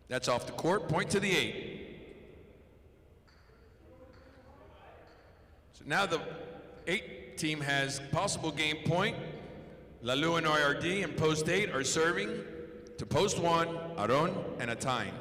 That's off the court, point to the 8. So now the 8 team has possible game point. Lalu and IRD in post 8 are serving to post 1, Aron and Atine.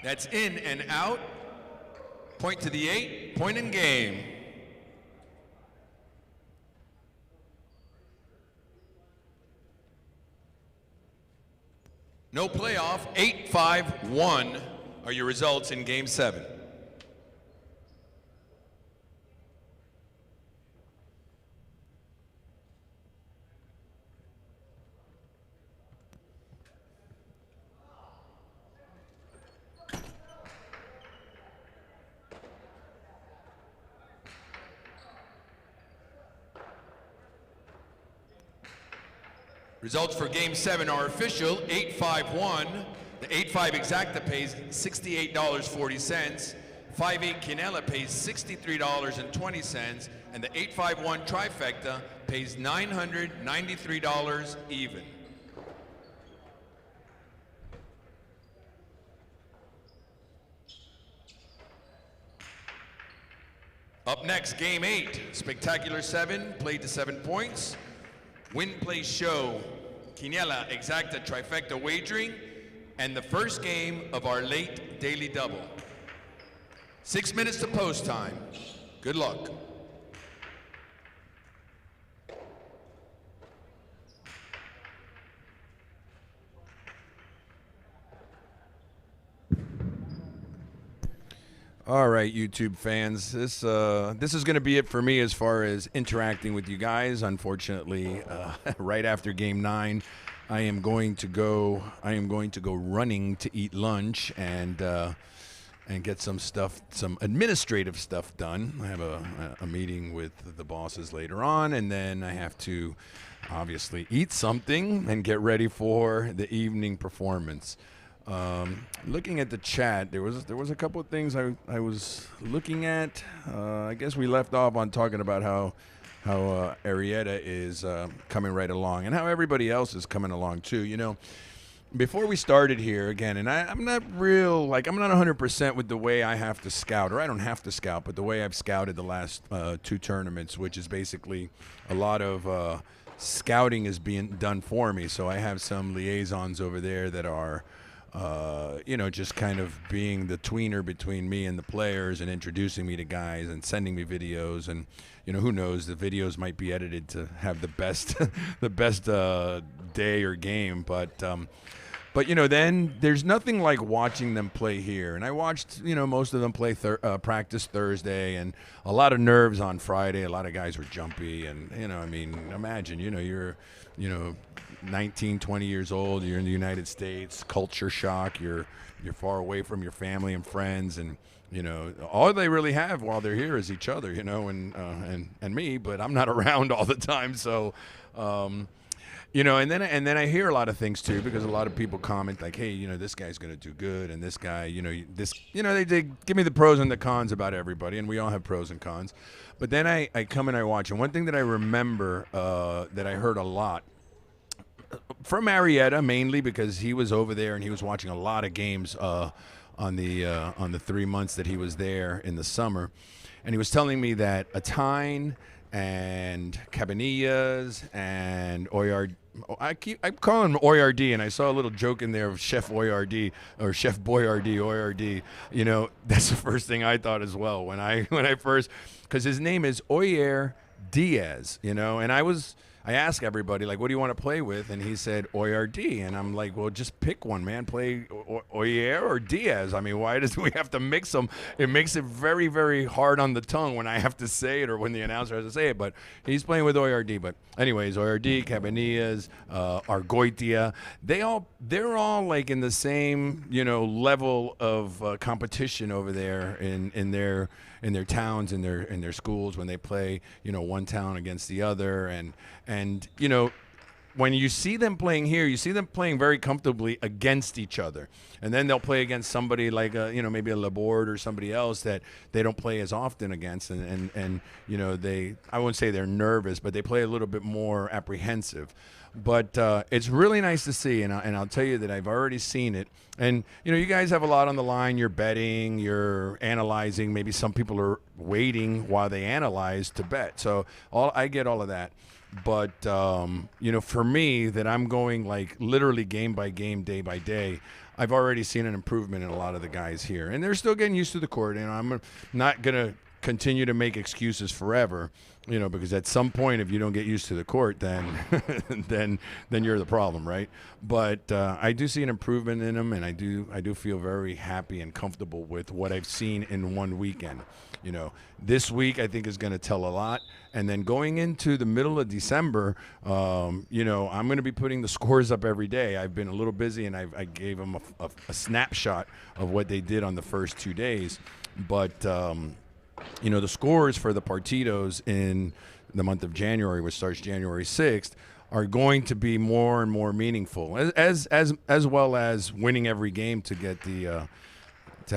That's in and out. Point to the 8, point in game. No playoff, 8-5-1 are your results in game 7. Results for Game 7 are official, 8-5-1. The 8-5 exacta pays $68.40. 5-8 Quinella pays $63.20. And the 8-5-1 trifecta pays $993 even. Up next, game 8, spectacular 7, played to 7 points. Win, play, show, Quiniela, exacta, trifecta wagering, and the first game of our late daily double. 6 minutes to post time. Good luck. All right, YouTube fans, this is going to be it for me as far as interacting with you guys. Unfortunately, right after Game 9, I am going to go running to eat lunch and get some administrative stuff done. I have a meeting with the bosses later on, and then I have to obviously eat something and get ready for the evening performance. Looking at the chat, there was a couple of things I was looking at. I guess we left off on talking about how Arietta is coming right along and how everybody else is coming along too. You know, before we started here again, and I'm not 100% with the way I have to scout, or I don't have to scout, but the way I've scouted the last 2 tournaments, which is basically a lot of scouting is being done for me. So I have some liaisons over there that are just kind of being the tweener between me and the players and introducing me to guys and sending me videos. And, who knows, the videos might be edited to have the best day or game. But then there's nothing like watching them play here. And I watched, most of them play practice Thursday, and a lot of nerves on Friday. A lot of guys were jumpy. And, imagine, you're, 19, 20 years old, you're in the United States, culture shock, you're far away from your family and friends, and all they really have while they're here is each other, and me, but I'm not around all the time. So and then I hear a lot of things too, because a lot of people comment like, hey, this guy's going to do good, and this guy, they give me the pros and the cons about everybody, and we all have pros and cons. But then I come and I watch, and one thing that I remember that I heard a lot from Arietta, mainly because he was over there and he was watching a lot of games on the 3 months that he was there in the summer, and he was telling me that Atine and Cabanillas and Oyard, I'm calling him Oyard, and I saw a little joke in there of Chef Oyard or Chef Boyardee, Oyard. That's the first thing I thought as well when I first, because his name is Oyer Diaz, and I asked everybody, like, what do you want to play with? And he said, Oyard. And I'm like, well, just pick one, man. Play Oyer or Diaz. I mean, why does we have to mix them? It makes it very, very hard on the tongue when I have to say it or when the announcer has to say it. But he's playing with Oyard. But anyways, Oyard, Cabanillas, Argoitia, they're all like in the same, level of competition over there in their towns, in their schools, when they play, one town against the other. And when you see them playing here, you see them playing very comfortably against each other. And then they'll play against somebody like, maybe a Laborde or somebody else that they don't play as often against. And I won't say they're nervous, but they play a little bit more apprehensive. But it's really nice to see, and I'll tell you that I've already seen it. And, you guys have a lot on the line. You're betting, you're analyzing. Maybe some people are waiting while they analyze to bet. So I get all of that. But, for me, that I'm going like literally game by game, day by day, I've already seen an improvement in a lot of the guys here. And they're still getting used to the court. I'm not going to continue to make excuses forever, because at some point, if you don't get used to the court, then then you're the problem, right? But I do see an improvement in them, and I do feel very happy and comfortable with what I've seen in one weekend. This week I think is going to tell a lot, and then going into the middle of December, I'm going to be putting the scores up every day. I've been a little busy, and I gave them a snapshot of what they did on the first 2 days, but the scores for the partidos in the month of January, which starts January 6th, are going to be more and more meaningful, as well as winning every game to get to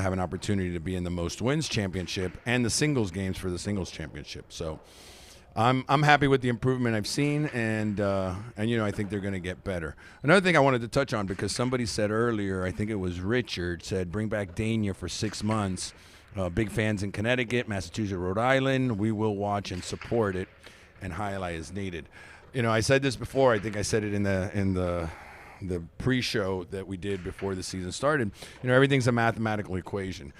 have an opportunity to be in the most wins championship and the singles games for the singles championship. So I'm happy with the improvement I've seen, and I think they're going to get better. Another thing I wanted to touch on, because somebody said earlier, I think it was Richard, said bring back Dania for 6 months. Big fans in Connecticut, Massachusetts, Rhode Island. We will watch and support it, and highlight is needed. You know, I said this before. I think I said it in the pre-show that we did before the season started. You know, everything's a mathematical equation.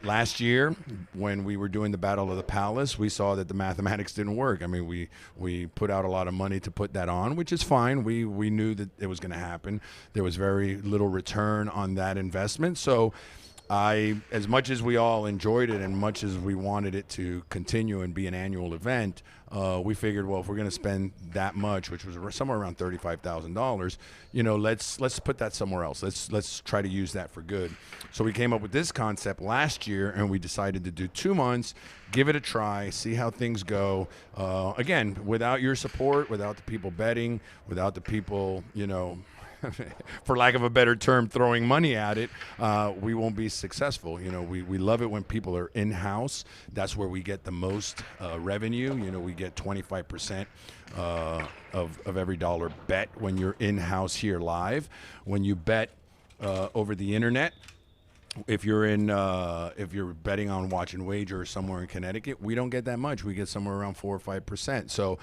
Last year, when we were doing the Battle of the Palace, we saw that the mathematics didn't work. I mean, we put out a lot of money to put that on, which is fine. We knew that it was going to happen. There was very little return on that investment. So as much as we all enjoyed it and much as we wanted it to continue and be an annual event, we figured, well, if we're going to spend that much, which was somewhere around $35,000, you know, let's put that somewhere else. Let's try to use that for good. So we came up with this concept last year, and we decided to do 2 months, give it a try, see how things go. Again, without your support, without the people betting, without the people, you know, for lack of a better term, throwing money at it, we won't be successful. You know, we love it when people are in-house. That's where we get the most revenue. You know, we get 25% of every dollar bet when you're in-house here live. When you bet over the internet, if you're betting on Watch and Wager or somewhere in Connecticut, we don't get that much. We get somewhere around 4 or 5%. So,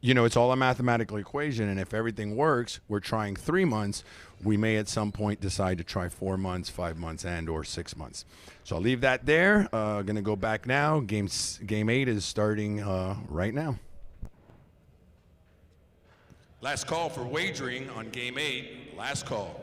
you know, it's all a mathematical equation, and if everything works, we're trying 3 months. We may at some point decide to try 4 months, 5 months, and or 6 months. So I'll leave that there. Going to go back now. Game 8 is starting right now. Last call for wagering on Game 8. Last call.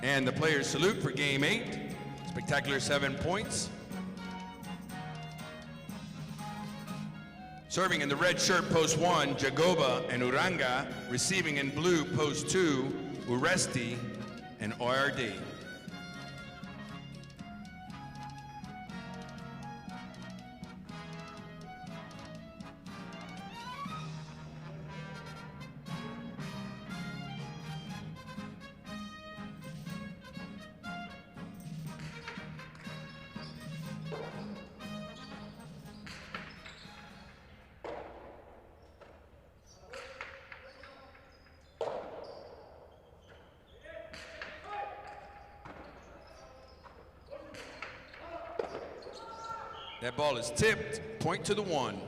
And the players salute for Game 8. Spectacular 7 points. Serving in the red shirt, post 1, Jagoba and Uranga. Receiving in blue, post 2, Uresti and ORD. That ball is tipped, point to the 1.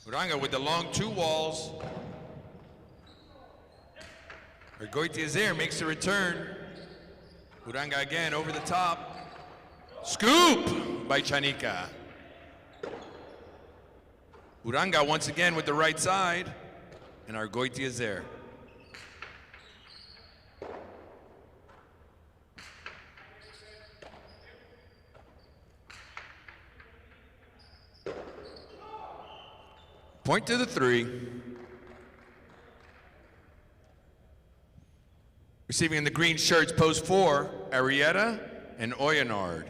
Uranga with the long 2 walls. Ergoitiazer makes the return. Uranga again over the top. Scoop by Chanika. Uranga once again with the right side. And Ergoitiazer. Point to the 3. Receiving in the green shirts, post 4, Arietta and Oyanard.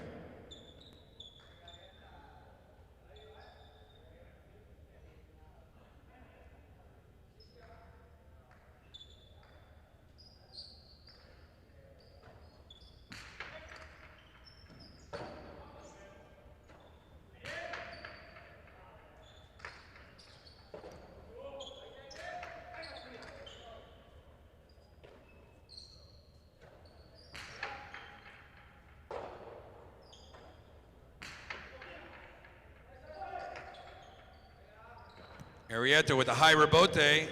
Arietta with a high rebote.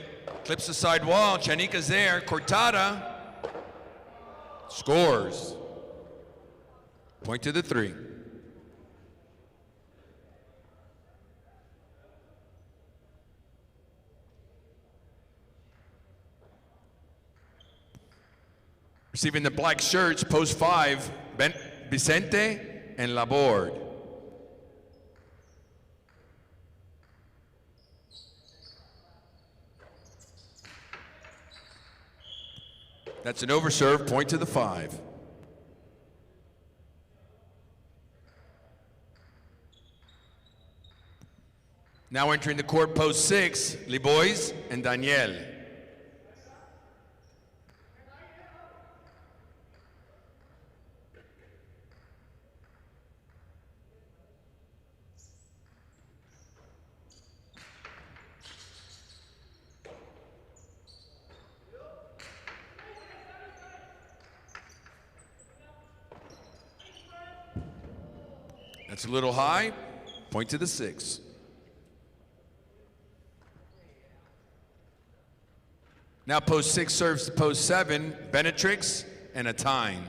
Clips the side wall. Chanika's there. Cortada scores. Point to the 3. Receiving the black shirts, post 5, Vicente and Laborde. That's an overserve, point to the 5. Now entering the court, post 6, Libois and Daniel. That's a little high, point to the 6. Now post 6 serves to post 7, Benetrix and a Tyne.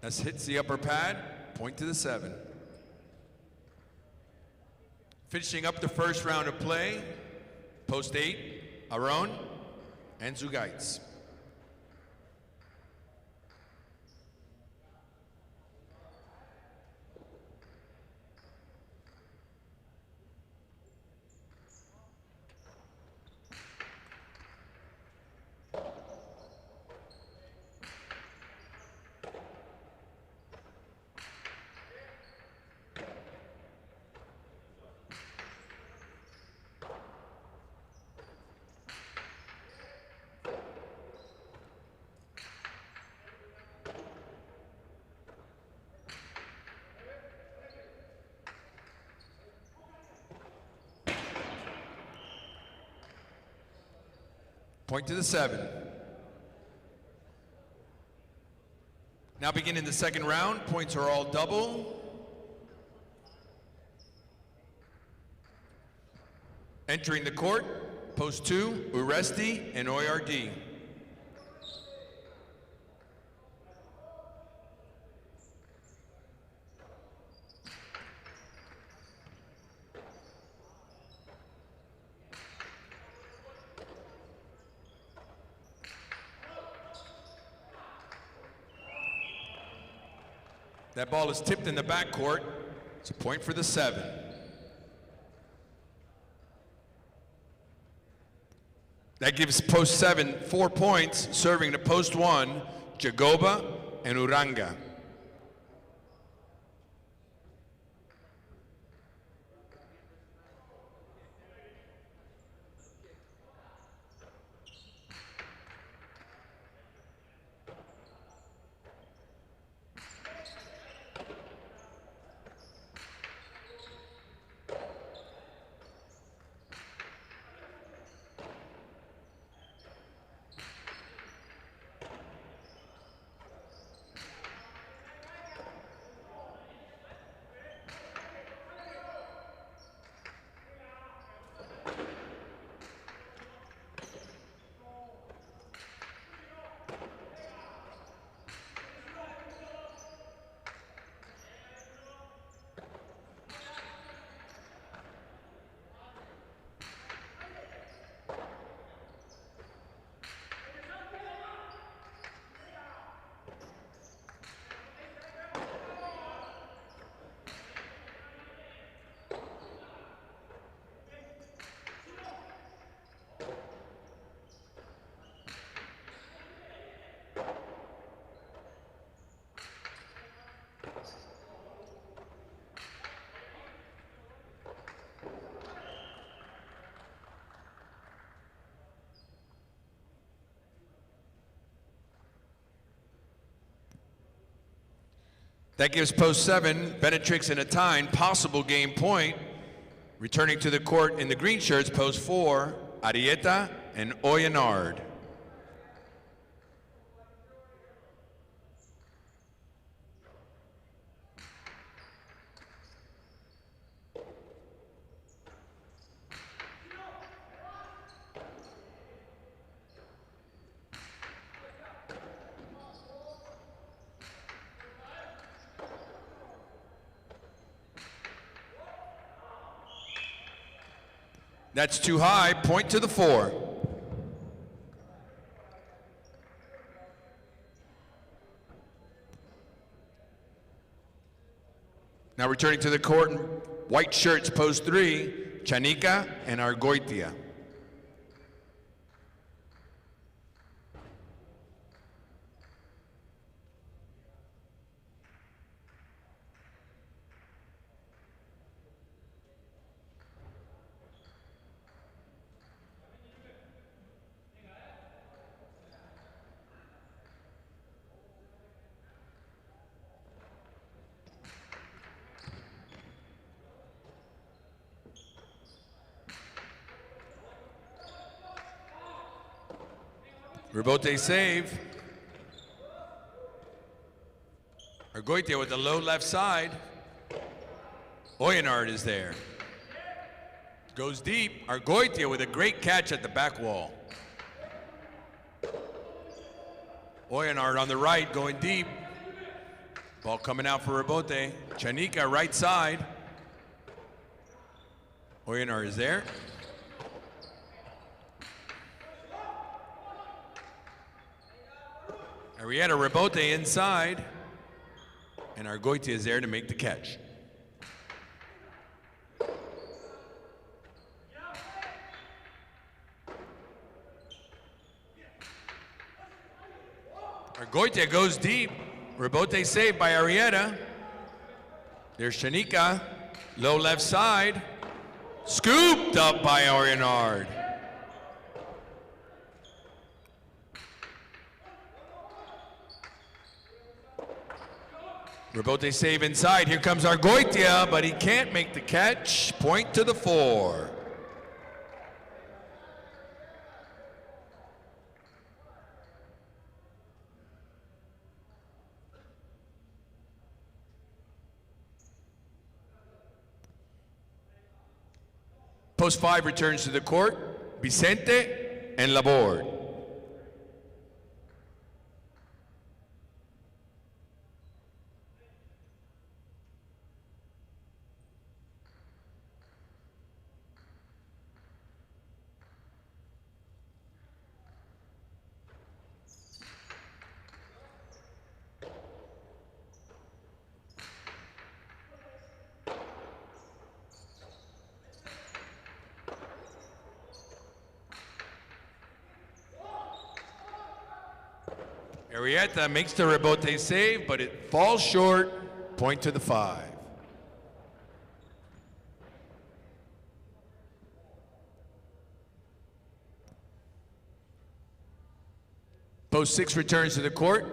As hits the upper pad, point to the 7. Finishing up the first round of play, post 8, Aron and Zugaitz. Point to the 7. Now beginning the second round, points are all double. Entering the court, post 2, Uresti and Oyardi. That ball is tipped in the backcourt. It's a point for the 7. That gives post 7 4 points, serving to post 1, Jagoba and Uranga. That gives post 7, Benetrix and Atine, possible game point. Returning to the court in the green shirts, post 4, Arieta and Oyenard. That's too high, point to the 4. Now returning to the court in white shirts, post 3, Chanica and Argoitia. Rebote save. Argoitia with the low left side. Oyenard is there. Goes deep. Argoitia with a great catch at the back wall. Oyenard on the right going deep. Ball coming out for Rebote. Chanica right side. Oyenard is there. Arieta Rebote inside, and Argoitia is there to make the catch. Argoitia goes deep. Rebote saved by Arieta. There's Chanica, low left side. Scooped up by Oyenard. Rebote save inside. Here comes Argoitia, but he can't make the catch. Point to the 4. Post 5 returns to the court. Vicente and Laborde. Arieta makes the Rebote save, but it falls short. Point to the 5. Post 6 returns to the court.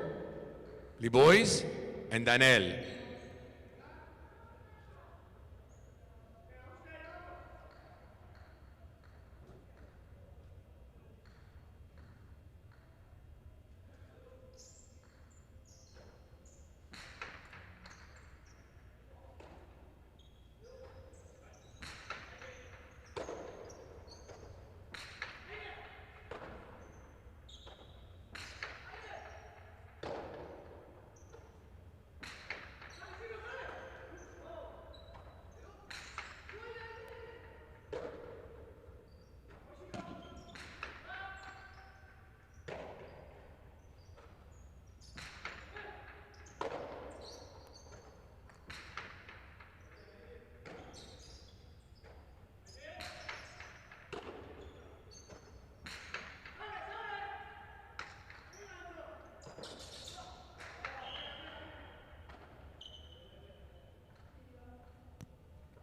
Libois and Danel.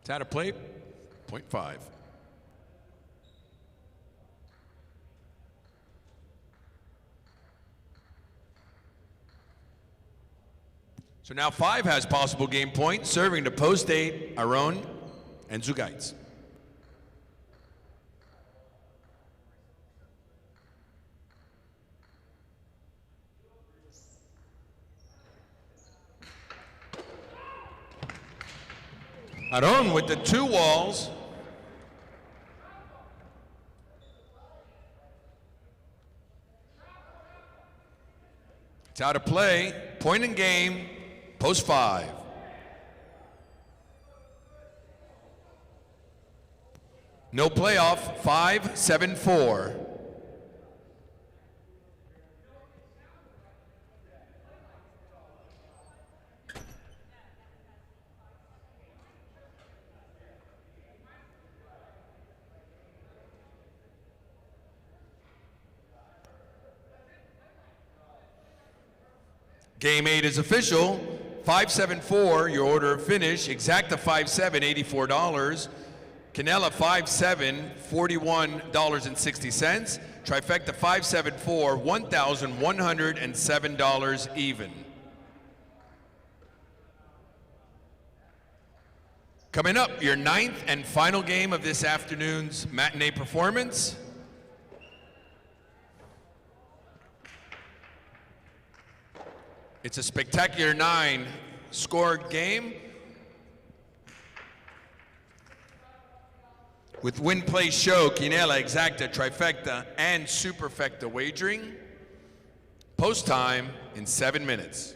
It's out of play, point 5. So now 5 has possible game point, serving to post 8, Aron and Zugaitz. Aron with the 2 walls. It's out of play, point in game, post 5. No playoff, 5-7-4. Game 8 is official. 5-7-4, your order of finish. Exacta 5-7, $84. Canela 5-7, $41.60. Trifecta 5-7-4, $1,107 even. Coming up, your 9th and final game of this afternoon's matinee performance. It's a spectacular 9-score game with win, play, show, quinela, exacta, trifecta, and superfecta wagering. Post time in 7 minutes.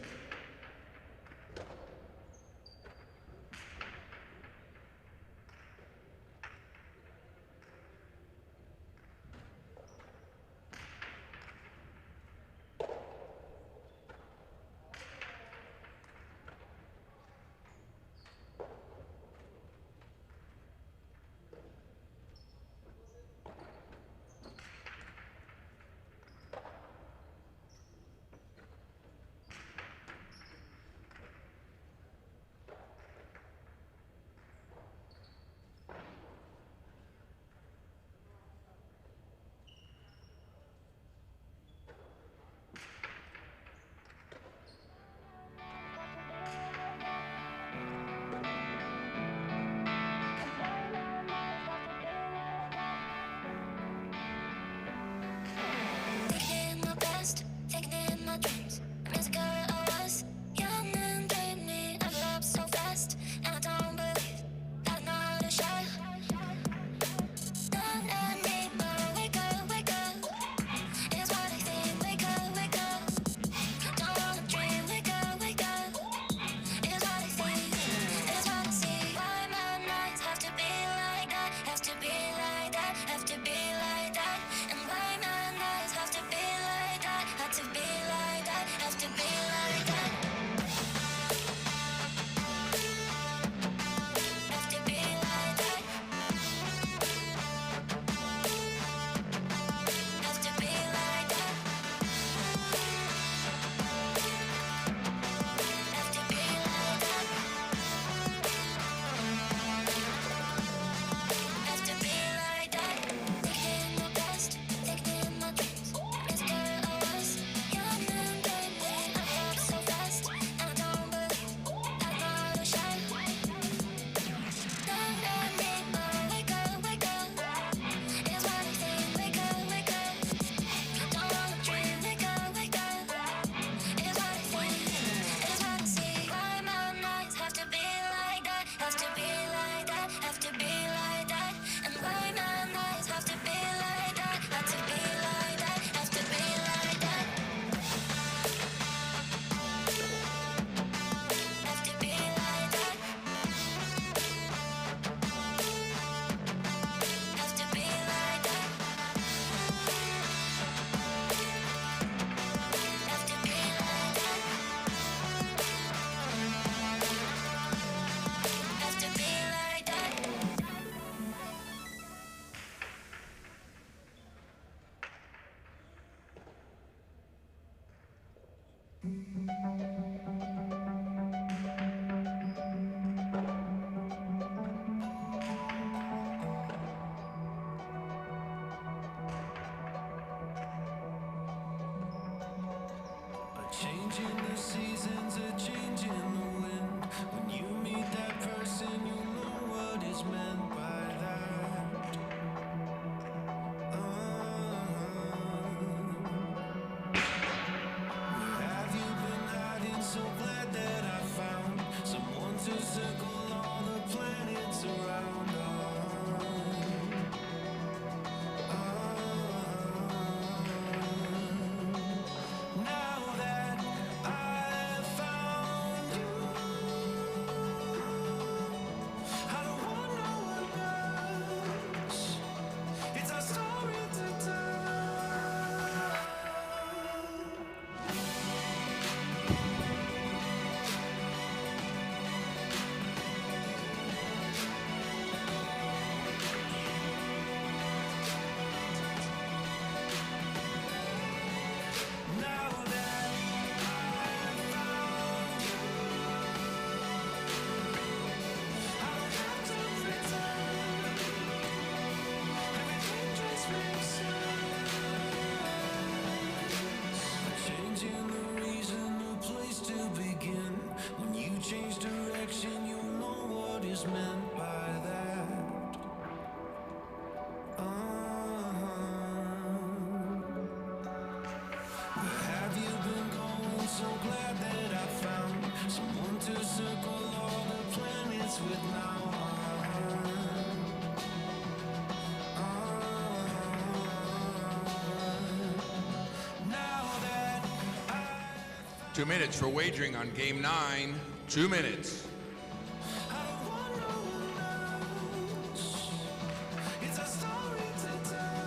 Changing the seasons, a change in the wind. When you meet that person, you'll know what is meant by that. Where have you been hiding? So glad that I found someone to circle all the planets around. Now that I've found you, I don't want no one else. It's our story to tell. Now that I've found you, I don't have to pretend. Everything just makes sense. Changing the reason, a place to begin. When you change direction, you'll know what is meant by that. Where have you been going? So glad that I found someone to circle all the planets with now. Now that 2 minutes for wagering on game 9. 2 minutes. I don't want no one else, it's a story to tell.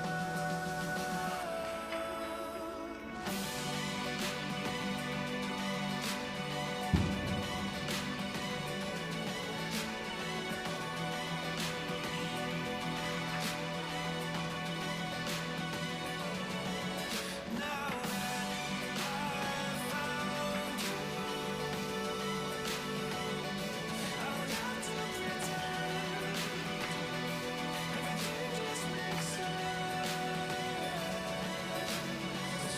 Now that I've found you, I don't have to pretend. Everything just makes sense.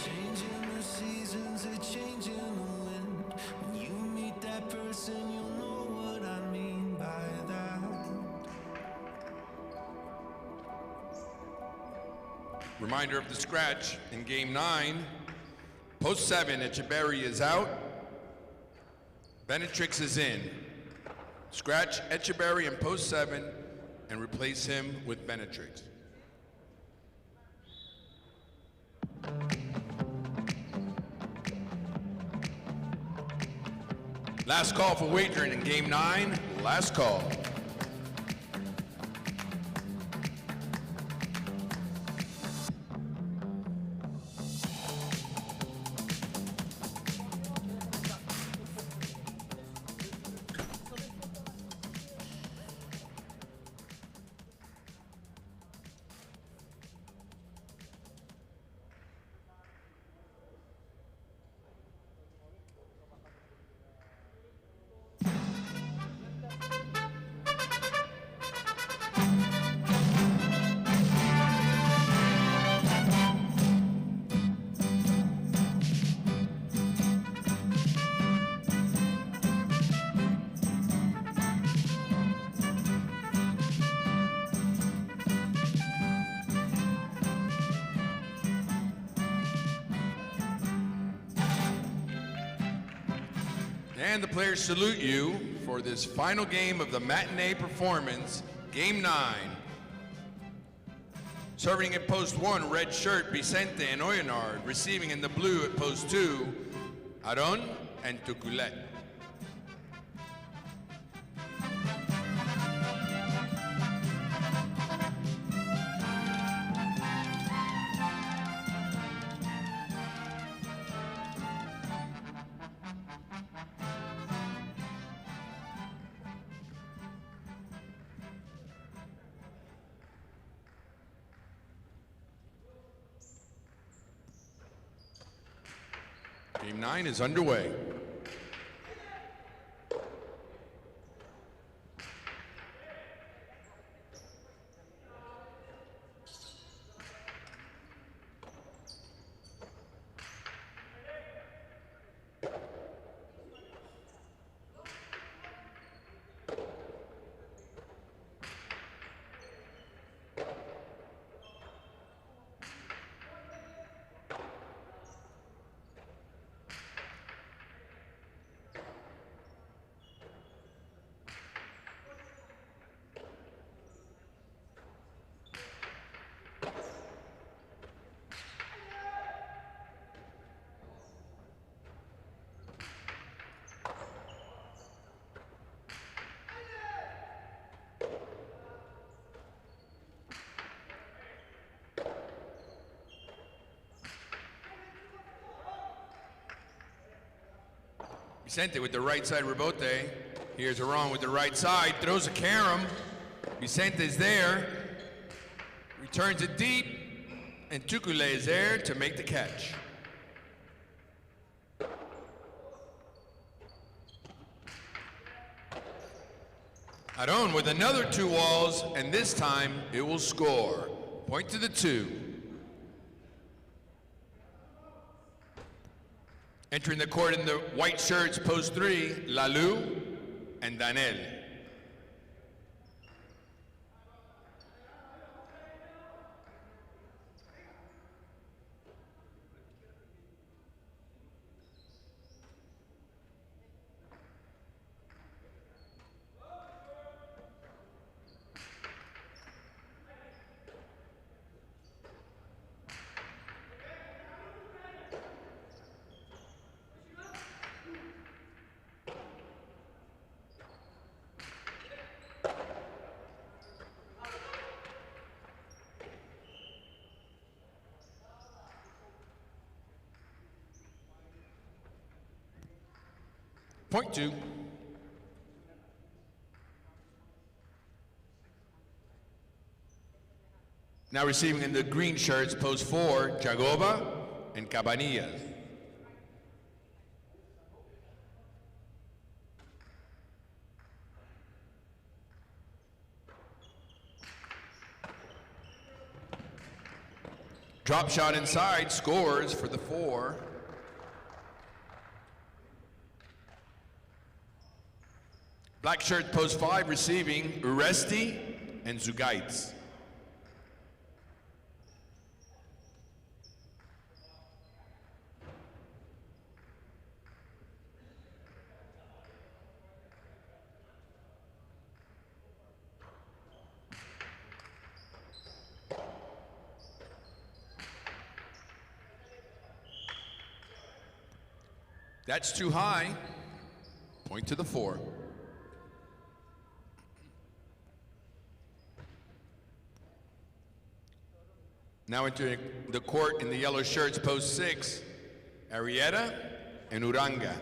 Changing the seasons, a change in the wind. When you meet that person, you'll know what I mean by that. Reminder of the scratch in game 9. Post 7, Echeverry is out. Benetrix is in. Scratch Echeverry in post 7 and replace him with Benetrix. Last call for wagering in game 9. Last call. And the players salute you for this final game of the matinee performance, Game 9. Serving at post 1, red shirt, Vicente and Oyenard. Receiving in the blue at post 2, Aron and Tuculet. Game 9 is underway. Vicente with the right side rebote. Here's Aron with the right side, throws a carom. Vicente's there, returns it deep, and Tukule is there to make the catch. Aron with another 2 walls, and this time it will score. Point to the 2. Entering the court in the white shirts, post 3, Lalu and Danel. Point 2. Now receiving in the green shirts, post 4, Jagoba and Cabanillas. Drop shot inside, scores for the 4. Black shirt, post 5, receiving Uresti and Zugaitz. That's too high. Point to the 4. Now entering the court in the yellow shirts, post 6, Arrieta and Uranga.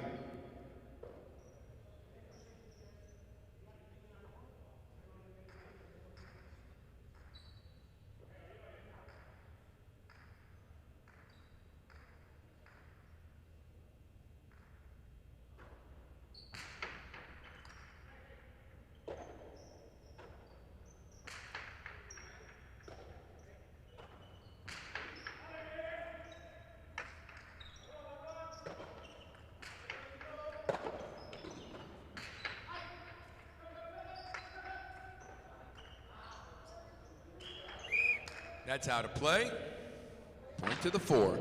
That's out of play. Point to the 4.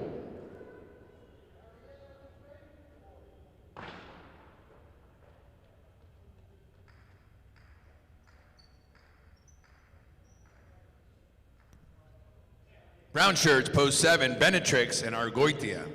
Brown shirts, post 7, Benetrix and Argoitia.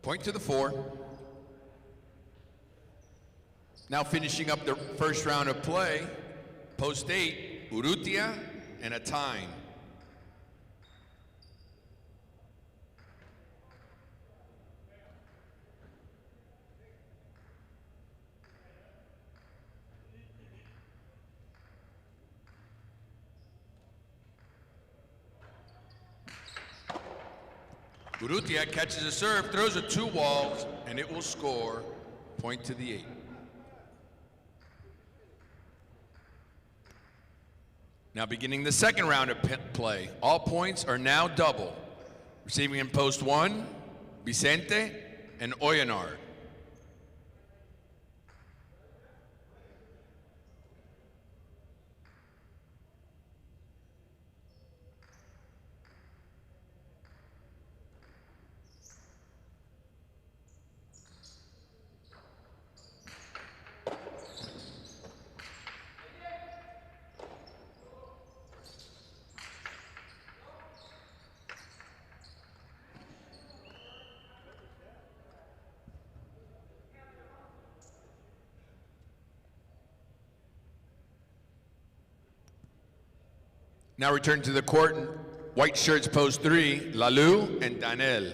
Point to the 4. Now finishing up the first round of play, post 8, Urrutia and Atine. Urrutia catches a serve, throws it 2 walls, and it will score. Point to the 8. Now beginning the second round of play. All points are now double. Receiving in post 1, Vicente and Oyanard. Now return to the court, white shirts post 3, Lalu and Danel.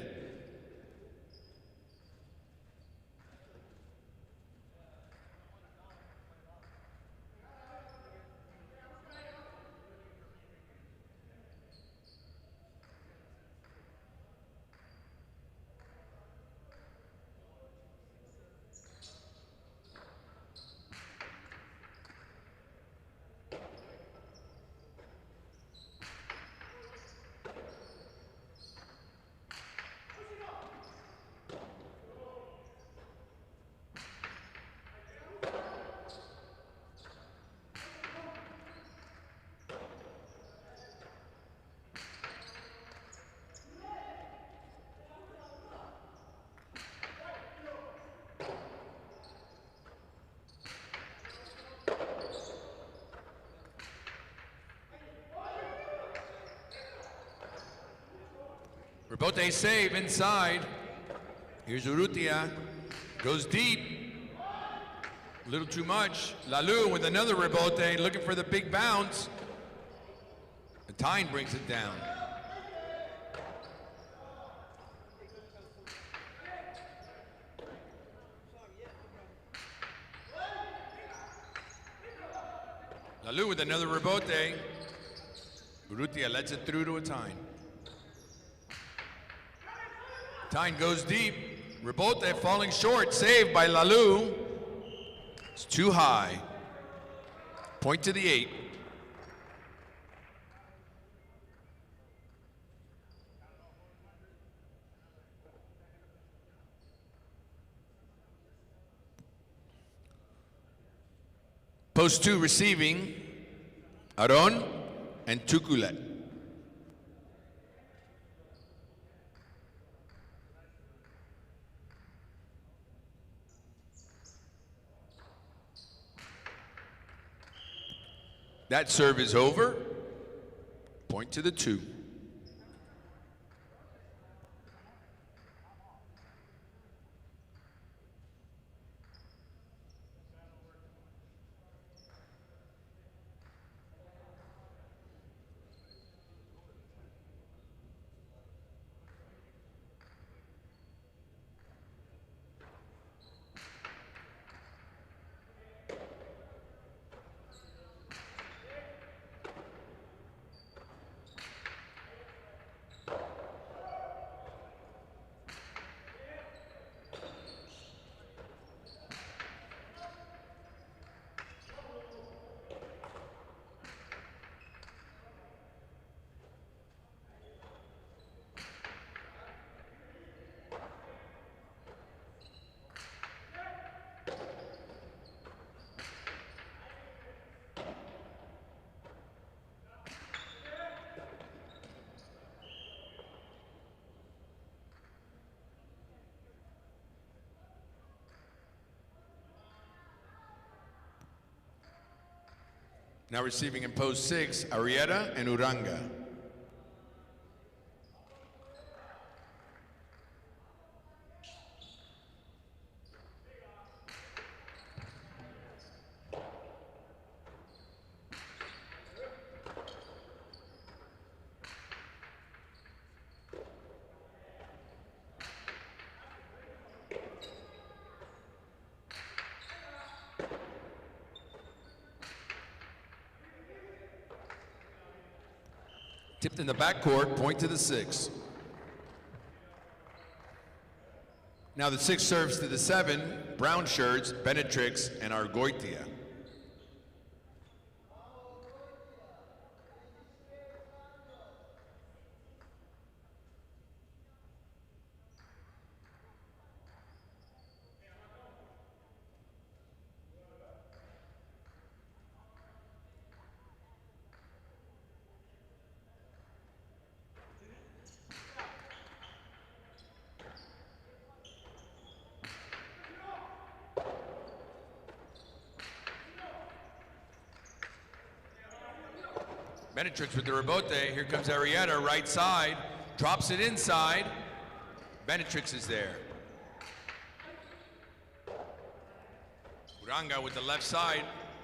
Rebote save inside. Here's Urrutia. Goes deep. A little too much. Lalu with another rebote, looking for the big bounce. Matinee brings it down. Lalu with another rebote. Urrutia lets it through to Matinee. Matinee goes deep. Rebote falling short. Saved by Lalu. It's too high. Point to the 8. Post 2 receiving. Aron and Tukulet. That serve is over. Point to the 2. Now receiving in post 6, Arrieta and Uranga. Tipped in the backcourt, point to the 6. Now the 6 serves to the 7, brown shirts, Benetrix and Argoitia. Benetrix with the rebote. Here comes Arietta, right side. Drops it inside. Benetrix is there. Uranga with the left side,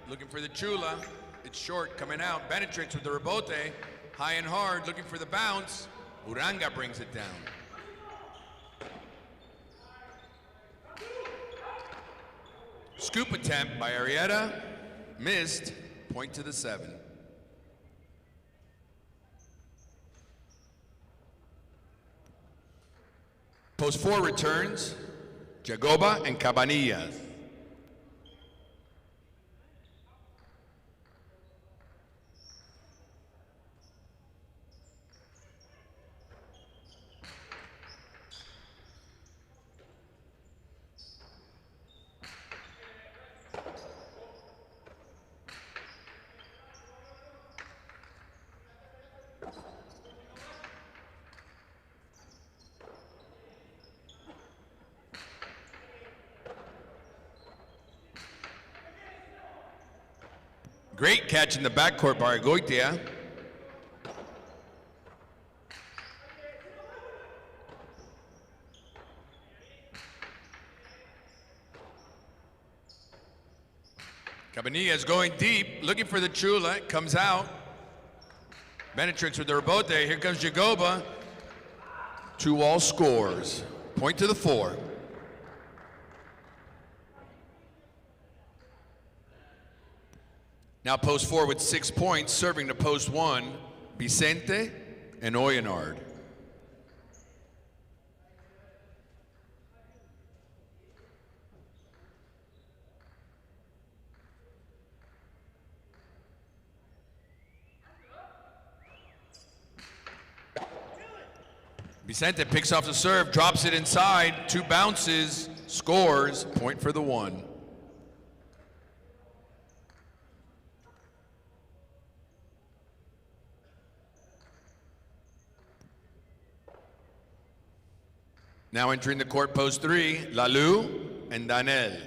looking for the Chula. It's short, coming out. Benetrix with the rebote. High and hard, looking for the bounce. Uranga brings it down. Scoop attempt by Arietta. Missed. Point to the 7. Post 4 returns, Jagoba and Cabanillas. Great catch in the backcourt by Argoitia. Cabanillas going deep, looking for the Chula, comes out. Benetrix with the rebote. Here comes Jagoba. 2-all scores. Point to the 4. Now post 4 with 6 points, serving to post 1, Vicente and Oyenard. Vicente picks off the serve, drops it inside, 2 bounces, scores, point for the 1. Now entering the court, post 3, Lalu and Danel.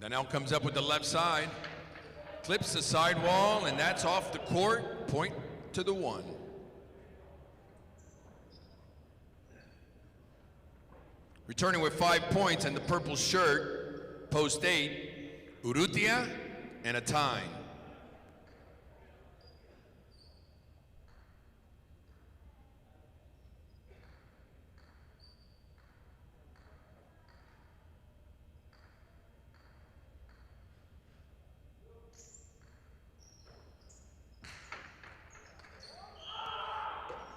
Danel comes up with the left side, clips the sidewall, and that's off the court. Point to the 1. Returning with 5 points and the purple shirt, post 8, Urrutia and Atine.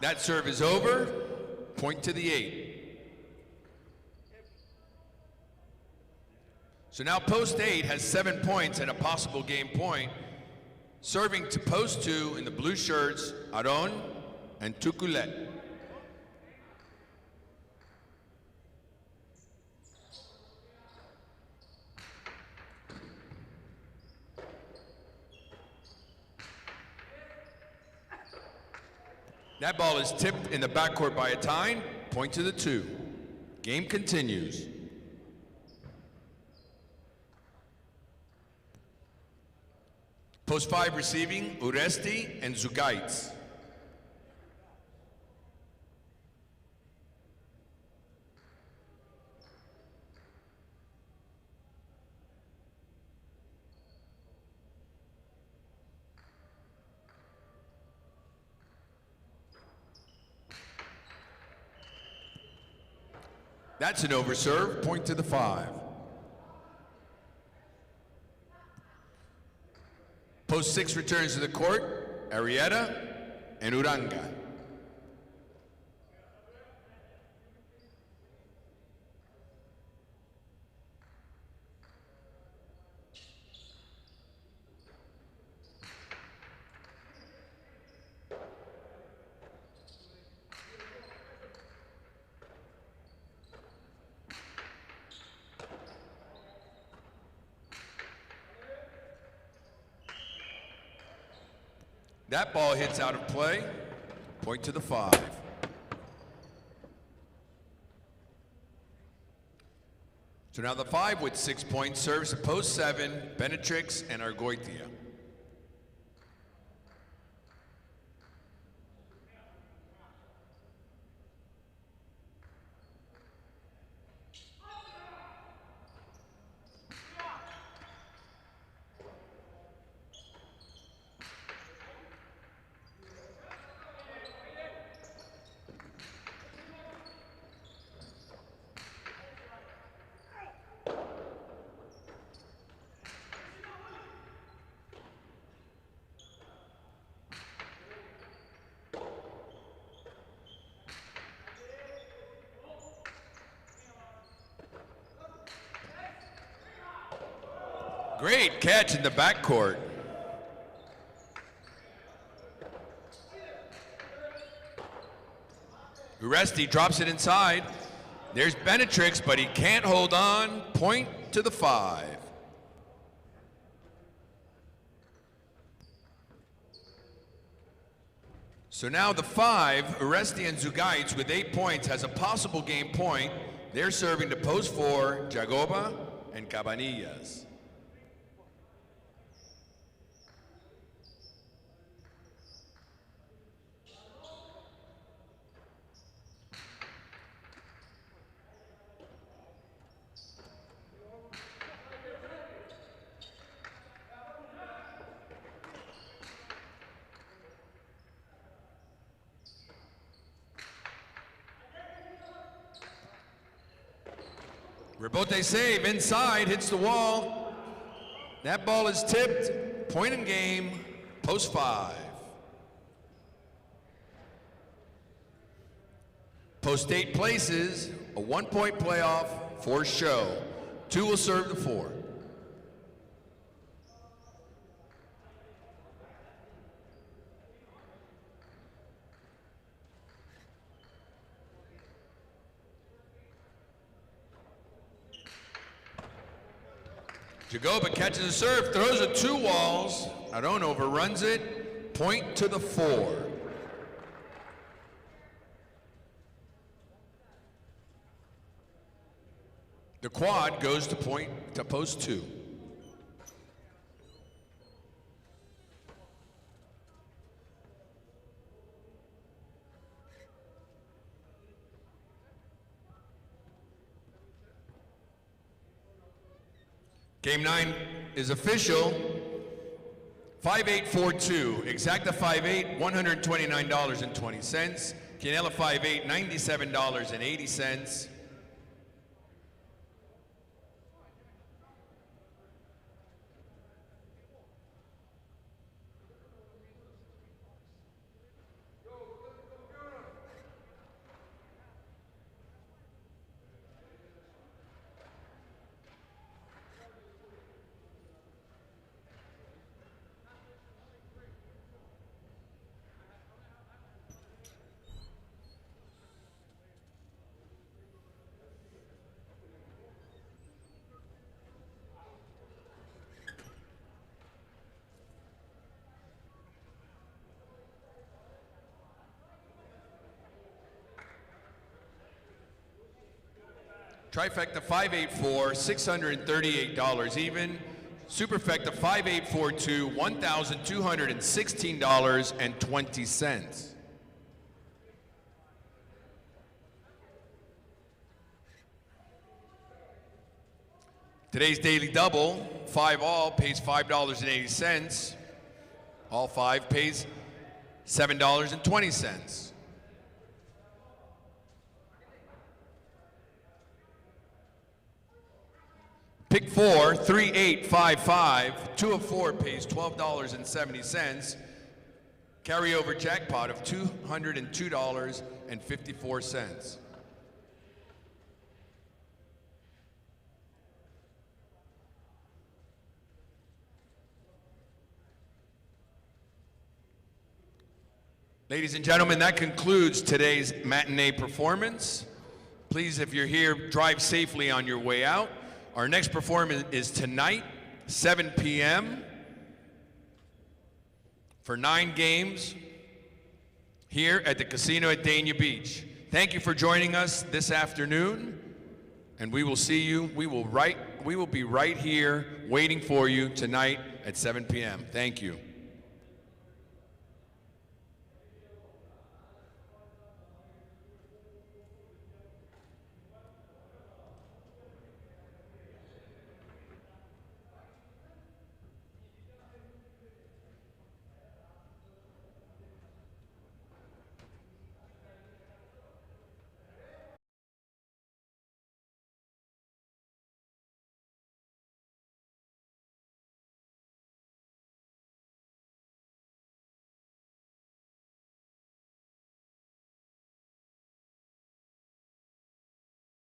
That serve is over. Point to the 8. So now post 8 has 7 points and a possible game point. Serving to post 2 in the blue shirts, Aron and Tuculet. That ball is tipped in the backcourt by a tie. Point to the 2. Game continues. Post 5 receiving, Uresti and Zugaitz. That's an overserve, point to the 5. Post 6 returns to the court, Arrieta and Uranga. That ball hits out of play. Point to the 5. So now the 5 with 6 points serves to post 7, Benetrix and Argoitia. Great catch in the backcourt. Uresti drops it inside. There's Benetrix, but he can't hold on. Point to the 5. So now the 5, Uresti and Zugaitz with 8 points has a possible game point. They're serving to post 4, Jagoba and Cabanillas. Rebote save inside, hits the wall. That ball is tipped. Point in game, post 5. Post 8 places, a 1-point playoff for show. 2 will serve the 4. Jagoba catches a serve, throws it 2 walls. Aron overruns it. Point to the 4. The quad goes to point to post 2. Game 9 is official. 5-8-4-2. Exacta 5-8, $129.20. Quinella 5-8, $97.80. Trifecta 584, $638 even. Superfecta 5842, $1,216.20. Today's daily double, 5 all, pays $5.80. All 5 pays $7.20. Pick 4, 3855, 2 of 4 pays $12.70. Carryover jackpot of $202.54. Ladies and gentlemen, that concludes today's matinee performance. Please, if you're here, drive safely on your way out. Our next performance is tonight, 7 p.m. for 9 games here at the casino at Dania Beach. Thank you for joining us this afternoon, and we will see you. We will be right here waiting for you tonight at 7 p.m. Thank you.